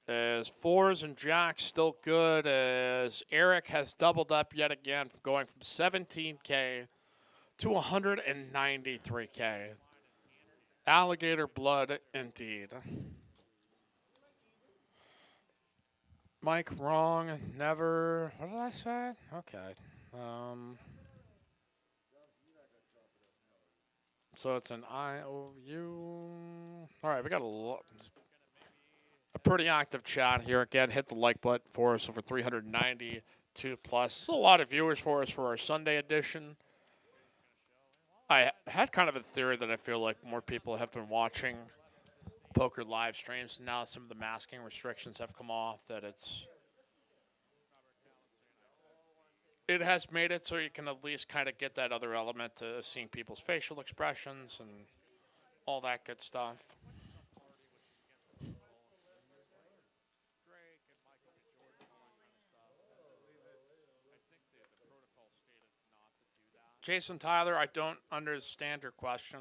As fours and jacks still good, as Eric has doubled up yet again, from going from 17K to 193K. Alligator blood indeed. Mike, wrong. Never. What did I say? Okay. So it's an IOU. All right, we got a pretty active chat here. Again, hit the like button for us, over 392 plus. It's a lot of viewers for us for our Sunday edition. I had kind of a theory that I feel like more people have been watching poker live streams. And now some of the masking restrictions have come off, that it has made it so you can at least kind of get that other element to seeing people's facial expressions and all that good stuff. Jason Tyler, I don't understand your question.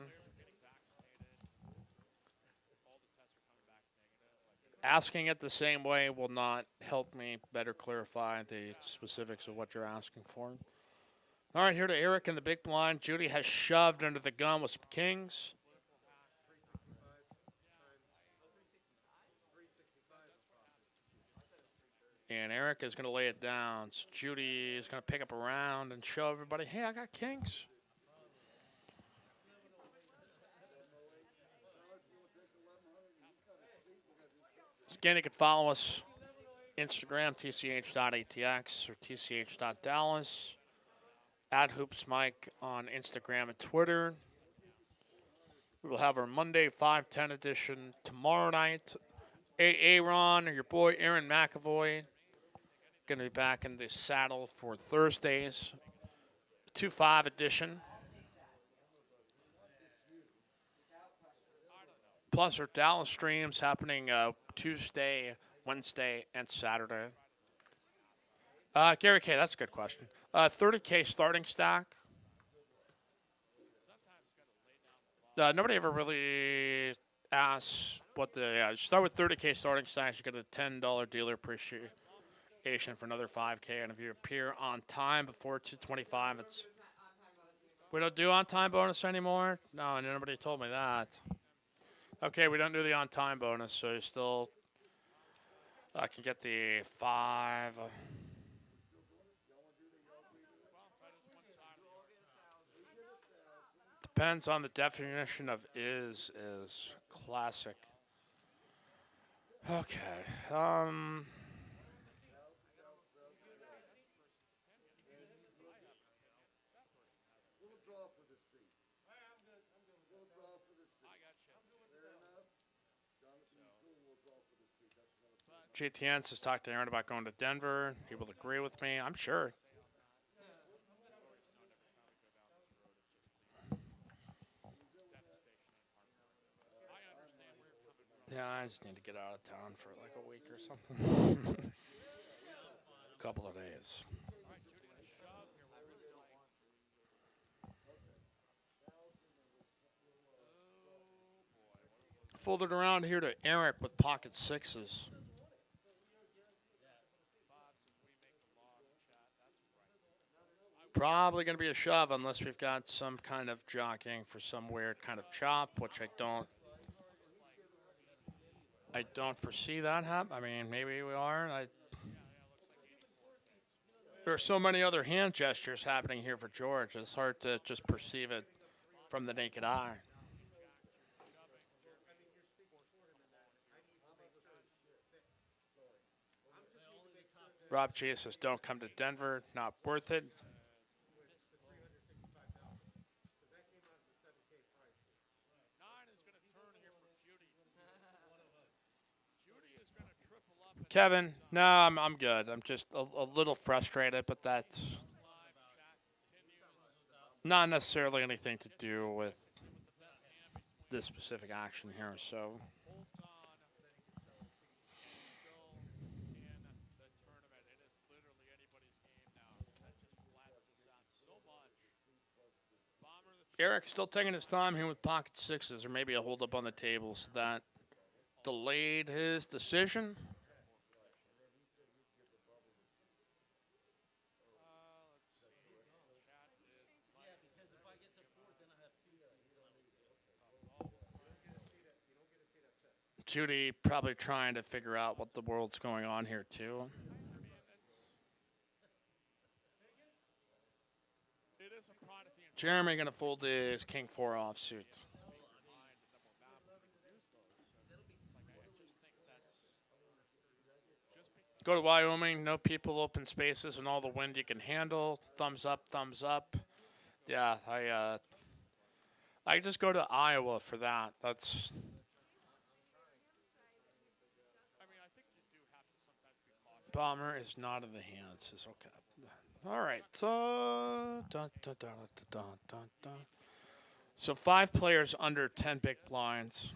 Asking it the same way will not help me better clarify the specifics of what you're asking for. All right, here to Eric in the big blind. Judy has shoved under the gun with some kings. And Eric is going to lay it down. So Judy is going to pick up a round and show everybody, hey, I got kings. Again, you can follow us Instagram, tch.atx or tch.dallas. At Hoops Mike on Instagram and Twitter. We will have our Monday 5:10 edition tomorrow night. Aaron, your boy Aaron McAvoy, going to be back in the saddle for Thursday's 2-5 edition. Plus our Dallas streams happening Tuesday, Wednesday, and Saturday. Gary K, that's a good question. 30K starting stack. Nobody ever really asks what the. Start with 30K starting stack. You get a $10 dealer appreciation for another 5K, and if you appear on time before 2:25, it's. We don't do on-time bonus anymore. No, nobody told me that. Okay, we don't do the on-time bonus, so you still can get the 5. Depends on the definition of is classic. Okay. GTN has talked to Aaron about going to Denver. He will agree with me, I'm sure. Yeah, I just need to get out of town for like a week or something. Couple of days. Folded around here to Eric with pocket sixes. Probably going to be a shove unless we've got some kind of jockeying for some weird kind of chop, which I don't foresee that happen. I mean, maybe we are. There are so many other hand gestures happening here for George. It's hard to just perceive it from the naked eye. Rob G says, don't come to Denver. Not worth it. Kevin, no, I'm good. I'm just a little frustrated, but that's not necessarily anything to do with this specific action here. So, Eric's still taking his time here with pocket sixes, or maybe a hold up on the table, so that delayed his decision. Judy probably trying to figure out what the world's going on here, too. Jeremy going to fold his King 4 offsuit. Go to Wyoming, no people, open spaces, and all the wind you can handle. Thumbs up, thumbs up. Yeah, I just go to Iowa for that. That's. Bomber is not in the hands. Is okay. All right. So 5 players under 10 big blinds.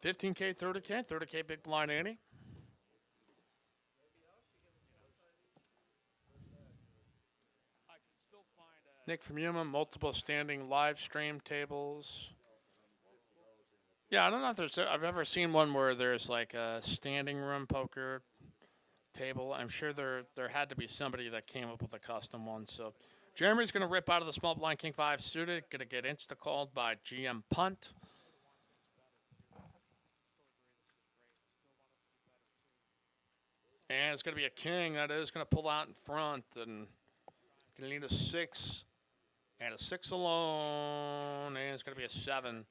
$15K, $30K big blind Annie. Nick from Yuma, multiple standing live stream tables. Yeah, I don't know if I've ever seen one where there's like a standing room poker table. I'm sure there had to be somebody that came up with a custom one. So Jeremy's going to rip out of the small blind King 5 suited. Going to get insta-called by GM Punt. And it's going to be a king that is going to pull out in front. And going to need a 6. And a 6 alone. And it's going to be a 7.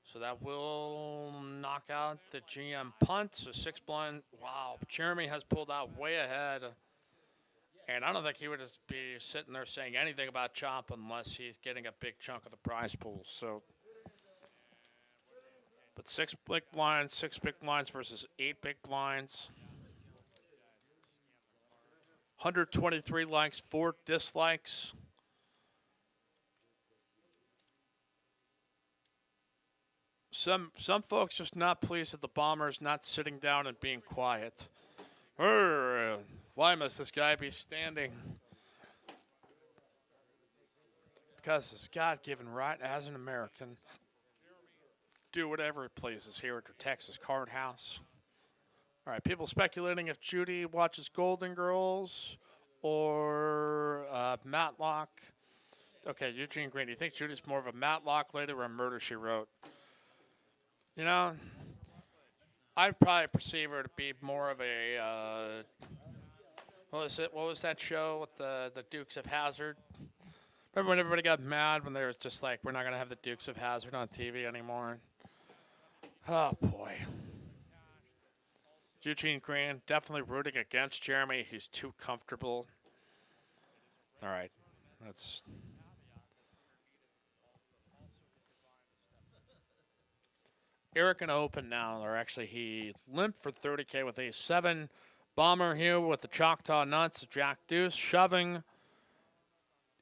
So that will knock out the GM punt. So 6 blind. Wow. Jeremy has pulled out way ahead. And I don't think he would just be sitting there saying anything about chop unless he's getting a big chunk of the prize pool. So, but 6 big blinds versus 8 big blinds. 123 likes, 4 dislikes. Some folks just not pleased that the Bombers not sitting down and being quiet. Why must this guy be standing? Because it's God-given right as an American. Do whatever it pleases here at the Texas Card House. All right, people speculating if Judy watches Golden Girls or Matlock. Okay, Eugene Green, do you think Judy's more of a Matlock lady or a Murder, She Wrote? You know, I'd probably perceive her to be more of a, what was that show with the Dukes of Hazzard? Remember when everybody got mad when they was just like, we're not going to have the Dukes of Hazzard on TV anymore? Oh, boy. Eugene Green, definitely rooting against Jeremy. He's too comfortable. All right, that's... Eric going to open now, or actually he limped for 30K with a 7. Bomber here with the Choctaw Nuts, Jack Deuce shoving.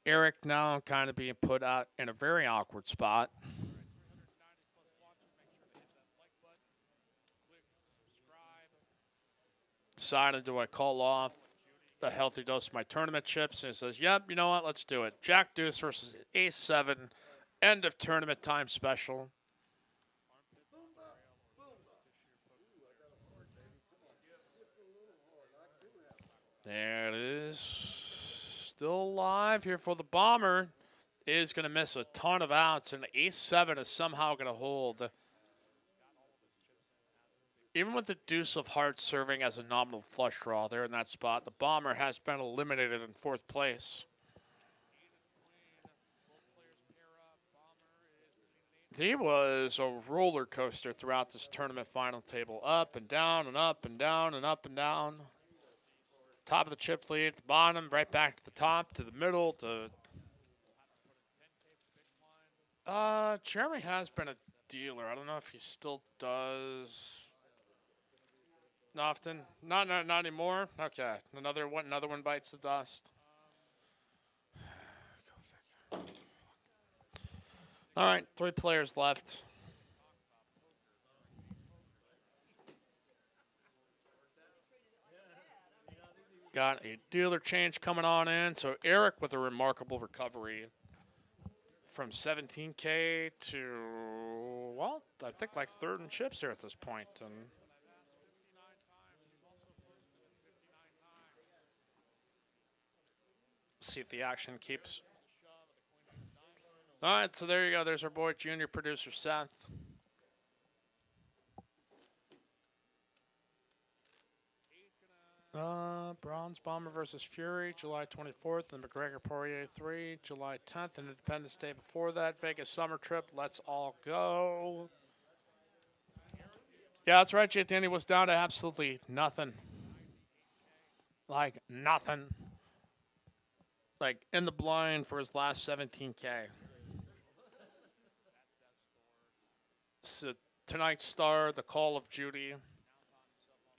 Eric now kind of being put out in a very awkward spot. Decided, do I call off a healthy dose of my tournament chips? And he says, yep, you know what, let's do it. Jack Deuce versus Ace 7, end of tournament time special. There it is. Still alive here for the Bomber. Is going to miss a ton of outs, and Ace 7 is somehow going to hold. Even with the Deuce of Hearts serving as a nominal flush draw there in that spot, the Bomber has been eliminated in 4th place. He was a roller coaster throughout this tournament final table. Up and down and up and down and up and down. Top of the chip lead, the bottom, right back to the top, to the middle, to... Jeremy has been a dealer. I don't know if he still does... Often. Not anymore? Okay. Another one bites the dust. Go figure. All right, 3 players left. Got a dealer change coming on in. So Eric with a remarkable recovery from 17K to, well, I think like 3rd in chips here at this point. And See if the action keeps. All right, so there you go. There's our boy, junior producer Seth. Bronze Bomber versus Fury, July 24th, and McGregor Poirier 3, July 10th, and Independence Day before that. Vegas summer trip. Let's all go. Yeah, that's right. Jake Danny was down to absolutely nothing. Like, nothing. Like, in the blind for his last 17K. So, tonight's star, the Call of Duty.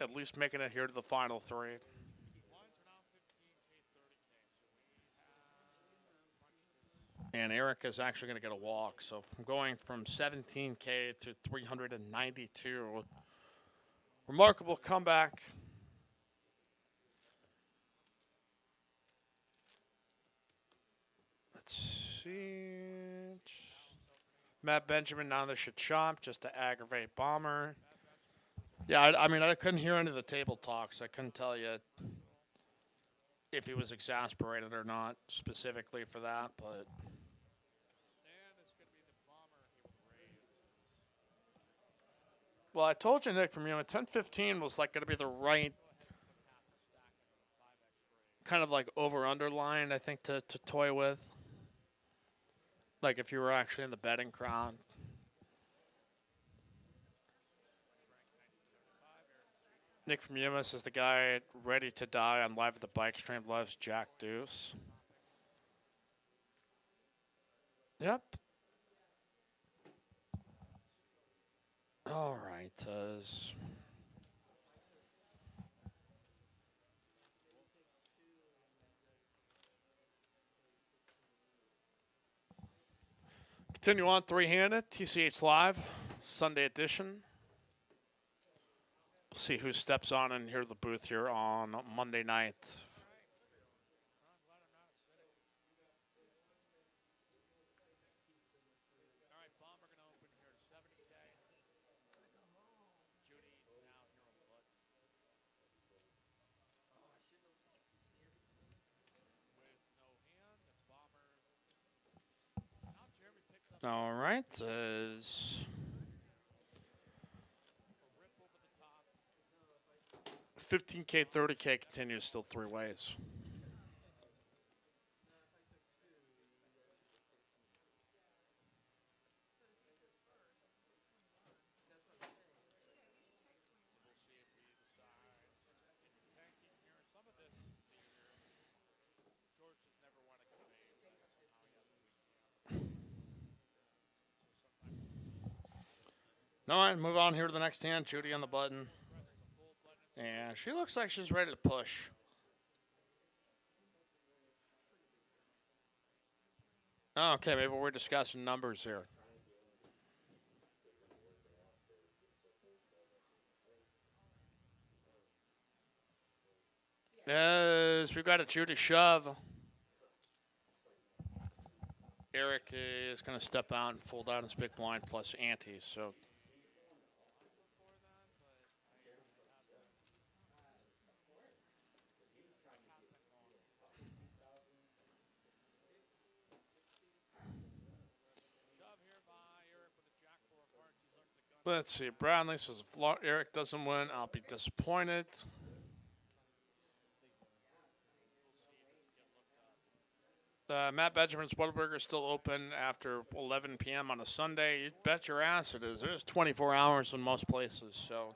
At least making it here to the final three. And Eric is actually going to get a walk. So from going from 17K to 392. Remarkable comeback. Let's see. Matt Benjamin now they should chomp just to aggravate Bomber. Yeah, I mean, I couldn't hear any of the table talks. I couldn't tell you if he was exasperated or not specifically for that, but... Well, I told you, Nick, from you, 10-15 was like going to be the right kind of like over-under line, I think, to toy with. Like if you were actually in the betting crowd. Nick from Yumas is the guy ready to die on Live at the Bike Stream, loves Jack Deuce. Yep. All right. Continue on three-handed, TCH Live, Sunday edition. We'll see who steps on in here to the booth here on Monday night. All right. 15K, 30K continues still three ways. All right, move on here to the next hand. Judy on the button. Yeah, she looks like she's ready to push. Oh, okay, maybe we're discussing numbers here. Yes, we've got a Judy shove. Eric is going to step out and fold out his big blind plus ante, so... Let's see. Bradley says if Eric doesn't win, I'll be disappointed. Matt Benjamin's Whataburger is still open after 11 p.m. on a Sunday. You bet your ass it is. There's 24 hours in most places, so.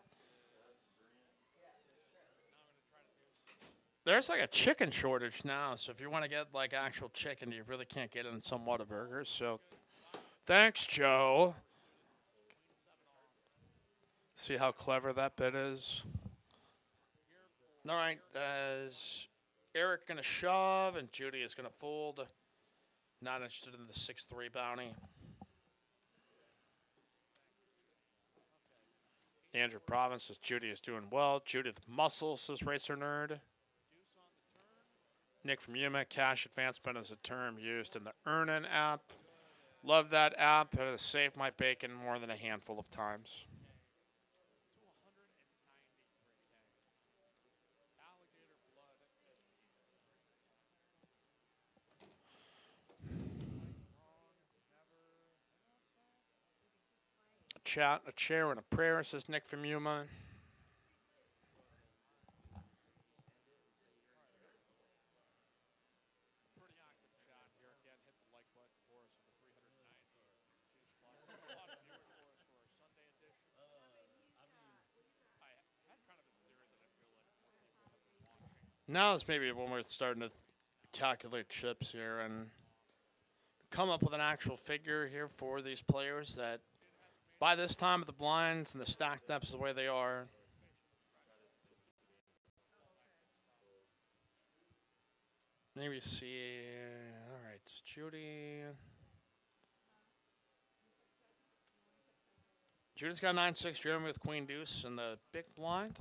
There's like a chicken shortage now, so if you want to get like actual chicken, you really can't get it in some Whataburgers. So, thanks, Joe. See how clever that bit is. All right, is Eric going to shove and Judy is going to fold. Not interested in the 6-3 bounty. Andrew Province says Judy is doing well. Judy the muscle says Racer Nerd. Nick from Yuma, cash advancement is a term used in the Earnin app. Love that app. It has saved my bacon more than a handful of times. chat, a chair and a prayer, says Nick from Yuma. Now is maybe when we're starting to calculate chips here and come up with an actual figure here for these players that by this time of the blinds and the stack depths the way they are, maybe see. All right, it's Judy. Judy's got 9-6, Jeremy with Queen Deuce in the big blind.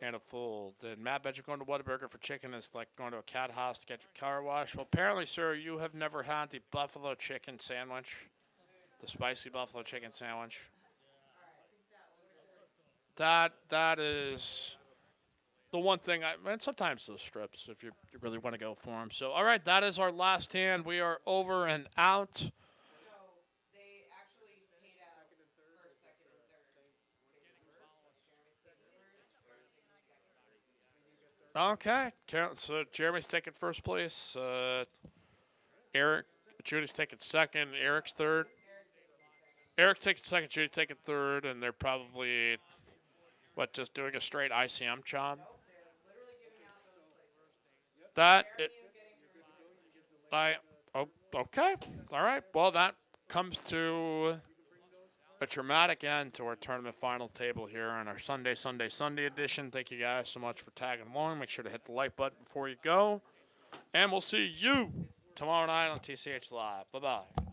And a fold. Did Matt bet you're going to Whataburger for chicken is like going to a cat house to get your car washed? Well, apparently, sir, you have never had the buffalo chicken sandwich, the spicy buffalo chicken sandwich. That is the one thing. And sometimes those strips, if you really want to go for them. So, all right, that is our last hand. We are over and out. Okay, so Jeremy's taking first place. Judy's taking second. Eric's third. Eric's taking second. Judy's taking third, and they're probably just doing a straight ICM job. Okay, all right. Well, that comes to a dramatic end to our tournament final table here on our Sunday edition. Thank you guys so much for tagging along. Make sure to hit the like button before you go. And we'll see you tomorrow night on TCH Live. Bye-bye.